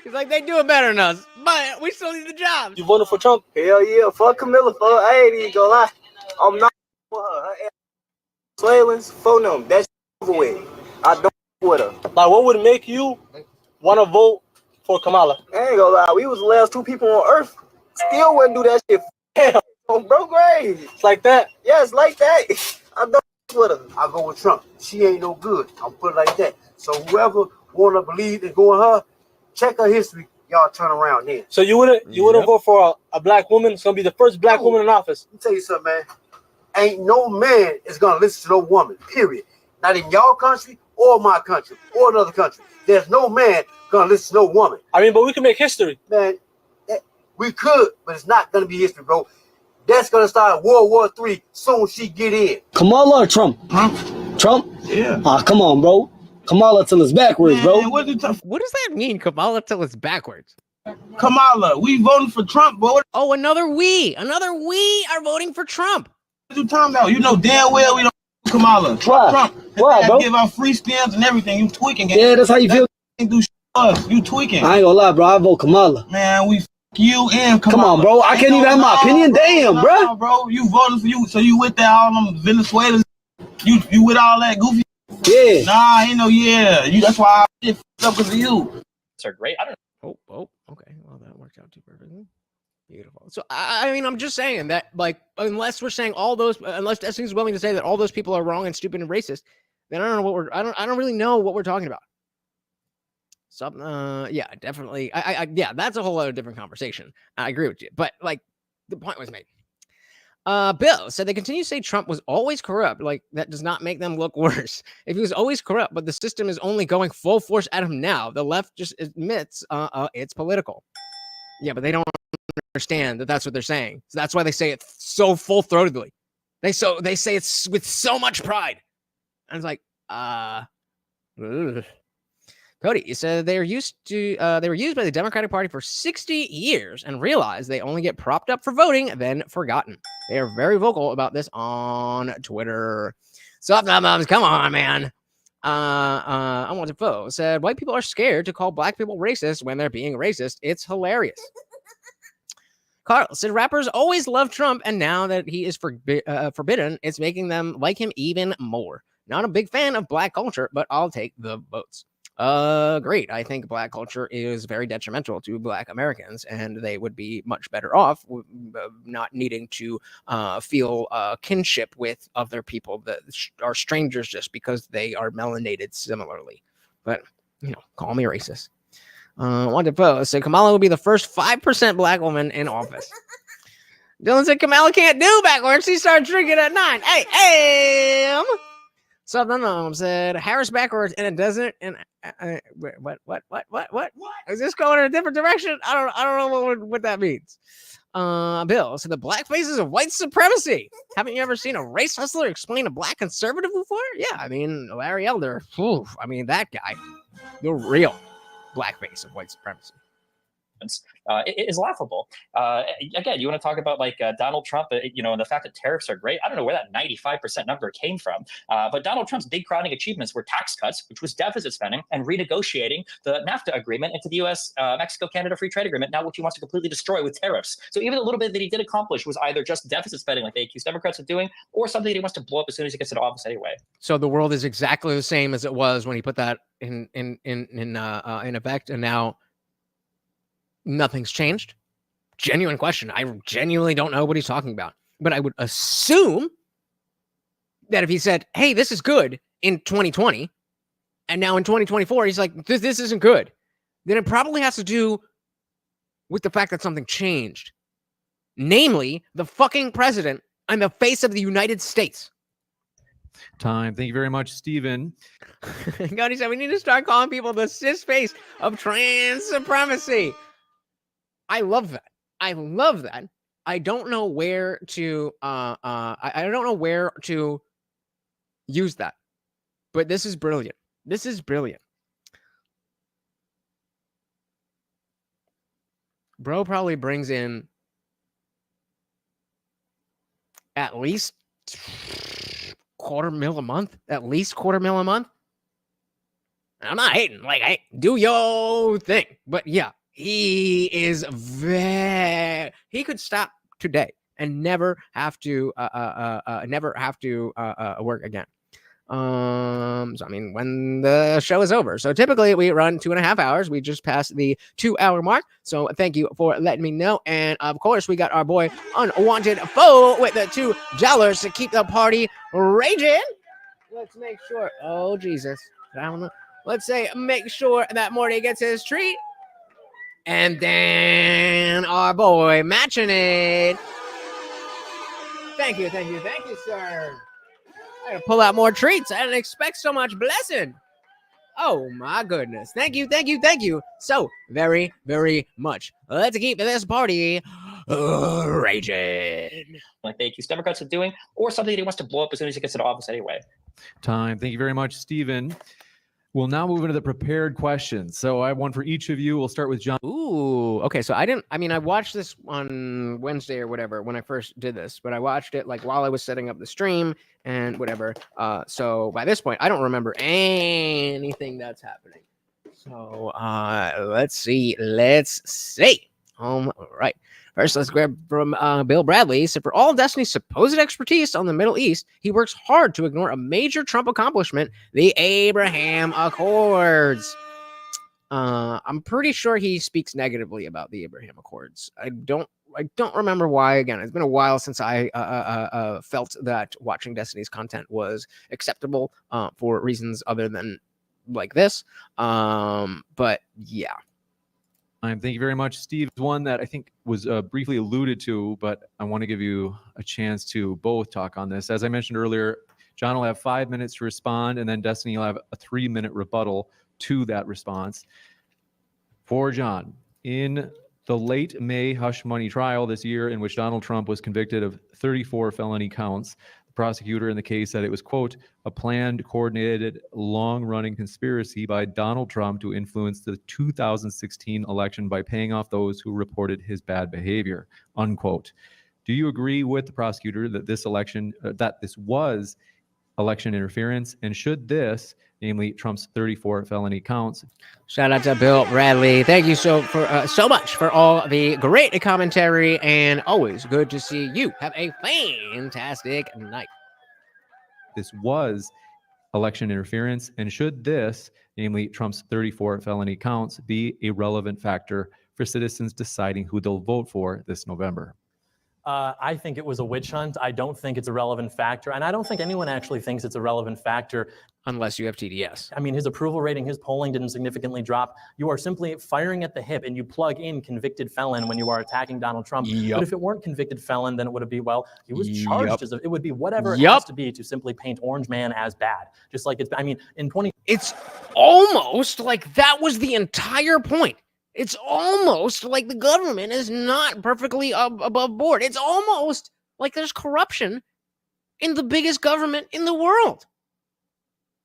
he's like, they do it better than us, but we still need the jobs. you voting for Trump? Hell yeah, fuck Camilla, fuck. I ain't even gonna lie. I'm not for her. Her ass swellings, for them. That's over with. I don't with her. Like, what would make you want to vote for Kamala? I ain't gonna lie. We was the last 2 people on earth. Still wouldn't do that shit. Damn, On bro grave. it's like that. Yeah, it's like that. I don't with her. I go with Trump. She ain't no good. I'll put it like that. So whoever wanna believe and go with her, check her history. Y'all turn around then. So you wouldn't vote for a black woman? It's gonna be the first black woman in office. Let me tell you something, man. Ain't no man is gonna listen to no woman. Period. Not in y'all country or my country or another country. There's no man gonna listen to no woman. I mean, but we can make history. Man, we could, but it's not gonna be history, bro. That's gonna start World War III soon as she get in. Kamala or Trump? Huh? Trump? Yeah. Ah, come on, bro. Kamala till it's backwards, bro. What does that mean, Kamala, till it's backwards? Kamala, we voting for Trump, boy. Oh, another we are voting for Trump. What you talking about? You know damn well we don't Kamala. Why? Trump. Why, bro? Give out free stamps and everything. You tweaking. Yeah, that's how you feel. Ain't do shit for us. You tweaking. I ain't gonna lie, bro. I vote Kamala. Man, we you and Kamala. Come on, bro. I can't even have my opinion. Damn, bro. Bro, you voting for you, so you with that all them Venezuelans? You with all that goofy? Yeah. Nah, ain't no yeah. You that's why I shit f***ed up because of you. Are great. I don't know. Oh, okay. Well, that worked out too perfectly. Beautiful. So, I mean, I'm just saying that, like, unless we're saying unless Destiny's willing to say that all those people are wrong and stupid and racist, then I don't know what I don't really know what we're talking about. So, yeah, definitely. Yeah, that's a whole other different conversation. I agree with you, but like, the point was made. Bill said they continue to say Trump was always corrupt. Like, that does not make them look worse. If he was always corrupt, but the system is only going full force at him now, the left just admits it's political. Yeah, but they don't understand that that's what they're saying. So that's why they say it so full-throatedly. They say it's with so much pride. And it's like, ugh. Cody, you said they were used by the Democratic Party for 60 years and realized they only get propped up for voting, then forgotten. They are very vocal about this on Twitter. Soft moms, come on, man. I want to vote. Said white people are scared to call black people racist when they're being racist. It's hilarious. Carl said rappers always love Trump, and now that he is forbidden, it's making them like him even more. Not a big fan of black culture, but I'll take the votes. Great. I think black culture is very detrimental to black Americans, and they would be much better off not needing to feel kinship with other people that are strangers just because they are melanated similarly. But, you know, call me racist. Wanted to post. So Kamala will be the first 5% black woman in office. Dylan said Kamala can't do backwards. She started drinking at 9. Hey. Something said Harris backwards and it doesn't. And what? Is this going in a different direction? I don't know what that means. Bill, so the black faces of white supremacy. Haven't you ever seen a race hustler explain a black conservative before? Yeah, I mean Larry Elder. I mean that guy, the real blackface of white supremacy. Is laughable. Again, you want to talk about like Donald Trump, and the fact that tariffs are great. I don't know where that 95% number came from, but Donald Trump's big crowning achievements were tax cuts, which was deficit spending, and renegotiating the NAFTA agreement into the U.S. Mexico-Canada free trade agreement, now which he wants to completely destroy with tariffs. So even a little bit that he did accomplish was either just deficit spending, like they accused Democrats of doing, or something that he wants to blow up as soon as he gets into office anyway. So the world is exactly the same as it was when he put that in effect, and now nothing's changed. Genuine question. I genuinely don't know what he's talking about. But I would assume that if he said, hey, this is good in 2020, and now in 2024, he's like, this isn't good, then it probably has to do with the fact that something changed. Namely, the fucking president and the face of the United States. Time. Thank you very much, Stephen. God, he said, we need to start calling people the cis face of trans supremacy. I love that. I don't know where to I don't know where to use that. But this is brilliant. Bro probably brings in at least $250,000 a month. At least $250,000 a month. I'm not hating. Like, hey, do your thing. But yeah, he is he could stop today and never have to work again. So I mean, when the show is over. So typically we run 2.5 hours. We just passed the 2-hour mark. So thank you for letting me know. And of course, we got our boy Unwanted Foe with the $2 to keep the party raging. Let's make sure. Oh Jesus, I don't know. Let's say make sure that Morty gets his treat. And then our boy matching it. Thank you, sir. I gotta pull out more treats. I didn't expect so much blessing. Oh my goodness. Thank you so very, very much. Let's keep this party raging. Like they accuse Democrats of doing, or something that he wants to blow up as soon as he gets into office anyway. Time. Thank you very much, Stephen. We'll now move into the prepared questions. So I have one for each of you. We'll start with John. Ooh, okay. So I watched this on Wednesday or whatever when I first did this, but I watched it like while I was setting up the stream and whatever. So by this point, I don't remember anything that's happening. So let's see. All right. First, let's grab from Bill Bradley. So for all Destiny's supposed expertise on the Middle East, he works hard to ignore a major Trump accomplishment, the Abraham Accords. I'm pretty sure he speaks negatively about the Abraham Accords. I don't remember why. Again, it's been a while since I felt that watching Destiny's content was acceptable for reasons other than like this. But yeah. Thank you very much, Steve. One that I think was briefly alluded to, but I want to give you a chance to both talk on this. As I mentioned earlier, John will have 5 minutes to respond, and then Destiny will have a 3-minute rebuttal to that response. For John, in the late May hush money trial this year, in which Donald Trump was convicted of 34 felony counts, the prosecutor in the case said it was, quote, a planned, coordinated, long-running conspiracy by Donald Trump to influence the 2016 election by paying off those who reported his bad behavior, unquote. Do you agree with the prosecutor that this was election interference, and should this, namely Trump's 34 felony counts? Shout out to Bill Bradley. Thank you so much for all the great commentary, and always good to see you. Have a fantastic night. This was election interference, and should this, namely Trump's 34 felony counts, be a relevant factor for citizens deciding who they'll vote for this November? I think it was a witch hunt. I don't think it's a relevant factor. And I don't think anyone actually thinks it's a relevant factor. Unless you have TDS. I mean, his approval rating, his polling didn't significantly drop. You are simply firing at the hip, and you plug in convicted felon when you are attacking Donald Trump. Yep. But if it weren't convicted felon, then it would be, well, he was charged as it would be whatever it has to be to simply paint Orange Man as bad. Just like it's, I mean, in 20. It's almost like that was the entire point. It's almost like the government is not perfectly above board. It's almost like there's corruption in the biggest government in the world.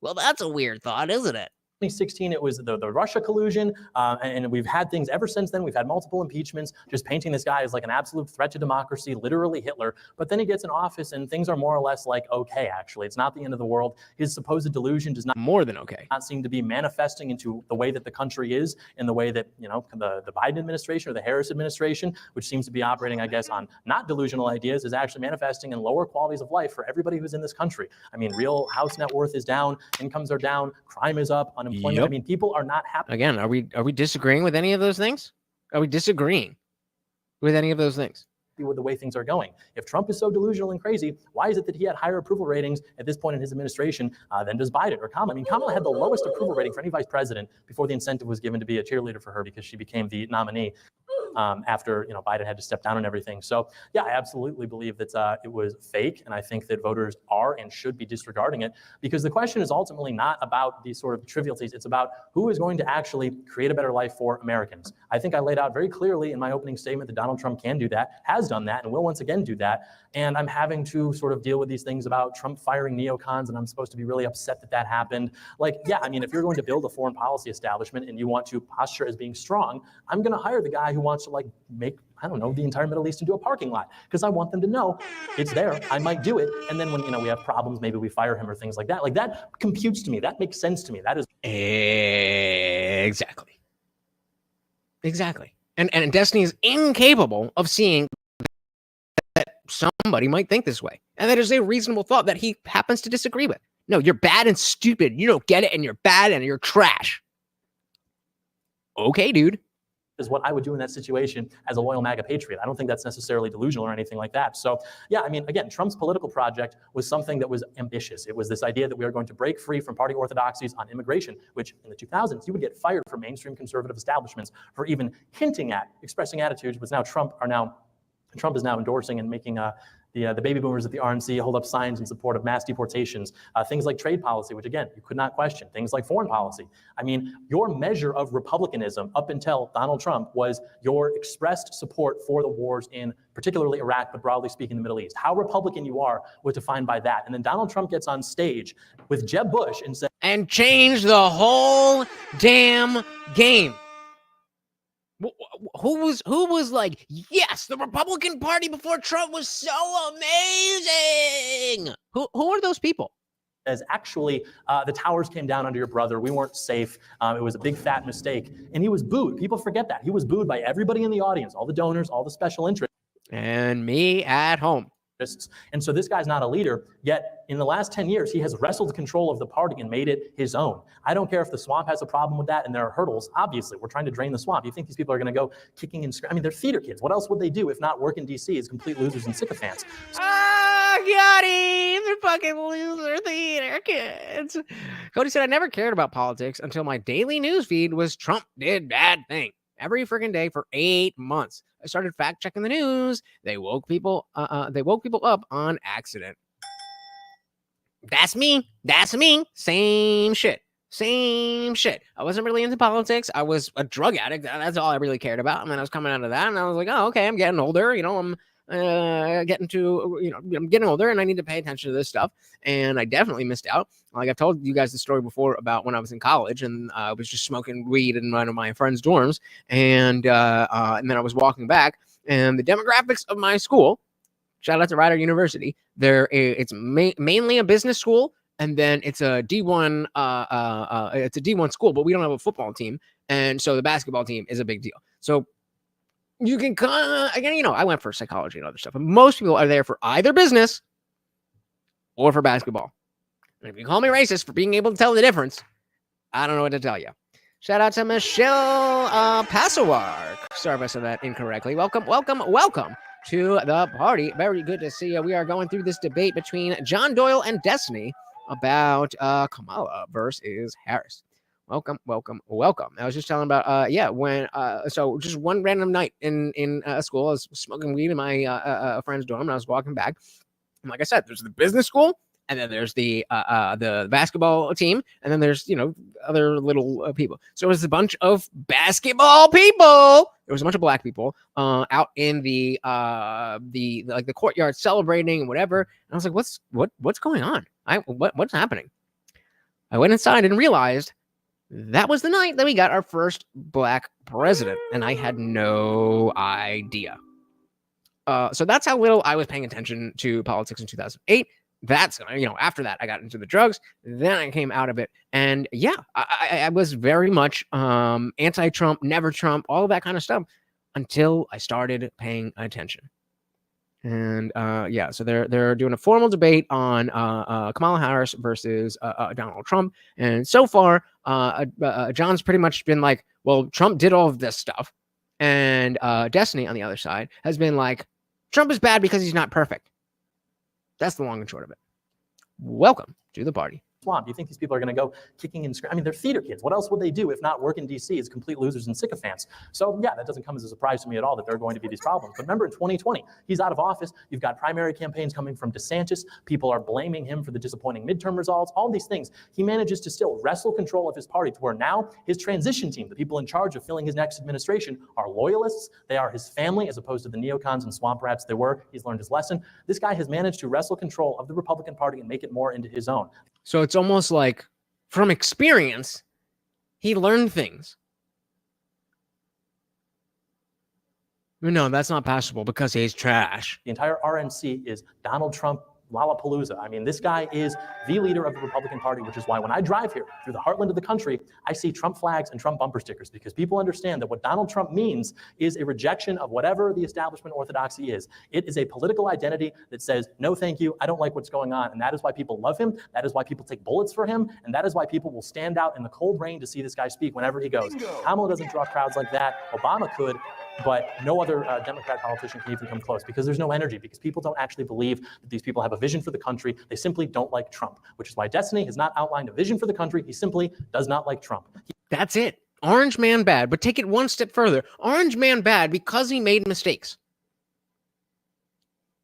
Well, that's a weird thought, isn't it? 2016, it was the Russia collusion, and we've had things ever since then. We've had multiple impeachments, just painting this guy as like an absolute threat to democracy, literally Hitler. But then he gets in office, and things are more or less like okay. Actually, it's not the end of the world. His supposed delusion does not more than okay. Not seem to be manifesting into the way that the country is, in the way that the Biden administration or the Harris administration, which seems to be operating, I guess, on not delusional ideas, is actually manifesting in lower qualities of life for everybody who's in this country. I mean, real house net worth is down, incomes are down, crime is up, unemployment. Yep. I mean, people are not happy. Again, are we disagreeing with any of those things? Are we disagreeing with any of those things? With the way things are going. If Trump is so delusional and crazy, why is it that he had higher approval ratings at this point in his administration than does Biden or Kamala? I mean, Kamala had the lowest approval rating for any vice president before the incentive was given to be a cheerleader for her because she became the nominee after Biden had to step down and everything. So yeah, I absolutely believe that it was fake, and I think that voters are and should be disregarding it because the question is ultimately not about these sort of trivialities. It's about who is going to actually create a better life for Americans. I think I laid out very clearly in my opening statement that Donald Trump can do that, has done that, and will once again do that. And I'm having to sort of deal with these things about Trump firing neocons, and I'm supposed to be really upset that that happened. Like, yeah, I mean, if you're going to build a foreign policy establishment and you want to posture as being strong, I'm going to hire the guy who wants to like make, I don't know, the entire Middle East into a parking lot because I want them to know it's there. I might do it. And then when, you know, we have problems, maybe we fire him or things like that. Like that computes to me. That makes sense to me. That is exactly. And Destiny is incapable of seeing that somebody might think this way. And that is a reasonable thought that he happens to disagree with. No, you're bad and stupid. You don't get it, and you're bad and you're trash. Okay, dude. Is what I would do in that situation as a loyal MAGA patriot. I don't think that's necessarily delusional or anything like that. So yeah, I mean, again, Trump's political project was something that was ambitious. It was this idea that we are going to break free from party orthodoxies on immigration, which in the 2000s, you would get fired from mainstream conservative establishments for even hinting at, expressing attitudes, which now Trump is now endorsing and making the baby boomers at the RNC hold up signs in support of mass deportations, things like trade policy, which again, you could not question, things like foreign policy. I mean, your measure of republicanism up until Donald Trump was your expressed support for the wars in particularly Iraq, but broadly speaking, the Middle East. How Republican you are was defined by that. And then Donald Trump gets on stage with Jeb Bush and says, and change the whole damn game. Who was like, yes, the Republican Party before Trump was so amazing? Who are those people? As actually, the towers came down under your brother. We weren't safe. It was a big fat mistake. And he was booed. People forget that. He was booed by everybody in the audience, all the donors, all the special interests. And me at home. And so this guy's not a leader, yet in the last 10 years, he has wrestled control of the party and made it his own. I don't care if the swamp has a problem with that, and there are hurdles. Obviously, we're trying to drain the swamp. You think these people are going to go kicking and screaming? I mean, they're theater kids. What else would they do if not work in D.C. as complete losers and sycophants? Got him. They're fucking loser theater kids. Cody said, I never cared about politics until my daily news feed was Trump did bad thing. Every freaking day for 8 months. I started fact checking the news. They woke people up on accident. That's me. Same shit. I wasn't really into politics. I was a drug addict. That's all I really cared about. And then I was coming out of that, and I was like, oh, okay, I'm getting older. I'm getting older, and I need to pay attention to this stuff. And I definitely missed out. Like I've told you guys the story before about when I was in college, and I was just smoking weed in one of my friends' dorms, and then I was walking back, and the demographics of my school, shout out to Rider University, it's mainly a business school, and then it's a D1 it's a D1 school, but we don't have a football team, and so the basketball team is a big deal. So you can again, I went for psychology and other stuff, but most people are there for either business or for basketball. And if you call me racist for being able to tell the difference, I don't know what to tell you. Shout out to Michelle Passawar. Sorry if I said that incorrectly. Welcome to the party. Very good to see you. We are going through this debate between John Doyle and Destiny about Kamala versus Harris. Welcome. I was just telling about, so just one random night in school, I was smoking weed in my friend's dorm, and I was walking back. And like I said, there's the business school, and then there's the basketball team, and then there's, other little people. So it was a bunch of basketball people. There was a bunch of black people out in the courtyard celebrating and whatever. And I was like, what's going on? What's happening? I went inside and realized that was the night that we got our first black president, and I had no idea. So that's how little I was paying attention to politics in 2008. That's, after that, I got into the drugs. Then I came out of it. And yeah, I was very much anti-Trump, never Trump, all of that kind of stuff until I started paying attention. And so they're doing a formal debate on Kamala Harris versus Donald Trump. And so far, John's pretty much been like, well, Trump did all of this stuff. And Destiny on the other side has been like, Trump is bad because he's not perfect. That's the long and short of it. Welcome to the party. swamp. You think these people are going to go kicking and screaming? I mean, they're theater kids. What else would they do if not work in D.C. as complete losers and sycophants? So yeah, that doesn't come as a surprise to me at all that there are going to be these problems. But remember, in 2020, he's out of office. You've got primary campaigns coming from DeSantis. People are blaming him for the disappointing midterm results. All these things. He manages to still wrestle control of his party to where now his transition team, the people in charge of filling his next administration, are loyalists. They are his family as opposed to the neocons and swamp rats they were. He's learned his lesson. This guy has managed to wrestle control of the Republican Party and make it more into his own. So it's almost like from experience, he learned things. No, that's not possible because he's trash. The entire RNC is Donald Trump Lollapalooza. I mean, this guy is the leader of the Republican Party, which is why when I drive here through the heartland of the country, I see Trump flags and Trump bumper stickers, because people understand that what Donald Trump means is a rejection of whatever the establishment orthodoxy is. It is a political identity that says, no, thank you, I don't like what's going on. And that is why people love him. That is why people take bullets for him. And that is why people will stand out in the cold rain to see this guy speak whenever he goes. Kamala doesn't draw crowds like that. Obama could. But no other Democrat politician can even come close, because there's no energy, because people don't actually believe that these people have a vision for the country. They simply don't like Trump, which is why Destiny has not outlined a vision for the country. He simply does not like Trump. That's it. Orange man bad, but take it one step further. Orange man bad because he made mistakes.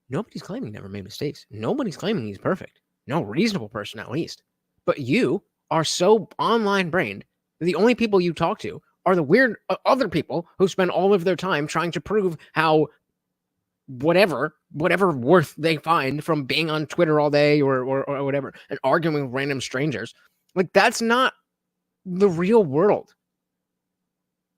Nobody's claiming he never made mistakes. Nobody's claiming he's perfect. No reasonable person, at least. But you are so online brained that the only people you talk to are the weird other people who spend all of their time trying to prove how whatever worth they find from being on Twitter all day or whatever and arguing with random strangers. Like, that's not the real world.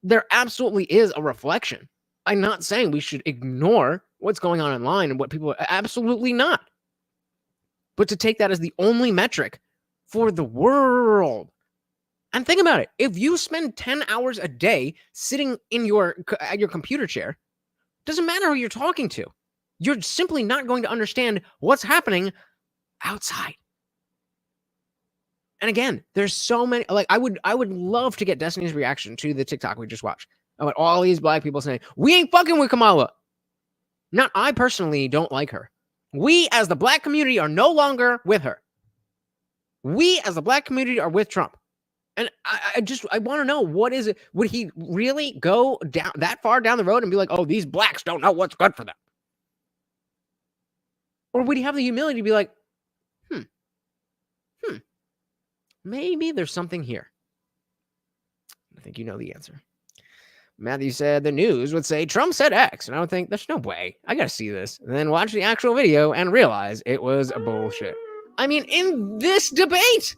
There absolutely is a reflection. I'm not saying we should ignore what's going on online and what people are, absolutely not. But to take that as the only metric for the world. And think about it. If you spend 10 hours a day sitting in at your computer chair, doesn't matter who you're talking to. You're simply not going to understand what's happening outside. And again, there's so many, like, I would love to get Destiny's reaction to the TikTok we just watched about all these black people saying, we ain't fucking with Kamala. Not, I personally don't like her. We as the black community are no longer with her. We as the black community are with Trump. And I want to know, what is it? Would he really go down that far down the road and be like, oh, these blacks don't know what's good for them? Or would he have the humility to be like, maybe there's something here? I think you know the answer. Matthew said the news would say Trump said X. And I would think, there's no way. I got to see this. And then watch the actual video and realize it was bullshit. I mean, in this debate,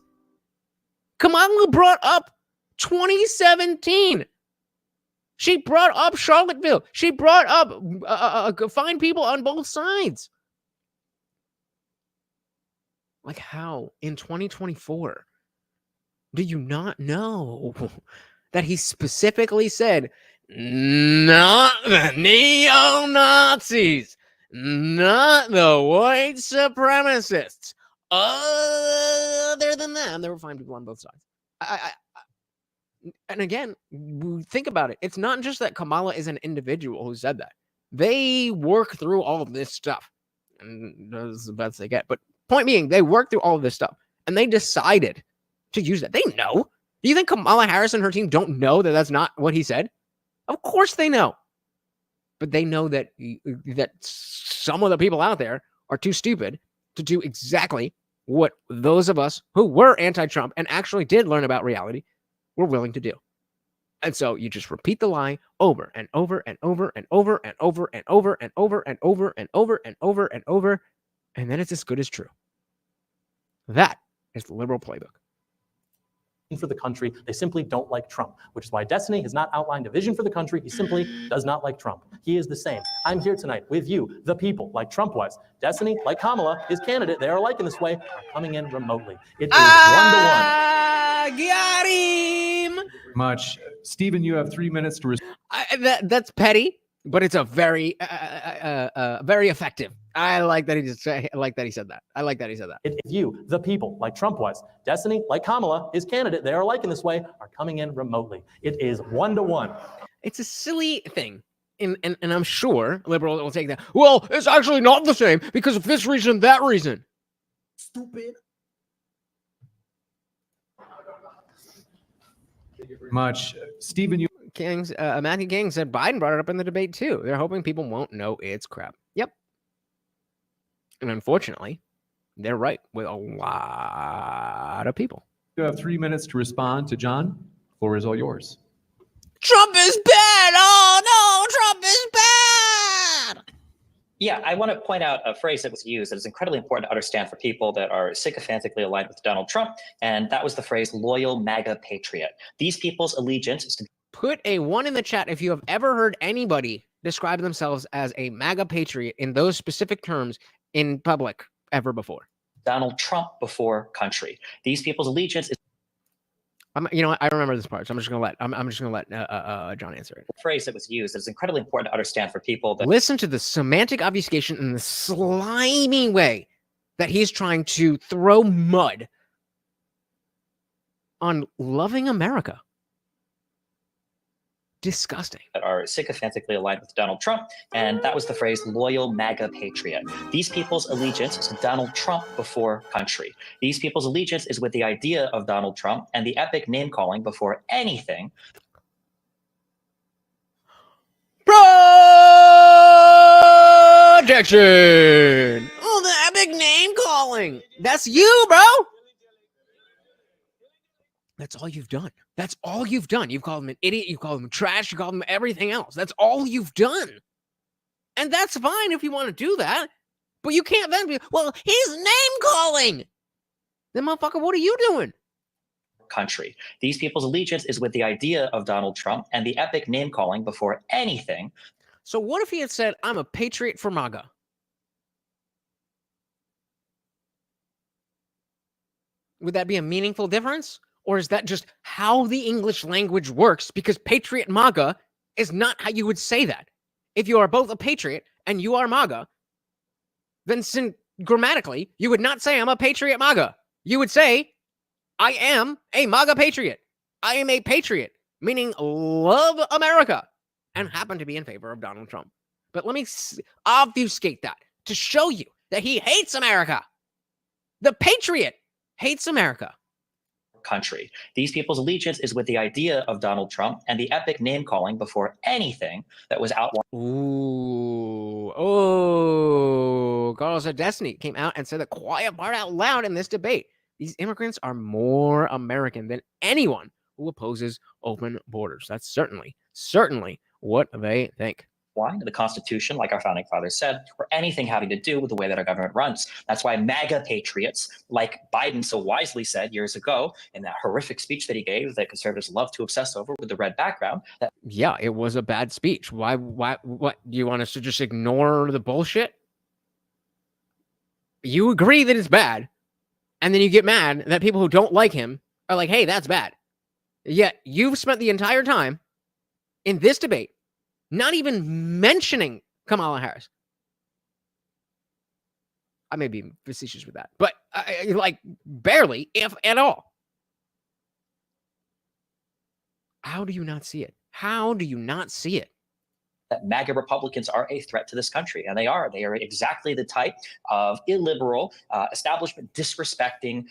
Kamala brought up 2017. She brought up Charlottesville. She brought up fine people on both sides. Like, how in 2024 do you not know that he specifically said, not the neo-Nazis, not the white supremacists. Other than that, there were fine people on both sides. And again, think about it. It's not just that Kamala is an individual who said that. They work through all of this stuff. And that's the best they get. But point being, they work through all of this stuff. And they decided to use that. They know. Do you think Kamala Harris and her team don't know that that's not what he said? Of course they know. But they know that some of the people out there are too stupid to do exactly what those of us who were anti-Trump and actually did learn about reality were willing to do. And so you just repeat the lie over and over and over and over and over and over and over and over and over and over and over, and then it's as good as true. That is the liberal playbook. For the country, they simply don't like Trump, which is why Destiny has not outlined a vision for the country. He simply does not like Trump. He is the same. I'm here tonight with you, the people, like Trump was. Destiny, like Kamala, his candidate, they are alike in this way, are coming in remotely. It is 1-to-1. Got him. Much. Stephen, you have 3 minutes to respond. That's petty, but it's a very effective. I like that he said that. I like that he said that. It is you, the people, like Trump was. Destiny, like Kamala, his candidate, they are alike in this way, are coming in remotely. It is 1-to-1. It's a silly thing. And I'm sure liberals will take that. Well, it's actually not the same because of this reason, that reason. Stupid. Thank you very much. Stephen, you. Matthew King said Biden brought it up in the debate too. They're hoping people won't know it's crap. Yep. And unfortunately, they're right with a lot of people. You have 3 minutes to respond to John. The floor is all yours. Trump is bad. Oh no, Trump is bad. Yeah, I want to point out a phrase that was used that is incredibly important to understand for people that are sycophantically aligned with Donald Trump, and that was the phrase loyal MAGA patriot. These people's allegiance is to put a 1 in the chat if you have ever heard anybody described themselves as a MAGA patriot in those specific terms in public ever before. Donald Trump before country. These people's allegiance is You know what? I remember this part, so I'm just gonna let John answer it. a phrase that was used. It's incredibly important to understand for people that Listen to the semantic obfuscation and the slimy way that he's trying to throw mud on loving America. Disgusting. are sycophantically aligned with Donald Trump, and that was the phrase loyal MAGA patriot. These people's allegiance is Donald Trump before country. These people's allegiance is with the idea of Donald Trump and the epic name calling before anything. Projection! Oh, the epic name calling! That's you, bro! That's all you've done. That's all you've done. You've called him an idiot. You called him trash. You called him everything else. That's all you've done. And that's fine if you want to do that. But you can't then be, well, he's name calling. Then, motherfucker, what are you doing? Country. These people's allegiance is with the idea of Donald Trump and the epic name calling before anything. So what if he had said, I'm a patriot for MAGA? Would that be a meaningful difference? Or is that just how the English language works? Because patriot MAGA is not how you would say that. If you are both a patriot and you are MAGA, then grammatically, you would not say I'm a patriot MAGA. You would say, I am a MAGA patriot. I am a patriot, meaning love America, and happen to be in favor of Donald Trump. But let me obfuscate that to show you that he hates America. The patriot hates America. Country. These people's allegiance is with the idea of Donald Trump and the epic name calling before anything that was outlined. Carlos of Destiny came out and said the quiet part out loud in this debate. These immigrants are more American than anyone who opposes open borders. That's certainly what they think. The Constitution, like our founding fathers said, or anything having to do with the way that our government runs. That's why MAGA patriots, like Biden so wisely said years ago in that horrific speech that he gave that conservatives love to obsess over with the red background. Yeah, it was a bad speech. Why, what? Do you want us to just ignore the bullshit? You agree that it's bad, and then you get mad that people who don't like him are like, hey, that's bad. Yet you've spent the entire time in this debate not even mentioning Kamala Harris. I may be facetious with that, but like barely, if at all. How do you not see it? How do you not see it? That MAGA Republicans are a threat to this country, and they are. They are exactly the type of illiberal, establishment disrespecting,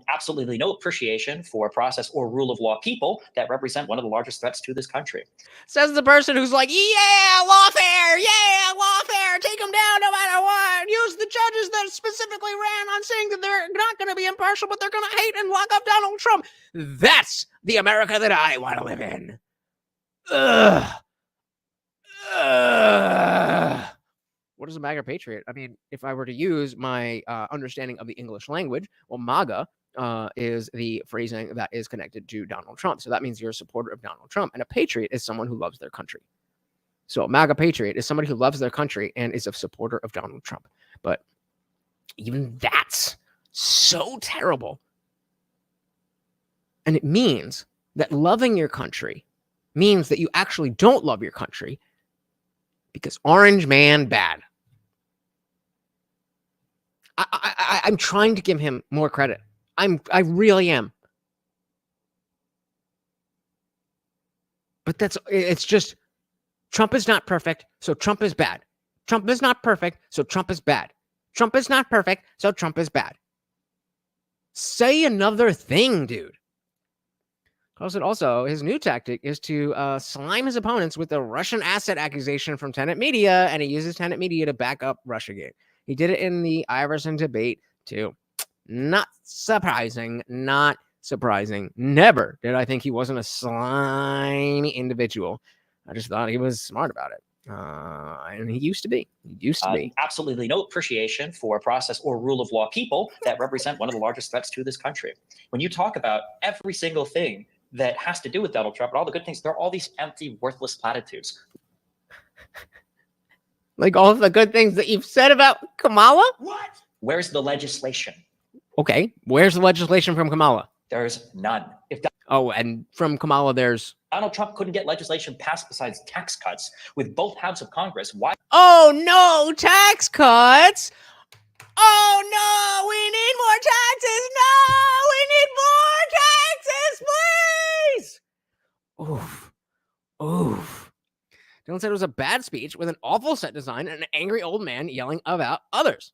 absolutely no appreciation for process or rule of law people that represent one of the largest threats to this country. Says the person who's like, yeah, lawfare, take them down no matter what. Use the judges that specifically ran on saying that they're not going to be impartial, but they're going to hate and lock up Donald Trump. That's the America that I want to live in. Ugh. What is a MAGA patriot? I mean, if I were to use my understanding of the English language, well, MAGA is the phrasing that is connected to Donald Trump. So that means you're a supporter of Donald Trump. And a patriot is someone who loves their country. So a MAGA patriot is somebody who loves their country and is a supporter of Donald Trump. But even that's so terrible. And it means that loving your country means that you actually don't love your country. Because orange man bad. I'm trying to give him more credit. I really am. But it's just, Trump is not perfect, so Trump is bad. Trump is not perfect, so Trump is bad. Trump is not perfect, so Trump is bad. Say another thing, dude. Also, his new tactic is to slime his opponents with a Russian asset accusation from Tenet Media, and he uses Tenet Media to back up Russiagate. He did it in the Iverson debate, too. Not surprising. Never did I think he wasn't a slimy individual. I just thought he was smart about it. And he used to be. Absolutely no appreciation for process or rule of law people that represent one of the largest threats to this country. When you talk about every single thing that has to do with Donald Trump and all the good things, there are all these empty, worthless platitudes. Like all of the good things that you've said about Kamala? What? Where's the legislation? Okay, where's the legislation from Kamala? There's none. If Oh, and from Kamala, there's... Donald Trump couldn't get legislation passed besides tax cuts with both houses of Congress, why? Oh, no, tax cuts! Oh, no, we need more taxes! No, we need more taxes, please! Oof. Dylan said it was a bad speech with an awful set design and an angry old man yelling about others.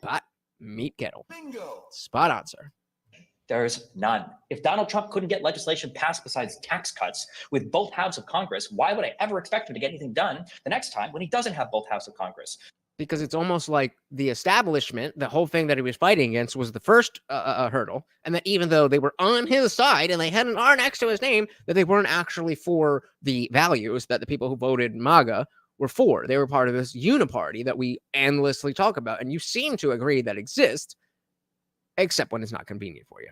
But meat kettle. Bingo. Spot on, sir. There's none. If Donald Trump couldn't get legislation passed besides tax cuts with both houses of Congress, why would I ever expect him to get anything done the next time when he doesn't have both houses of Congress? Because it's almost like the establishment, the whole thing that he was fighting against was the first hurdle. And that even though they were on his side and they had an R next to his name, that they weren't actually for the values that the people who voted MAGA were for. They were part of this uniparty that we endlessly talk about. And you seem to agree that exists, except when it's not convenient for you.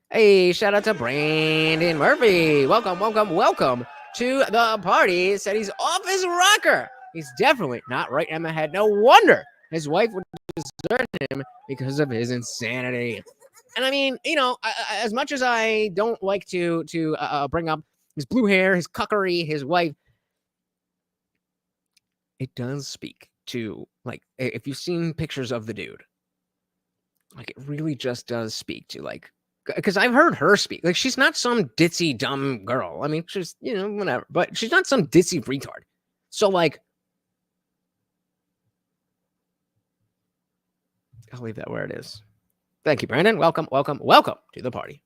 Hey, shout out to Brandon Murphy. Welcome to the party. Said he's off his rocker. He's definitely not right in the head. No wonder his wife would desert him because of his insanity. And I mean, you know, as much as I don't like to bring up his blue hair, his cuckery, his wife, it does speak to, like, if you've seen pictures of the dude, like, it really just does speak to, like, because I've heard her speak. Like, she's not some ditzy, dumb girl. I mean, she's, you know, whatever. But she's not some ditzy retard. So, like, I'll leave that where it is. Thank you, Brandon. Welcome to the party.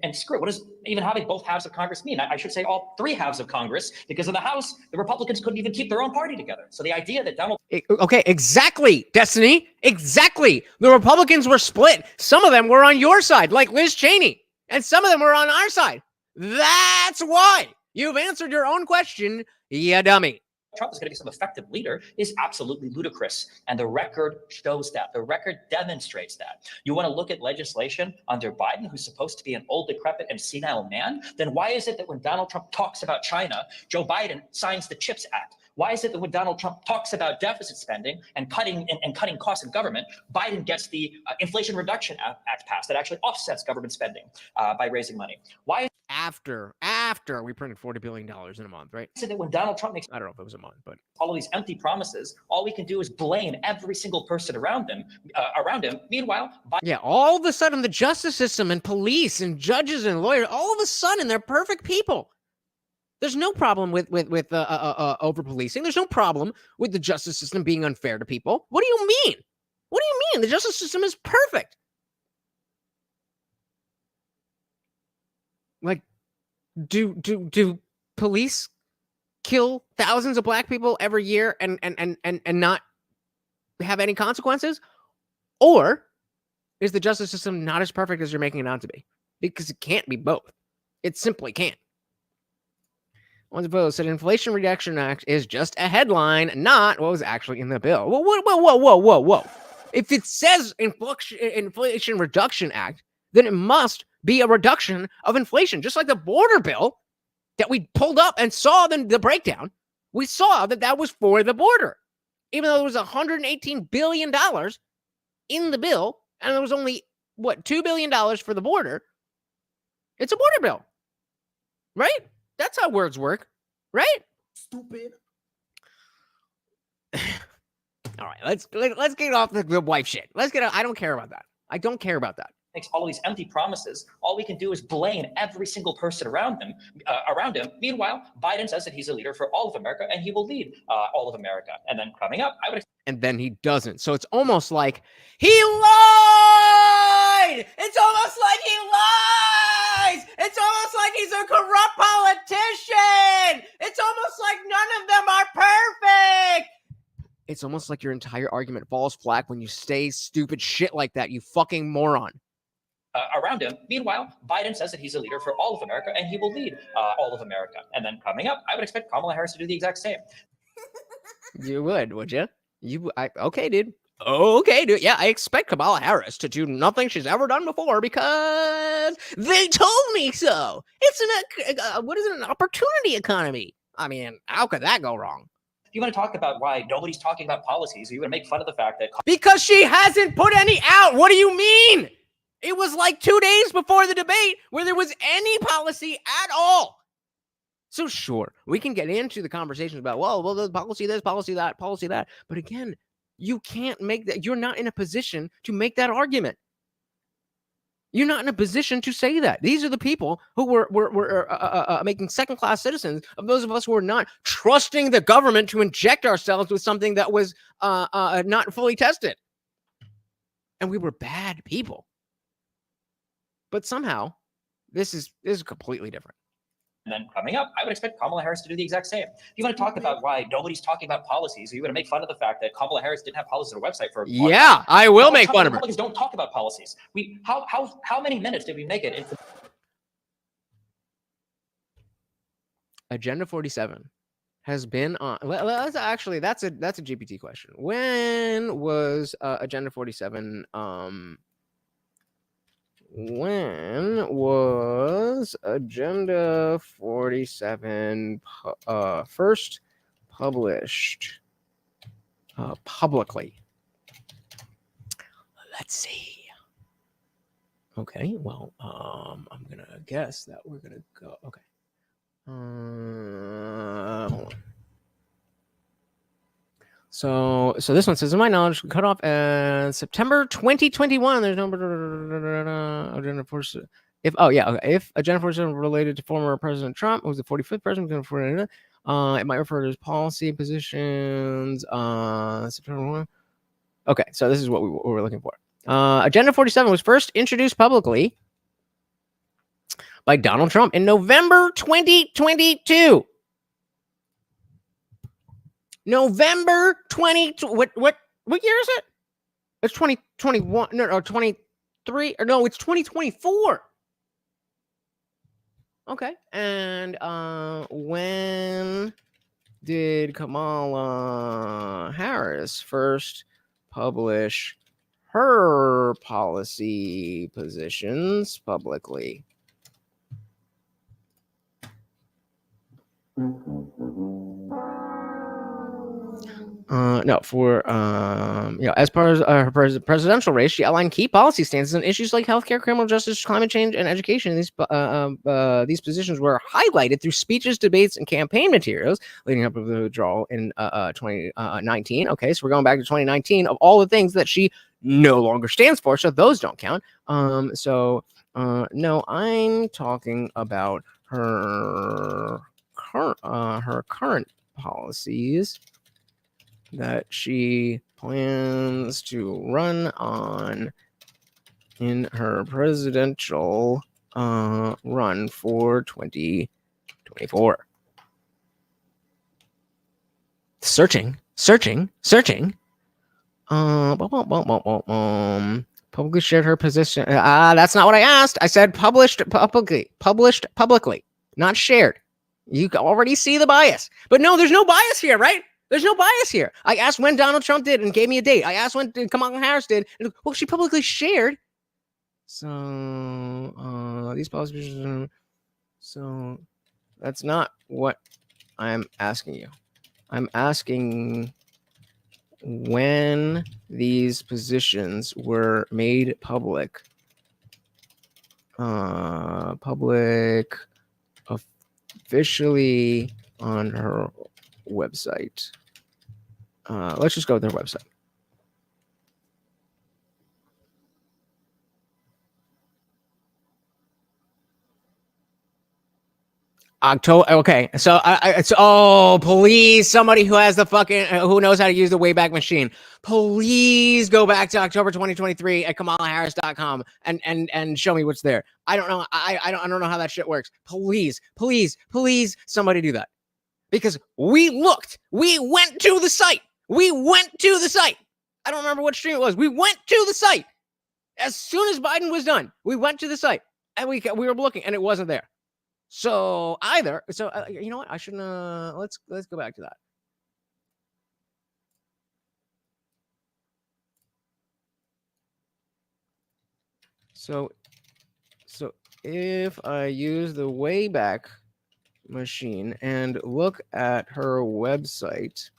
And screw it, what does even having both halves of Congress mean? I should say all three halves of Congress, because in the House, the Republicans couldn't even keep their own party together. So the idea that Donald... Okay, exactly, Destiny. Exactly. The Republicans were split. Some of them were on your side, like Liz Cheney. And some of them were on our side. That's why. You've answered your own question, you dummy. Trump is going to be some effective leader is absolutely ludicrous. And the record shows that. The record demonstrates that. You want to look at legislation under Biden, who's supposed to be an old, decrepit, and senile man? Then why is it that when Donald Trump talks about China, Joe Biden signs the CHIPS Act? Why is it that when Donald Trump talks about deficit spending and cutting costs in government, Biden gets the Inflation Reduction Act passed that actually offsets government spending by raising money? Why is after we printed $40 billion in a month, right? it that when Donald Trump makes, I don't know if it was a month, but all of these empty promises, all we can do is blame every single person around him. Meanwhile, yeah, all of a sudden the justice system and police and judges and lawyers, all of a sudden they're perfect people. There's no problem with over policing. There's no problem with the justice system being unfair to people. What do you mean? What do you mean? The justice system is perfect. Like, do police kill thousands of black people every year and not have any consequences? Or is the justice system not as perfect as you're making it out to be? Because it can't be both. It simply can't. One of the votes said Inflation Reduction Act is just a headline, not what was actually in the bill. Whoa. If it says Inflation Reduction Act, then it must be a reduction of inflation, just like the border bill that we pulled up and saw the breakdown. We saw that was for the border, even though there was $118 billion in the bill, and there was only, $2 billion for the border. It's a border bill, right? That's how words work, right? Stupid. All right, let's get off the wife shit. I don't care about that. I don't care about that. Makes all of these empty promises. All we can do is blame every single person around him. Meanwhile, Biden says that he's a leader for all of America and he will lead all of America. And then coming up, and then he doesn't. So it's almost like he lied. It's almost like he lies. It's almost like he's a corrupt politician. It's almost like none of them are perfect. It's almost like your entire argument falls flat when you say stupid shit like that, you fucking moron. Around him. Meanwhile, Biden says that he's a leader for all of America and he will lead all of America. And then coming up, I would expect Kamala Harris to do the exact same. You would you? Okay, dude. Okay, dude. Yeah, I expect Kamala Harris to do nothing she's ever done before because they told me so. It's an opportunity economy. I mean, how could that go wrong? you want to talk about why nobody's talking about policies, you want to make fun of the fact that Because she hasn't put any out. What do you mean? It was like 2 days before the debate where there was any policy at all. So sure, we can get into the conversations about, well, there's policy this, policy that, policy that. But again, you can't make that. You're not in a position to make that argument. You're not in a position to say that. These are the people who were making second-class citizens of those of us who are not trusting the government to inject ourselves with something that was not fully tested. And we were bad people. But somehow, this is completely different. And then coming up, I would expect Kamala Harris to do the exact same. If you want to talk about why nobody's talking about policies, you want to make fun of the fact that Kamala Harris didn't have policies on her website for a long time. I will make fun of her. Republicans don't talk about policies. How many minutes did we make it into Agenda 47 has been on. Actually, that's a GPT question. When was Agenda 47? When was Agenda 47 first published publicly? Let's see. Okay, well, I'm gonna guess that we're gonna go. Okay. Hold on. So this one says, in my knowledge, cut off September 2021. There's no agenda for if if agenda 47 related to former President Trump, who was the 45th president, it might refer to his policy positions. September 1. Okay, so this is what we were looking for. Agenda 47 was first introduced publicly by Donald Trump in November 2022. November 20. What year is it? It's 2021. No, 23. Or no, it's 2024. Okay. And when did Kamala Harris first publish her policy positions publicly? No, for as part of her presidential race, she outlined key policy stances on issues like healthcare, criminal justice, climate change, and education. These positions were highlighted through speeches, debates, and campaign materials leading up to the withdrawal in 2019. Okay, so we're going back to 2019 of all the things that she no longer stands for, so those don't count. No, I'm talking about her current policies that she plans to run on in her presidential run for 2024. Searching. Publicly shared her position. That's not what I asked. I said published publicly, not shared. You can already see the bias. But no, there's no bias here, right? There's no bias here. I asked when Donald Trump did and gave me a date. I asked when Kamala Harris did. And, well, she publicly shared. So these policies. So that's not what I'm asking you. I'm asking when these positions were made public. Officially on her website. Let's just go with their website. October. Okay, so please, somebody who has the fucking who knows how to use the Wayback Machine, please go back to October 2023 at KamalaHarris.com and show me what's there. I don't know. I don't know how that shit works. Please, somebody do that. Because we looked, we went to the site. I don't remember what stream it was. We went to the site. As soon as Biden was done, we went to the site and we were looking and it wasn't there. So you know what? I shouldn't, let's go back to that. So if I use the Wayback Machine and look at her website,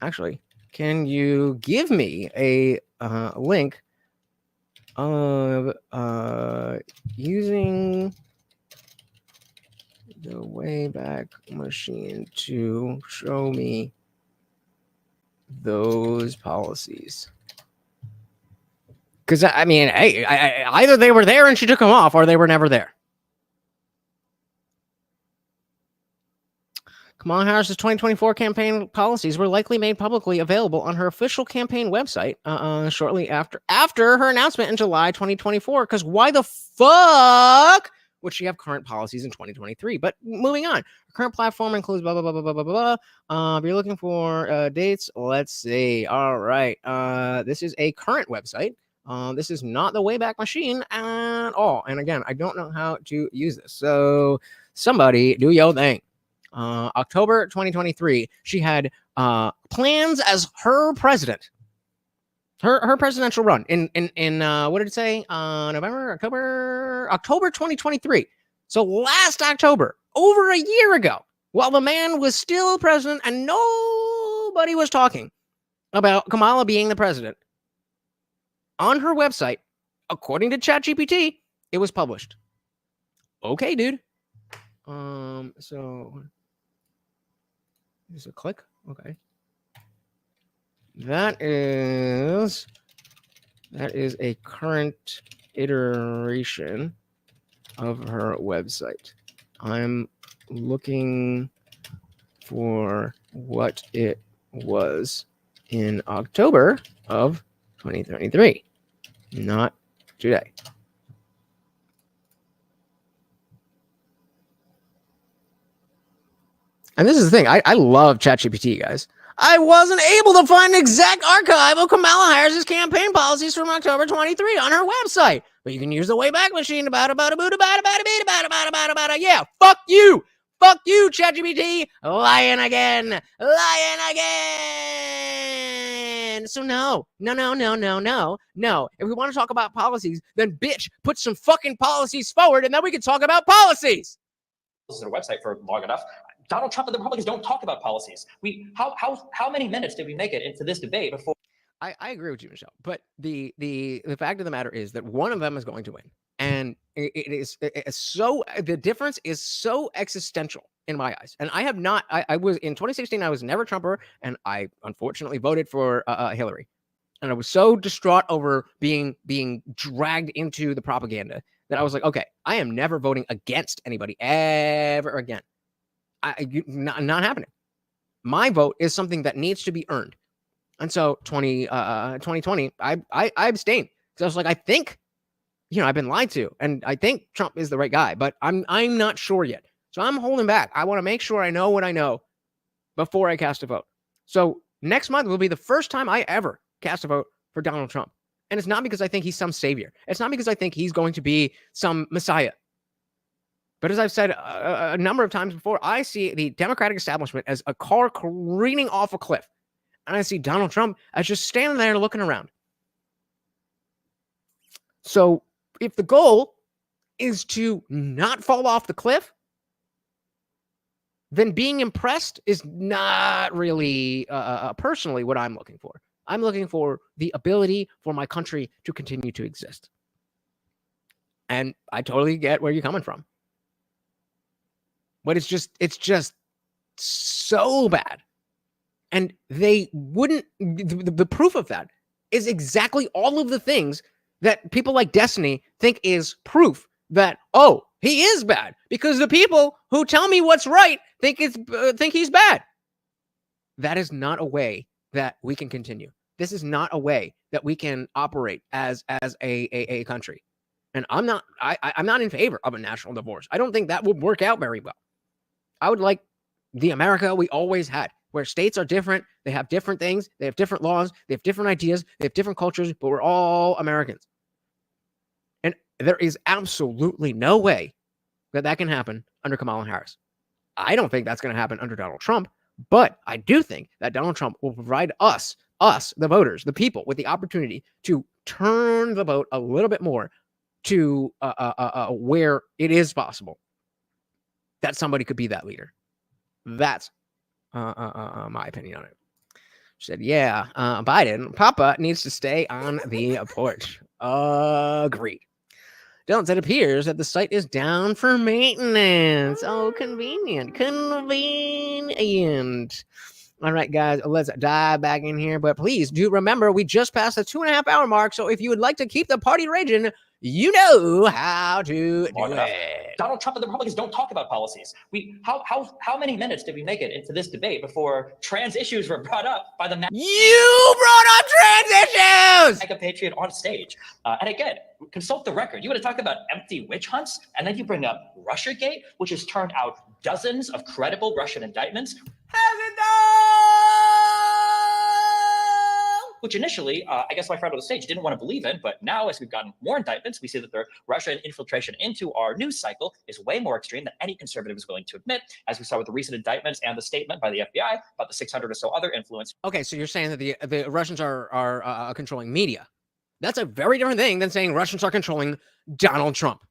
Actually, can you give me a link of using the Wayback Machine to show me those policies? Because I mean, hey, either they were there and she took them off, or they were never there. Kamala Harris's 2024 campaign policies were likely made publicly available on her official campaign website shortly after her announcement in July 2024. Because why the fuck would she have current policies in 2023? But moving on, her current platform includes blah blah blah blah blah blah blah. If you're looking for dates, let's see. All right, this is a current website. This is not the Wayback Machine at all. And again, I don't know how to use this. So somebody do your thing. October 2023, she had plans as her president, her presidential run in what did it say? October 2023. So last October, over a year ago, while the man was still president and nobody was talking about Kamala being the president, on her website, according to ChatGPT, it was published. Okay, dude. So there's a click. Okay. That is a current iteration of her website. I'm looking for what it was in October of 2023, not today. And this is the thing. I love ChatGPT, guys. I wasn't able to find an exact archive of Kamala Harris's campaign policies from October 23 on her website. But you can use the Wayback Machine. Yeah, fuck you. Fuck you, ChatGPT. Lying again. So no. If we want to talk about policies, then bitch, put some fucking policies forward, and then we can talk about policies. This is a website for long enough. Donald Trump and the Republicans don't talk about policies. How many minutes did we make it into this debate before? I agree with you, Michelle. But the fact of the matter is that one of them is going to win, and it's so the difference is so existential in my eyes. And I have not. I was in 2016. I was never a Trumper, and I unfortunately voted for Hillary. And I was so distraught over being dragged into the propaganda that I was like, okay, I am never voting against anybody ever again. Not happening. My vote is something that needs to be earned. And so 2020, I abstained because I was like, I think, I've been lied to, and I think Trump is the right guy, but I'm not sure yet. So I'm holding back. I want to make sure I know what I know before I cast a vote. So next month will be the first time I ever cast a vote for Donald Trump. And it's not because I think he's some savior. It's not because I think he's going to be some messiah. But as I've said a number of times before, I see the Democratic establishment as a car careening off a cliff. And I see Donald Trump as just standing there looking around. So if the goal is to not fall off the cliff, then being impressed is not really personally what I'm looking for. I'm looking for the ability for my country to continue to exist. And I totally get where you're coming from. But it's just so bad. And they wouldn't, the proof of that is exactly all of the things that people like Destiny think is proof that, oh, he is bad. Because the people who tell me what's right think he's bad. That is not a way that we can continue. This is not a way that we can operate as a country. And I'm not in favor of a national divorce. I don't think that would work out very well. I would like the America we always had, where states are different, they have different things, they have different laws, they have different ideas, they have different cultures, but we're all Americans. And there is absolutely no way that can happen under Kamala Harris. I don't think that's going to happen under Donald Trump, but I do think that Donald Trump will provide us, the voters, the people, with the opportunity to turn the vote a little bit more to where it is possible that somebody could be that leader. That's my opinion on it. She said, yeah, Biden, Papa needs to stay on the porch. Agreed. Dylan said, it appears that the site is down for maintenance. Oh, convenient. Convenient. All right, guys, let's dive back in here. But please do remember, we just passed the 2.5-hour mark. So if you would like to keep the party raging, you know how to do it. Donald Trump and the Republicans don't talk about policies. How many minutes did we make it into this debate before trans issues were brought up by the You brought up trans issues! MAGA Patriot on stage? And again, consult the record. You want to talk about empty witch hunts, and then you bring up Russiagate, which has turned out dozens of credible Russian indictments. How's it done? Which initially, I guess my friend on the stage didn't want to believe in, but now as we've gotten more indictments, we see that the Russian infiltration into our news cycle is way more extreme than any conservative is willing to admit, as we saw with the recent indictments and the statement by the FBI about the 600 or so other influencers. Okay, so you're saying that the Russians are controlling media. That's a very different thing than saying Russians are controlling Donald Trump.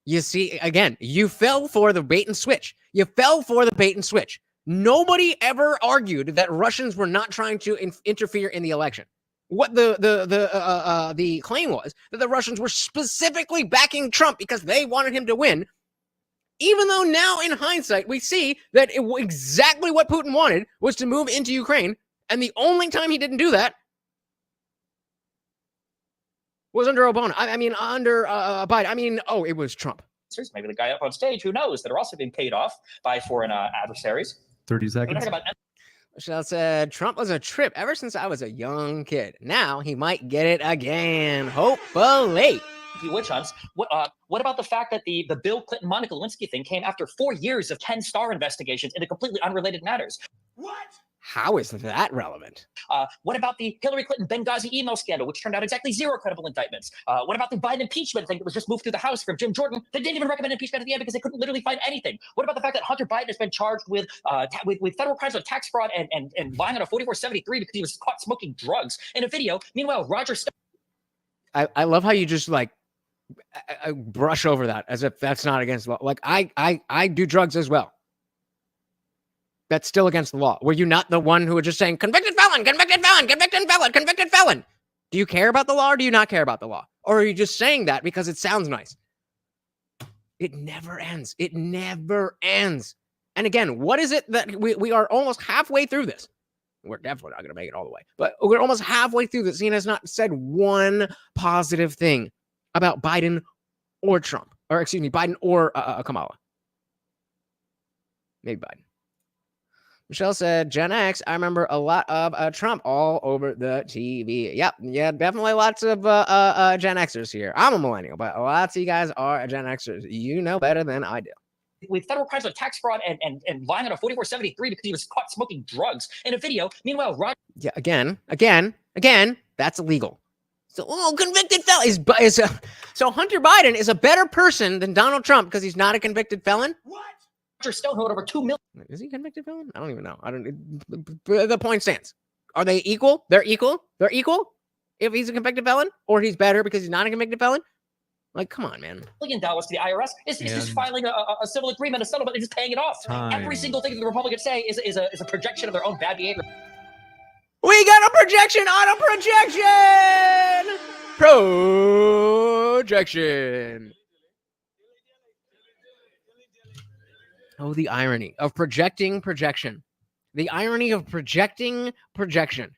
You see, again, you fell for the bait and switch. You fell for the bait and switch. Nobody ever argued that Russians were not trying to interfere in the election. What the claim was that the Russians were specifically backing Trump because they wanted him to win, even though now in hindsight we see that exactly what Putin wanted was to move into Ukraine, and the only time he didn't do that was under Obama. Under Biden. It was Trump. Maybe the guy up on stage, who knows, that are also being paid off by foreign adversaries. 30 seconds. Michelle said, Trump was a trip ever since I was a young kid. Now he might get it again, hopefully. Witch hunts. What about the fact that the Bill Clinton, Monica Lewinsky thing came after 4 years of 10 Star investigations into completely unrelated matters? What? How is that relevant? What about the Hillary Clinton Benghazi email scandal, which turned out exactly 0 credible indictments? What about the Biden impeachment thing that was just moved through the House from Jim Jordan? They didn't even recommend impeachment at the end because they couldn't literally find anything. What about the fact that Hunter Biden has been charged with federal crimes of tax fraud and lying on a 4473 because he was caught smoking drugs in a video? Meanwhile, Roger Stone. I love how you just I brush over that as if that's not against the law. Like I do drugs as well. That's still against the law. Were you not the one who was just saying, convicted felon, convicted felon, convicted felon, convicted felon? Do you care about the law or do you not care about the law? Or are you just saying that because it sounds nice? It never ends. It never ends. And again, what is it that we are almost halfway through this? We're definitely not going to make it all the way. But we're almost halfway through this. Cena has not said one positive thing about Biden or Trump. Or excuse me, Biden or Kamala. Maybe Biden. Michelle said, Gen X, I remember a lot of Trump all over the TV. Yep, yeah, definitely lots of Gen Xers here. I'm a millennial, but lots of you guys are Gen Xers. You know better than I do. With federal crimes of tax fraud and lying on a 4473 because he was caught smoking drugs in a video. Meanwhile, Roger. Yeah, again, that's illegal. So, convicted felon so Hunter Biden is a better person than Donald Trump because he's not a convicted felon? What? Roger Stone owed over $2 million. Is he a convicted felon? I don't even know. The point stands. Are they equal? They're equal? They're equal? If he's a convicted felon? Or he's better because he's not a convicted felon? Like, come on, man. $1 million to the IRS. It's just filing a civil agreement, a settlement, and just paying it off. Every single thing that the Republicans say is a projection of their own bad behavior. We got a projection on a projection! Projection. Oh, the irony of projecting projection. The irony of projecting projection.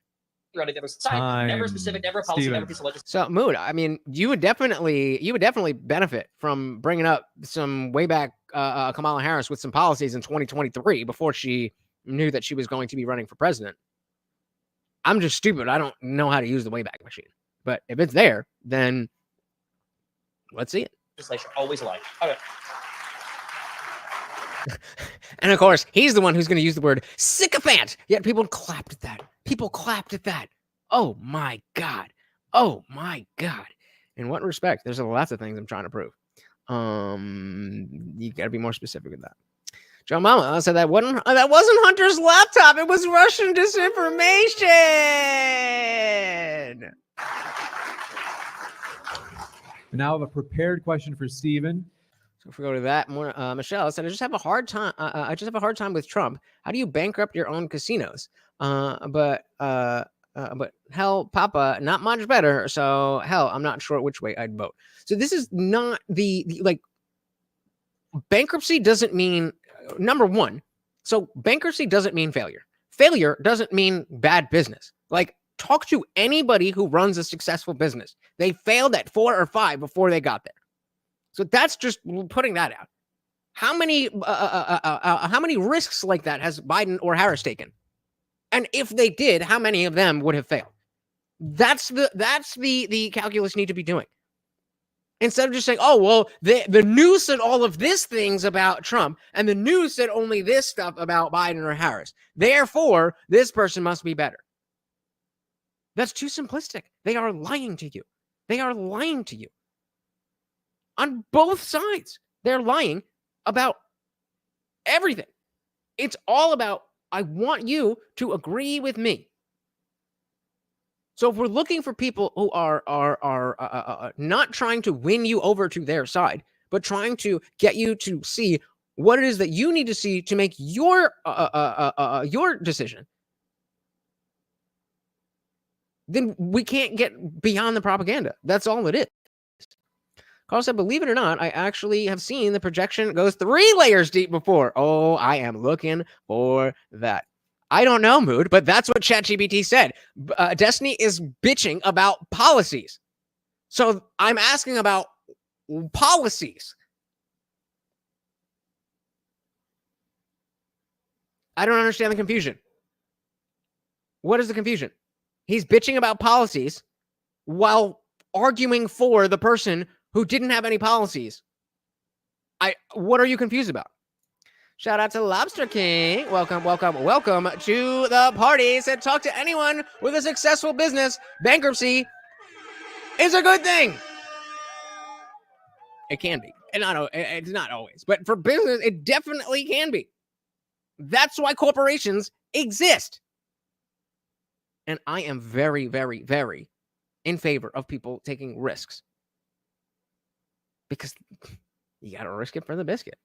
You're on the other side. Never specific, never a policy, never piece of legislation. So, Mood, I mean, you would definitely benefit from bringing up some way back Kamala Harris with some policies in 2023 before she knew that she was going to be running for president. I'm just stupid. I don't know how to use the Wayback Machine. But if it's there, then let's see it. Legislation always alive. Okay. And of course, he's the one who's going to use the word sycophant. Yet people clapped at that. People clapped at that. Oh my God. Oh my God. In what respect? There's lots of things I'm trying to prove. You got to be more specific with that. Joe Mama said that wasn't Hunter's laptop. It was Russian disinformation. We now have a prepared question for Stephen. So if we go to that more, Michelle said, I just have a hard time. I just have a hard time with Trump. How do you bankrupt your own casinos? But hell, Papa, not much better. So hell, I'm not sure which way I'd vote. So this is not the like bankruptcy doesn't mean number one. So bankruptcy doesn't mean failure. Failure doesn't mean bad business. Like talk to anybody who runs a successful business. They failed at 4 or 5 before they got there. So that's just putting that out. How many risks like that has Biden or Harris taken? And if they did, how many of them would have failed? That's the calculus you need to be doing. Instead of just saying, oh, well, the news said all of these things about Trump, and the news said only this stuff about Biden or Harris. Therefore, this person must be better. That's too simplistic. They are lying to you. They are lying to you. On both sides, they're lying about everything. It's all about, I want you to agree with me. So if we're looking for people who are not trying to win you over to their side, but trying to get you to see what it is that you need to see to make your decision, then we can't get beyond the propaganda. That's all it is. Carl said, believe it or not, I actually have seen the projection goes 3 layers deep before. Oh, I am looking for that. I don't know, Mood, but that's what ChatGPT said. Destiny is bitching about policies. So I'm asking about policies. I don't understand the confusion. What is the confusion? He's bitching about policies while arguing for the person who didn't have any policies. What are you confused about? Shout out to Lobster King. Welcome, welcome, welcome to the party. Said talk to anyone with a successful business. Bankruptcy is a good thing. It can be. It's not always. But for business, it definitely can be. That's why corporations exist. And I am very, very, very in favor of people taking risks. Because you got to risk it for the biscuit.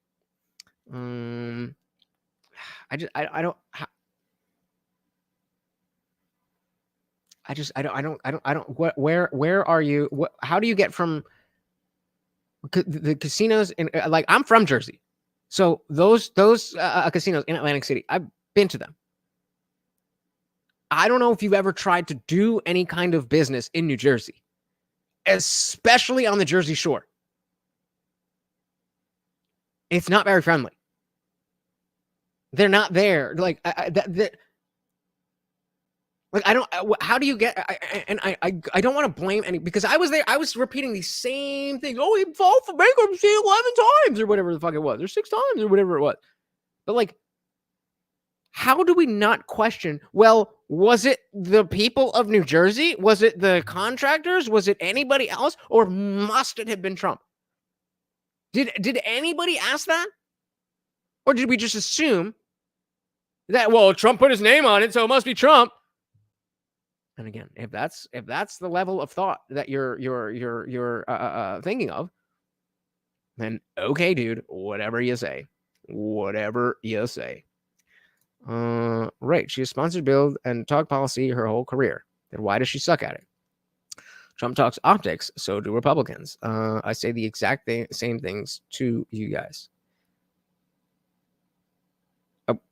Where are you? How do you get from the casinos in, like, I'm from Jersey. So those casinos in Atlantic City, I've been to them. I don't know if you've ever tried to do any kind of business in New Jersey, especially on the Jersey Shore. It's not very friendly. They're not there. Like, I don't. How do you get? I don't want to blame any, because I was there. I was repeating these same things. Oh, he filed for bankruptcy 11 times or whatever the fuck it was, or 6 times or whatever it was. But like, how do we not question? Well, was it the people of New Jersey? Was it the contractors? Was it anybody else? Or must it have been Trump? Did anybody ask that? Or did we just assume that, well, Trump put his name on it, so it must be Trump? And again, if that's the level of thought that you're thinking of, then okay, dude, whatever you say. Right, she has sponsored build and talk policy her whole career. Then why does she suck at it? Trump talks optics, so do Republicans. I say the exact same things to you guys.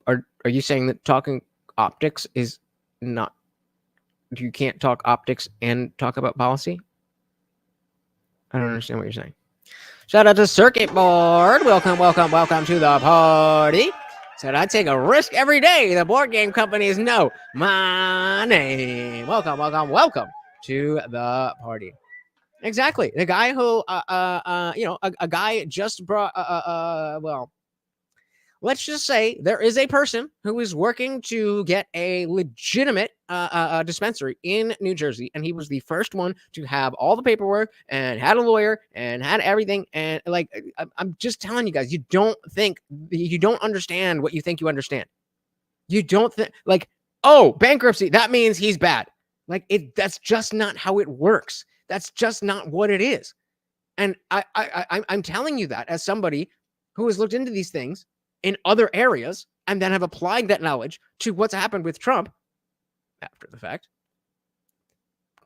Are you saying that talking optics is not? You can't talk optics and talk about policy? I don't understand what you're saying. Shout out to Circuit Board. Welcome to the party. Said I take a risk every day. The board game companies know my name. Welcome to the party. Exactly. The guy who, a guy just brought, well, let's just say there is a person who is working to get a legitimate dispensary in New Jersey, and he was the first one to have all the paperwork and had a lawyer and had everything. And like, I'm just telling you guys, you don't understand what you think you understand. You don't think, like, oh, bankruptcy, that means he's bad. Like, that's just not how it works. That's just not what it is. And I'm telling you that as somebody who has looked into these things in other areas and then have applied that knowledge to what's happened with Trump after the fact.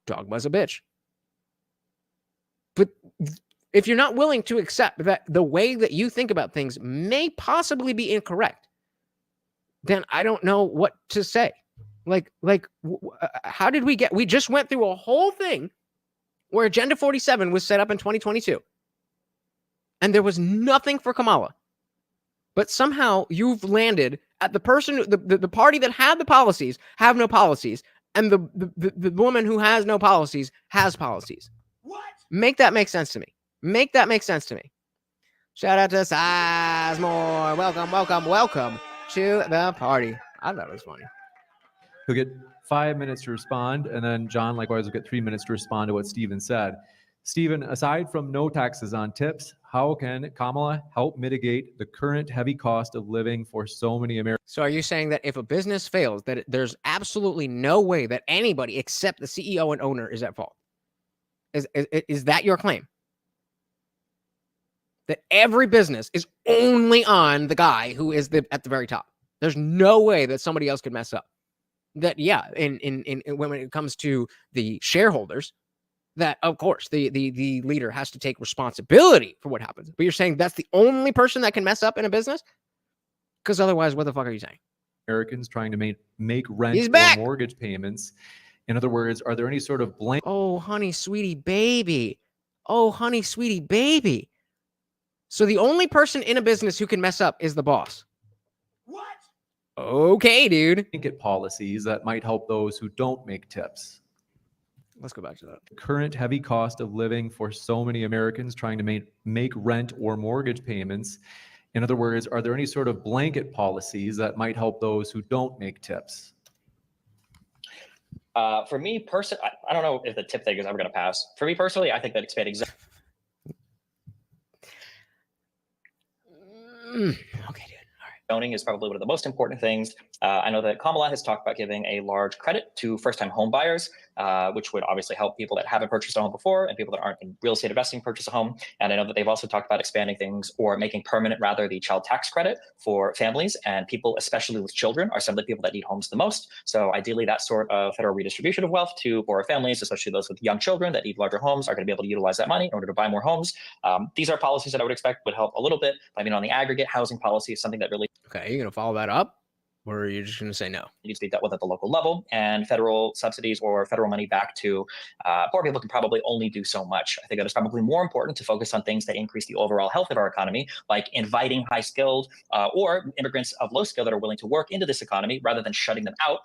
Dogma's a bitch. But if you're not willing to accept that the way that you think about things may possibly be incorrect, then I don't know what to say. How did we just went through a whole thing where Agenda 47 was set up in 2022. And there was nothing for Kamala. But somehow you've landed at the person, the party that had the policies have no policies. And the woman who has no policies has policies. What? Make that make sense to me. Make that make sense to me. Shout out to Sizemore. Welcome to the party. I thought it was funny. You'll get 5 minutes to respond, and then John likewise will get 3 minutes to respond to what Stephen said. Stephen, aside from no taxes on tips, how can Kamala help mitigate the current heavy cost of living for so many Americans? So are you saying that if a business fails, that there's absolutely no way that anybody except the CEO and owner is at fault? Is that your claim? That every business is only on the guy who is at the very top. There's no way that somebody else could mess up. That, yeah, when it comes to the shareholders, that of course the leader has to take responsibility for what happens. But you're saying that's the only person that can mess up in a business? Because otherwise, what the fuck are you saying? Americans trying to make rent or mortgage payments. In other words, are there any sort of blank? Oh, honey, sweetie, baby. Oh, honey, sweetie, baby. So the only person in a business who can mess up is the boss. What? Okay, dude. Blanket policies that might help those who don't make tips. Let's go back to that. Current heavy cost of living for so many Americans trying to make rent or mortgage payments. In other words, are there any sort of blanket policies that might help those who don't make tips? For me personally, I don't know if the tip thing is ever going to pass. For me personally, I think that expanding. Okay, dude. Zoning is probably one of the most important things. I know that Kamala has talked about giving a large credit to first-time home buyers, which would obviously help people that haven't purchased a home before and people that aren't in real estate investing purchase a home. And I know that they've also talked about expanding things or making permanent, rather, the child tax credit for families, and people, especially with children, are some of the people that need homes the most. So ideally, that sort of federal redistribution of wealth to poorer families, especially those with young children that need larger homes, are going to be able to utilize that money in order to buy more homes. These are policies that I would expect would help a little bit. I mean, on the aggregate, housing policy is something that really. Okay, you're going to follow that up? Or are you just going to say no? Needs to be dealt with at the local level, and federal subsidies or federal money back to poor people can probably only do so much. I think that it's probably more important to focus on things that increase the overall health of our economy, like inviting high-skilled or immigrants of low skill that are willing to work into this economy rather than shutting them out.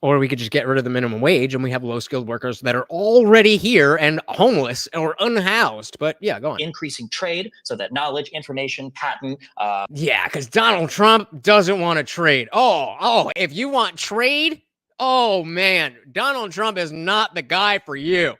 Or we could just get rid of the minimum wage and we have low-skilled workers that are already here and homeless or unhoused. But yeah, go on. Increasing trade so that knowledge, information, patent. Yeah, because Donald Trump doesn't want to trade. Oh, if you want trade, oh man, Donald Trump is not the guy for you.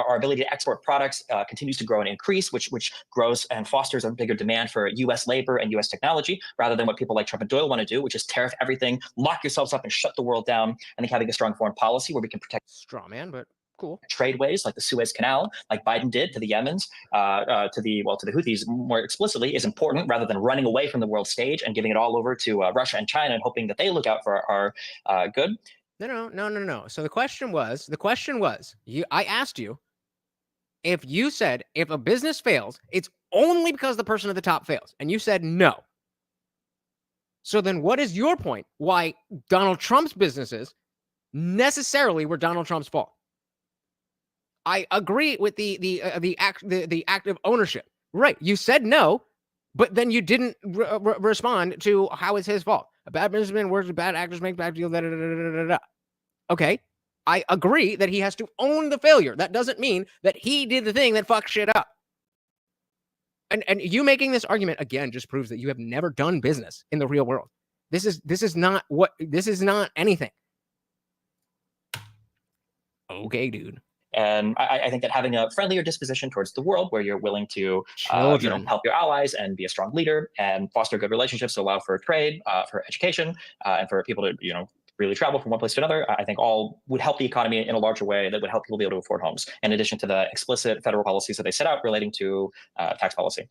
Our ability to export products continues to grow and increase, which grows and fosters a bigger demand for U.S. labor and U.S. technology, rather than what people like Trump and Doyle want to do, which is tariff everything, lock yourselves up, and shut the world down. I think having a strong foreign policy where we can protect straw man, but cool tradeways like the Suez Canal, like Biden did to the Yemens, to the Houthis more explicitly, is important, rather than running away from the world stage and giving it all over to Russia and China and hoping that they look out for our good. No. So the question was, I asked you if you said if a business fails, it's only because the person at the top fails. And you said no. So then what is your point why Donald Trump's businesses necessarily were Donald Trump's fault? I agree with the active ownership. Right. You said no, but then you didn't respond to how it's his fault. A bad businessman works with bad actors, make bad deals, Okay, I agree that he has to own the failure. That doesn't mean that he did the thing that fucked shit up. And you making this argument again just proves that you have never done business in the real world. This is not anything. Okay, dude. And I think that having a friendlier disposition towards the world, where you're willing to help your allies and be a strong leader and foster good relationships, to allow for trade, for education, and for people to really travel from one place to another, I think all would help the economy in a larger way that would help people be able to afford homes, in addition to the explicit federal policies that they set out relating to tax policy.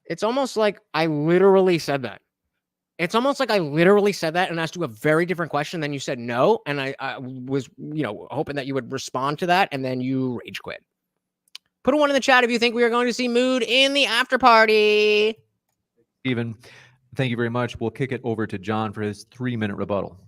It's almost like I literally said that. It's almost like I literally said that and asked you a very different question. Then you said no. And I was, hoping that you would respond to that. And then you rage quit. Put a 1 in the chat if you think we are going to see mood in the after party. Stephen, thank you very much. We'll kick it over to John for his 3-minute rebuttal.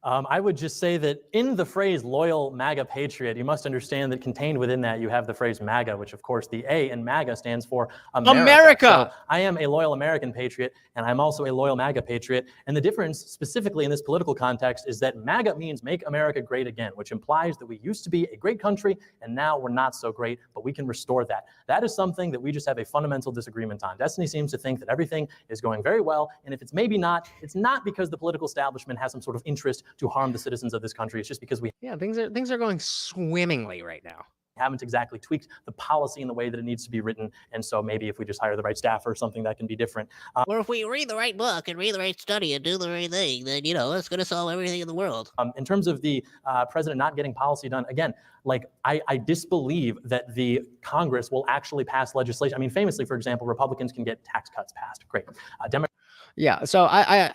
I would just say that in the phrase loyal MAGA patriot, you must understand that contained within that you have the phrase MAGA, which of course the A in MAGA stands for America. So I am a loyal American patriot, and I'm also a loyal MAGA patriot. And the difference specifically in this political context is that MAGA means make America great again, which implies that we used to be a great country and now we're not so great, but we can restore that. That is something that we just have a fundamental disagreement on. Destiny seems to think that everything is going very well, and if it's maybe not, it's not because the political establishment has some sort of interest to harm the citizens of this country. It's just because we things are going swimmingly right now. Haven't exactly tweaked the policy in the way that it needs to be written. And so maybe if we just hire the right staff or something, that can be different. Or if we read the right book and read the right study and do the right thing, then, it's going to solve everything in the world. In terms of the president not getting policy done, again, like I disbelieve that the Congress will actually pass legislation. I mean, famously, for example, Republicans can get tax cuts passed. Great. Yeah, so I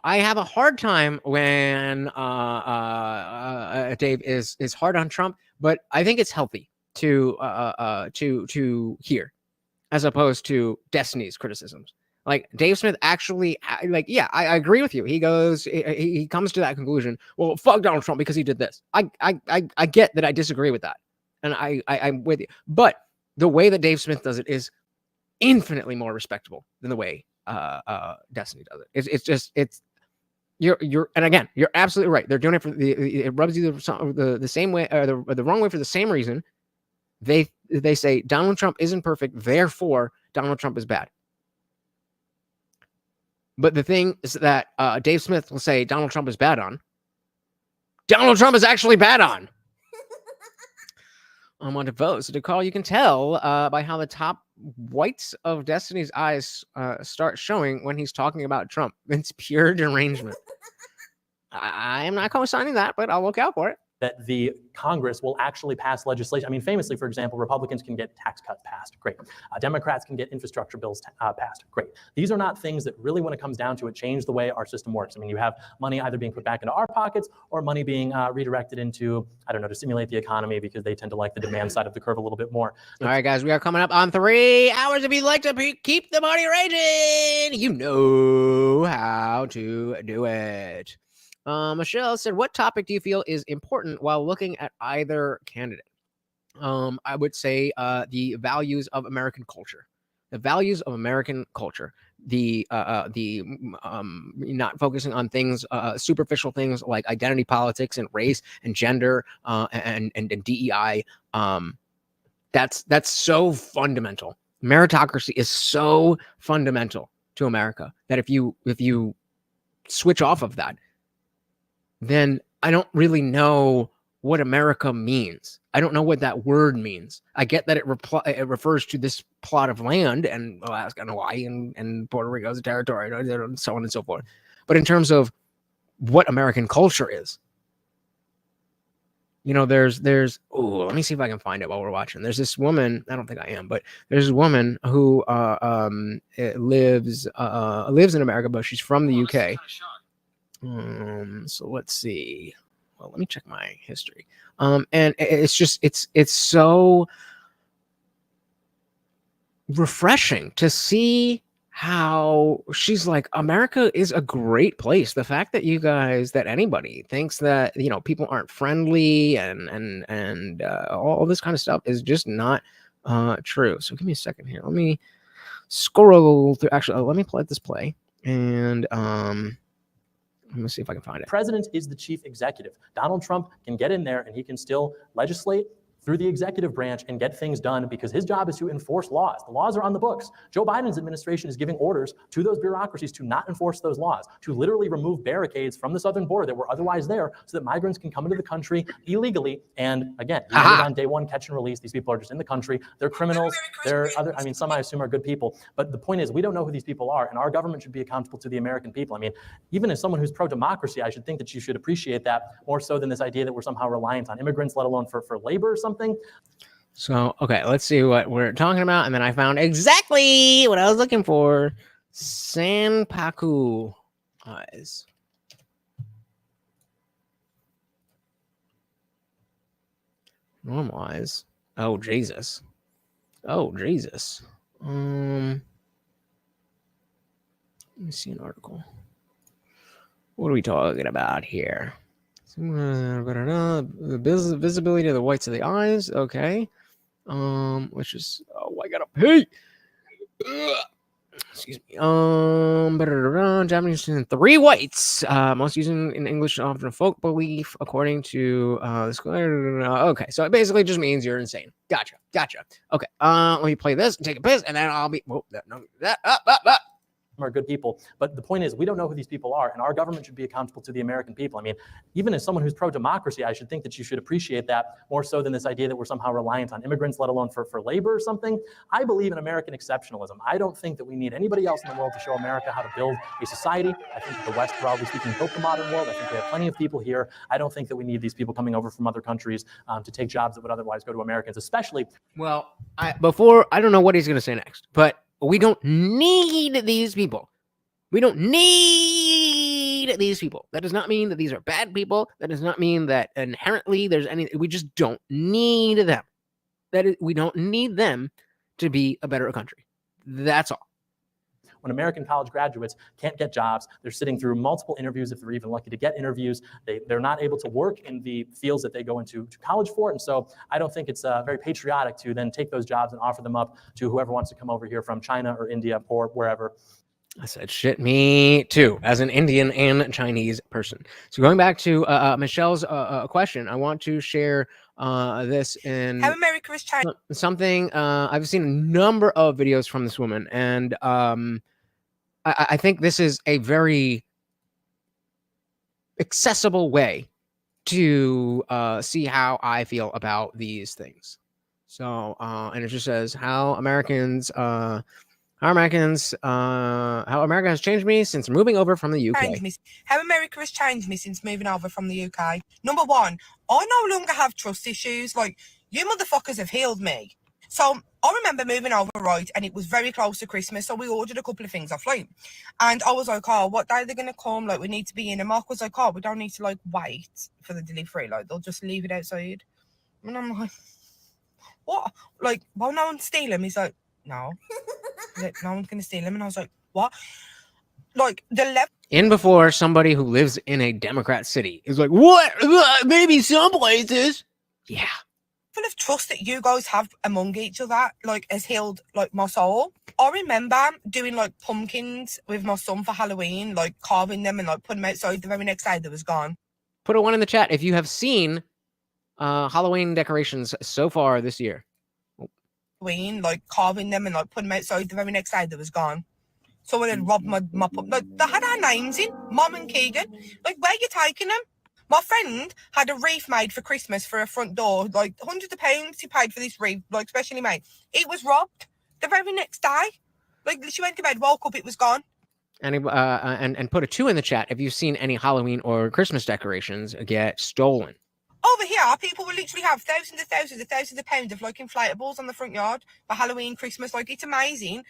have a hard time when Dave is hard on Trump, but I think it's healthy to hear, as opposed to Destiny's criticisms. Like Dave Smith actually, I agree with you. He comes to that conclusion. Well, fuck Donald Trump because he did this. I get that I disagree with that, and I'm with you. But the way that Dave Smith does it is infinitely more respectable than the way Destiny does it. You're and again, you're absolutely right. They're doing it for it rubs you the same way or the wrong way for the same reason. They say Donald Trump isn't perfect, therefore Donald Trump is bad. But the thing is that Dave Smith will say Donald Trump is bad on. Donald Trump is actually bad on. I'm on to vote. So to call, you can tell by how the top whites of Destiny's eyes start showing when he's talking about Trump. It's pure derangement. I am not co-signing that, but I'll look out for it. That the Congress will actually pass legislation. I mean, famously, for example, Republicans can get tax cuts passed. Great. Democrats can get infrastructure bills passed. Great. These are not things that really, when it comes down to it, change the way our system works. I mean, you have money either being put back into our pockets or money being redirected into, I don't know, to stimulate the economy because they tend to like the demand side of the curve a little bit more. All right, guys, we are coming up on 3 hours. If you'd like to keep the party raging, you know how to do it. Michelle said, what topic do you feel is important while looking at either candidate? I would say the values of American culture. The values of American culture. The not focusing on things, superficial things like identity politics and race and gender and DEI. That's so fundamental. Meritocracy is so fundamental to America that if you switch off of that, then I don't really know what America means. I don't know what that word means. I get that it refers to this plot of land, and Alaska and Hawaii and Puerto Rico as a territory, and so on and so forth. But in terms of what American culture is, there's let me see if I can find it while we're watching. There's this woman, I don't think I am, but there's a woman who lives in America, but she's from the UK. So let's see. Well, let me check my history. And it's just it's so refreshing to see how she's like, America is a great place. The fact that that anybody thinks that people aren't friendly and all this kind of stuff is just not true. So give me a second here. Let me scroll through. Actually, let me let this play and let me see if I can find it. The president is the chief executive. Donald Trump can get in there and he can still legislate, through the executive branch and get things done because his job is to enforce laws. The laws are on the books. Joe Biden's administration is giving orders to those bureaucracies to not enforce those laws, to literally remove barricades from the southern border that were otherwise there so that migrants can come into the country illegally. And again, we did it on day one, catch and release. These people are just in the country. They're criminals. They're other, I mean, some I assume are good people. But the point is, we don't know who these people are, and our government should be accountable to the American people. I mean, even as someone who's pro-democracy, I should think that you should appreciate that more so than this idea that we're somehow reliant on immigrants, let alone for labor or something. So, okay, let's see what we're talking about. And then I found exactly what I was looking for. Sanpaku eyes. Normalize. Oh, Jesus. Oh, Jesus. Let me see an article. What are we talking about here? Visibility of the whites of the eyes. Okay. Which is, oh, I gotta pee. Excuse me. Japanese using 3 whites. Most used in English, often a folk belief, according to this. Okay, so it basically just means you're insane. Gotcha. Okay. Let me play this, take a piss, and then I'll be. Whoa, up. Are good people. But the point is, we don't know who these people are, and our government should be accountable to the American people. I mean, even as someone who's pro-democracy, I should think that you should appreciate that more so than this idea that we're somehow reliant on immigrants, let alone for labor or something. I believe in American exceptionalism. I don't think that we need anybody else in the world to show America how to build a society. I think that the West, broadly speaking, built the modern world. I think we have plenty of people here. I don't think that we need these people coming over from other countries to take jobs that would otherwise go to Americans, especially. Well, I don't know what he's going to say next, but we don't need these people. We don't need these people. That does not mean that these are bad people. That does not mean that inherently there's any. We just don't need them. We don't need them to be a better country. That's all. When American college graduates can't get jobs, they're sitting through multiple interviews if they're even lucky to get interviews. They're not able to work in the fields that they go into college for. And so I don't think it's very patriotic to then take those jobs and offer them up to whoever wants to come over here from China or India or wherever. I said, shit, me too, as an Indian and Chinese person. So going back to Michelle's question, I want to share this in How America is China. Something I've seen a number of videos from this woman, and I think this is a very accessible way to see how I feel about these things. So, and it just says how America has changed me since moving over from the UK. How America has changed me since moving over from the UK. Number one, I no longer have trust issues. Like, you motherfuckers have healed me. So I remember moving over, right, and it was very close to Christmas, so we ordered a couple of things offline. And I was like, oh, what day are they going to come? Like, we need to be in. And Mark was like, oh, we don't need to, like, wait for the delivery. Like, they'll just leave it outside. And I'm like, what? Like, well, no one's steal them. He's like, no. Like, no one's going to steal them. And I was like, what? Like, the level. In before somebody who lives in a Democrat city is like, what? Maybe some places. Yeah. Full of trust that you guys have among each other, like, has healed, like, my soul. I remember doing, like, pumpkins with my son for Halloween, like, carving them and, like, putting them outside. The very next day, they was gone. Put a 1 in the chat if you have seen Halloween decorations so far this year. Like, carving them and, like, putting them outside. The very next day, they was gone. Someone had robbed my like, they had our names in, Mom and Keegan. Like, where are you taking them? My friend had a wreath made for Christmas for her front door. Like, hundreds of pounds he paid for this wreath, like, specially made. It was robbed the very next day. Like, she went to bed, woke up, it was gone. And put a 2 in the chat if you've seen any Halloween or Christmas decorations get stolen. Over here, people will literally have thousands of pounds of, like, inflatables on the front yard for Halloween, Christmas. Like, it's amazing.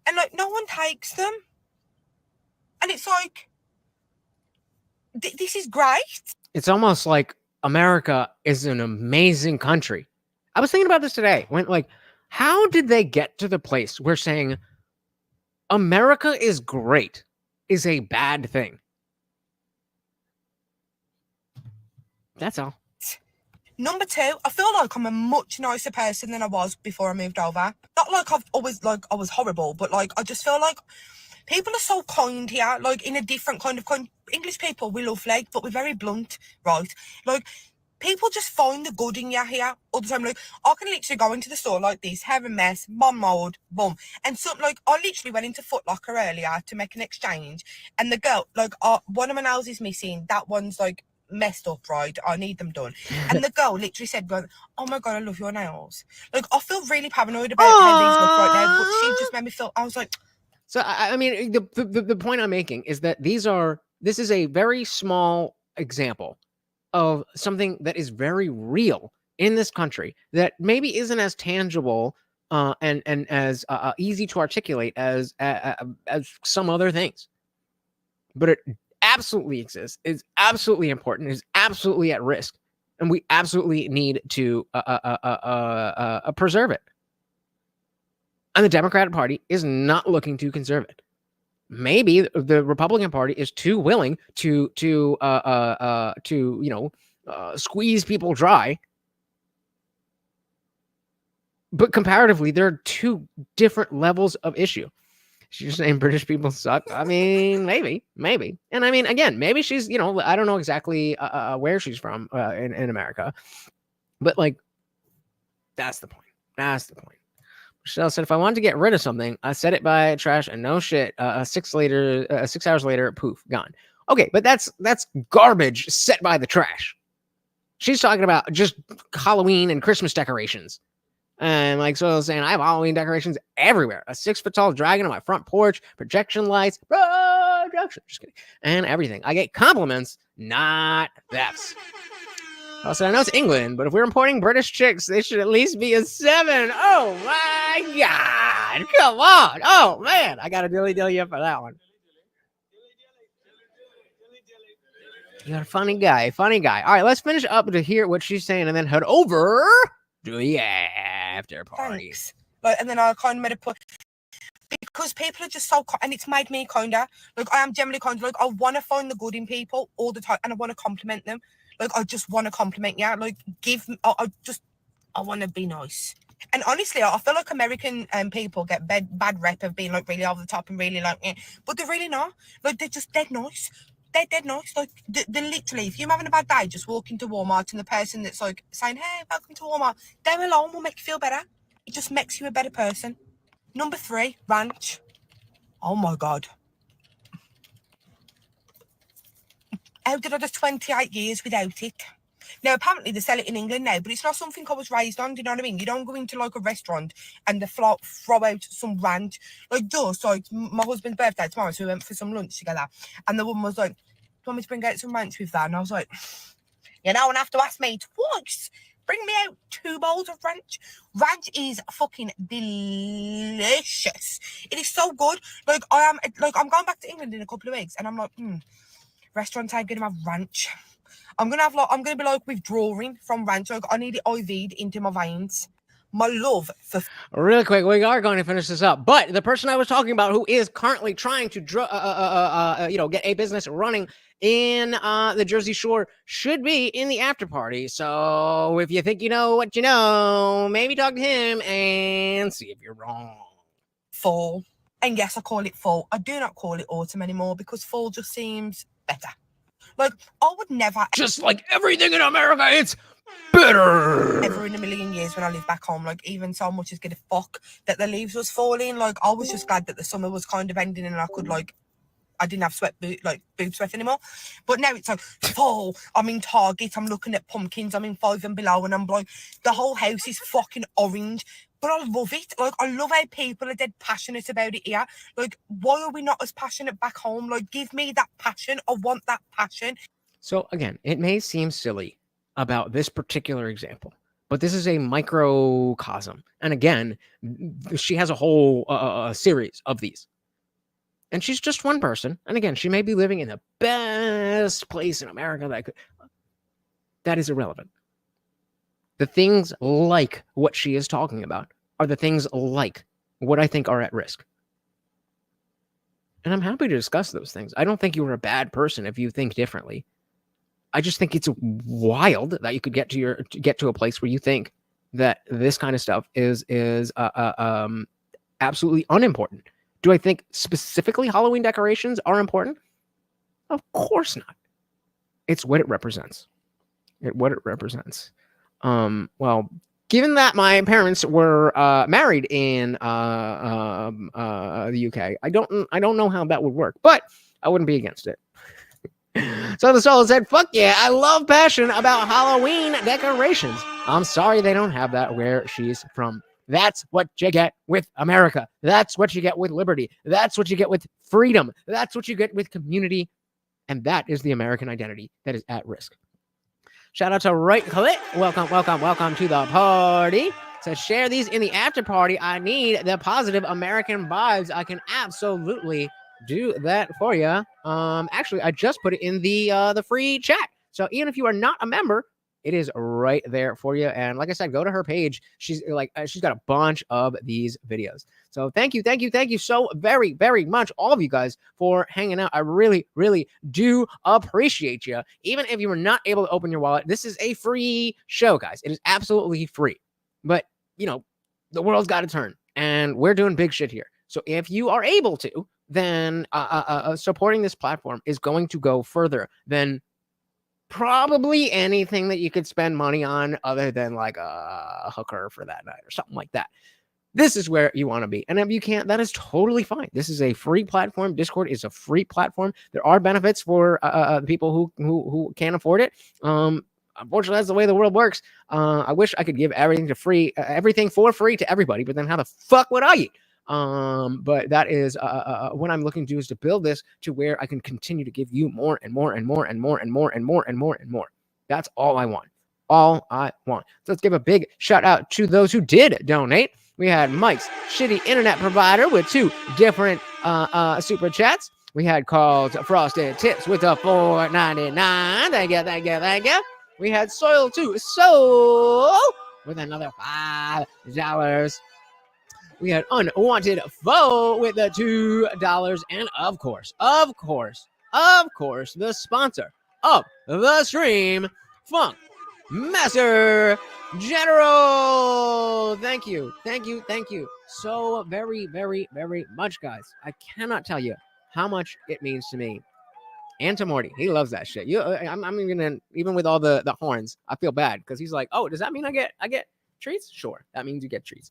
And, like, no one takes them. And it's like, this is great. It's almost like America is an amazing country. I was thinking about this today. When, like, how did they get to the place where saying America is great is a bad thing? That's all. Number 2, I feel like I'm a much nicer person than I was before I moved over. Not like I've always, like, I was horrible, but, like, I just feel like people are so kind here, like, in a different kind of English people, we're lovely, but we're very blunt, right? Like, people just find the good in you here all the time. Like, I can literally go into the store like this, have a mess, bomb mode, boom. And so, like, I literally went into Foot Locker earlier to make an exchange. And the girl, like, one of my nails is missing. That one's, like, messed up, right? I need them done. And the girl literally said, oh my God, I love your nails. Like, I feel really paranoid about how these look right now, but she just made me feel, I was like... So, I mean, the point I'm making is that this is a very small example of something that is very real in this country that maybe isn't as tangible and as easy to articulate as some other things, but it absolutely exists, is absolutely important, is absolutely at risk, and we absolutely need to preserve it. And the Democratic Party is not looking to conserve it. Maybe the Republican Party is too willing to squeeze people dry. But comparatively, there are two different levels of issue. She's saying British people suck. I mean, maybe. And I mean, again, maybe she's, I don't know exactly where she's from in America. But like, that's the point. Michelle said, if I wanted to get rid of something, I set it by trash and no shit. 6 hours later, poof, gone. Okay, but that's garbage set by the trash. She's talking about just Halloween and Christmas decorations. And like, so I was saying, I have Halloween decorations everywhere. A 6-foot tall dragon on my front porch, projection lights, just kidding, and everything. I get compliments, not thefts. Also, I know it's England, but if we're importing British chicks, they should at least be a 7. Oh my God. Come on. Oh man. I got to dilly-dilly up for that one. You're a funny guy. All right, let's finish up to hear what she's saying and then head over to the after party. Thanks. Like, and then I kind of made a put, because people are just so, and it's made me kinder. Like, I am generally kind of like, I want to find the good in people all the time and I want to compliment them. Like, I just want to compliment you. Like, I want to be nice. And honestly, I feel like American people get bad rep of being, like, really over the top and really, like, but they're really not. Like, they're just dead nice. They're dead nice. Like, they're literally, if you're having a bad day, just walk into Walmart and the person that's, like, saying, hey, welcome to Walmart, them alone will make you feel better. It just makes you a better person. Number 3, ranch. Oh, my God. How did I do 28 years without it? Now, apparently they sell it in England now, but it's not something I was raised on, do you know what I mean? You don't go into, like, a restaurant and they throw out some ranch. Like, like, my husband's birthday tomorrow, so we went for some lunch together. And the woman was like, do you want me to bring out some ranch with that? And I was like, you don't have to ask me twice. Bring me out 2 bowls of ranch. Ranch is fucking delicious. It is so good. Like, I'm going back to England in a couple of weeks, and I'm like, restaurants ain't gonna have ranch. I'm gonna be like withdrawing from ranch. Like, I need it IV'd into my veins. My love for... Really quick, we are going to finish this up, but the person I was talking about who is currently trying to get a business running in the Jersey Shore should be in the after party. So if you think you know what you know, maybe talk to him and see if you're wrong. Fall. And yes, I call it fall. I do not call it autumn anymore because fall just seems better. Like, I would never... Just like everything in America, it's better. Ever in a million years when I lived back home, like, even so much as get a fuck that the leaves was falling. Like, I was just glad that the summer was kind of ending and I could, like, I didn't have boot sweat anymore. But now it's like, fall, I'm in Target, I'm looking at pumpkins, I'm in 5 and Below, and I'm like, the whole house is fucking orange. But I love it. Like, I love how people are dead passionate about it here. Like, why are we not as passionate back home? Like, give me that passion. I want that passion. So, again, it may seem silly about this particular example, but this is a microcosm. And again, she has a whole series of these. And she's just one person. And again, she may be living in the best place in America that is irrelevant. The things like what she is talking about are the things like what I think are at risk. And I'm happy to discuss those things. I don't think you're a bad person if you think differently. I just think it's wild that you could get to a place where you think that this kind of stuff is absolutely unimportant. Do I think specifically Halloween decorations are important? Of course not. It's what it represents. what it represents. Well, given that my parents were married in the UK, I don't know how that would work, but I wouldn't be against it. So the soul said, fuck yeah, I love passion about Halloween decorations. I'm sorry they don't have that where she's from. That's what you get with America. That's what you get with liberty. That's what you get with freedom. That's what you get with community. And that is the American identity that is at risk. Shout out to Right Click. Welcome to the party. So share these in the after party. I need the positive American vibes. I can absolutely do that for you. Actually, I just put it in the free chat. So even if you are not a member, it is right there for you. And like I said, go to her page. She's got a bunch of these videos. So thank you so very, very much, all of you guys, for hanging out. I really, really do appreciate you. Even if you were not able to open your wallet, this is a free show, guys. It is absolutely free. But, you know, the world's got to turn, and we're doing big shit here. So if you are able to, then supporting this platform is going to go further than probably anything that you could spend money on other than like a hooker for that night or something like that. This is where you want to be. And if you can't, that is totally fine. This is a free platform. Discord is a free platform. There are benefits for people who can't afford it. Unfortunately, that's the way the world works. I wish I could give everything for free to everybody, but then how the fuck would I eat? But that is what I'm looking to do, is to build this to where I can continue to give you more and more and more and more and more and more and more and more. That's all I want. All I want. So let's give a big shout out to those who did donate. We had Mike's shitty internet provider with 2 different super chats. We had Carl's Frosted Tips with a $4.99. Thank you. We had Soil 2 Soul with another $5. We had Unwanted Foe with the $2. And of course, the sponsor of the stream, Funk Master General. Thank you so very, very, very much, guys. I cannot tell you how much it means to me and to Morty. He loves that shit. I'm gonna, even with all the horns, I feel bad because he's like, oh, does that mean I get treats? Sure, that means you get treats.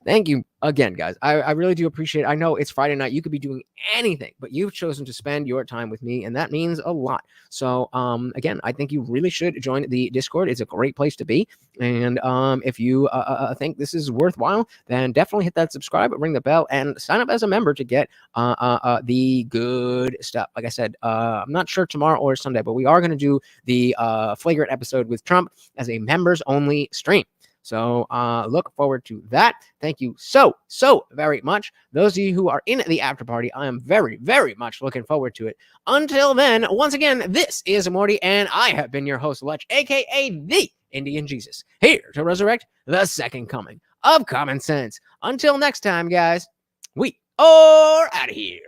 Thank you again, guys. I really do appreciate it. I know it's Friday night. You could be doing anything, but you've chosen to spend your time with me, and that means a lot. So again, I think you really should join the Discord. It's a great place to be. And if you think this is worthwhile, then definitely hit that subscribe, ring the bell, and sign up as a member to get the good stuff. Like I said, I'm not sure tomorrow or Sunday, but we are going to do the flagrant episode with Trump as a members only stream. So look forward to that. Thank you so very much. Those of you who are in the after party, I am very, very much looking forward to it. Until then, once again, this is Morty, and I have been your host, Lech, aka the Indian Jesus, here to resurrect the second coming of common sense. Until next time, guys, we are out of here.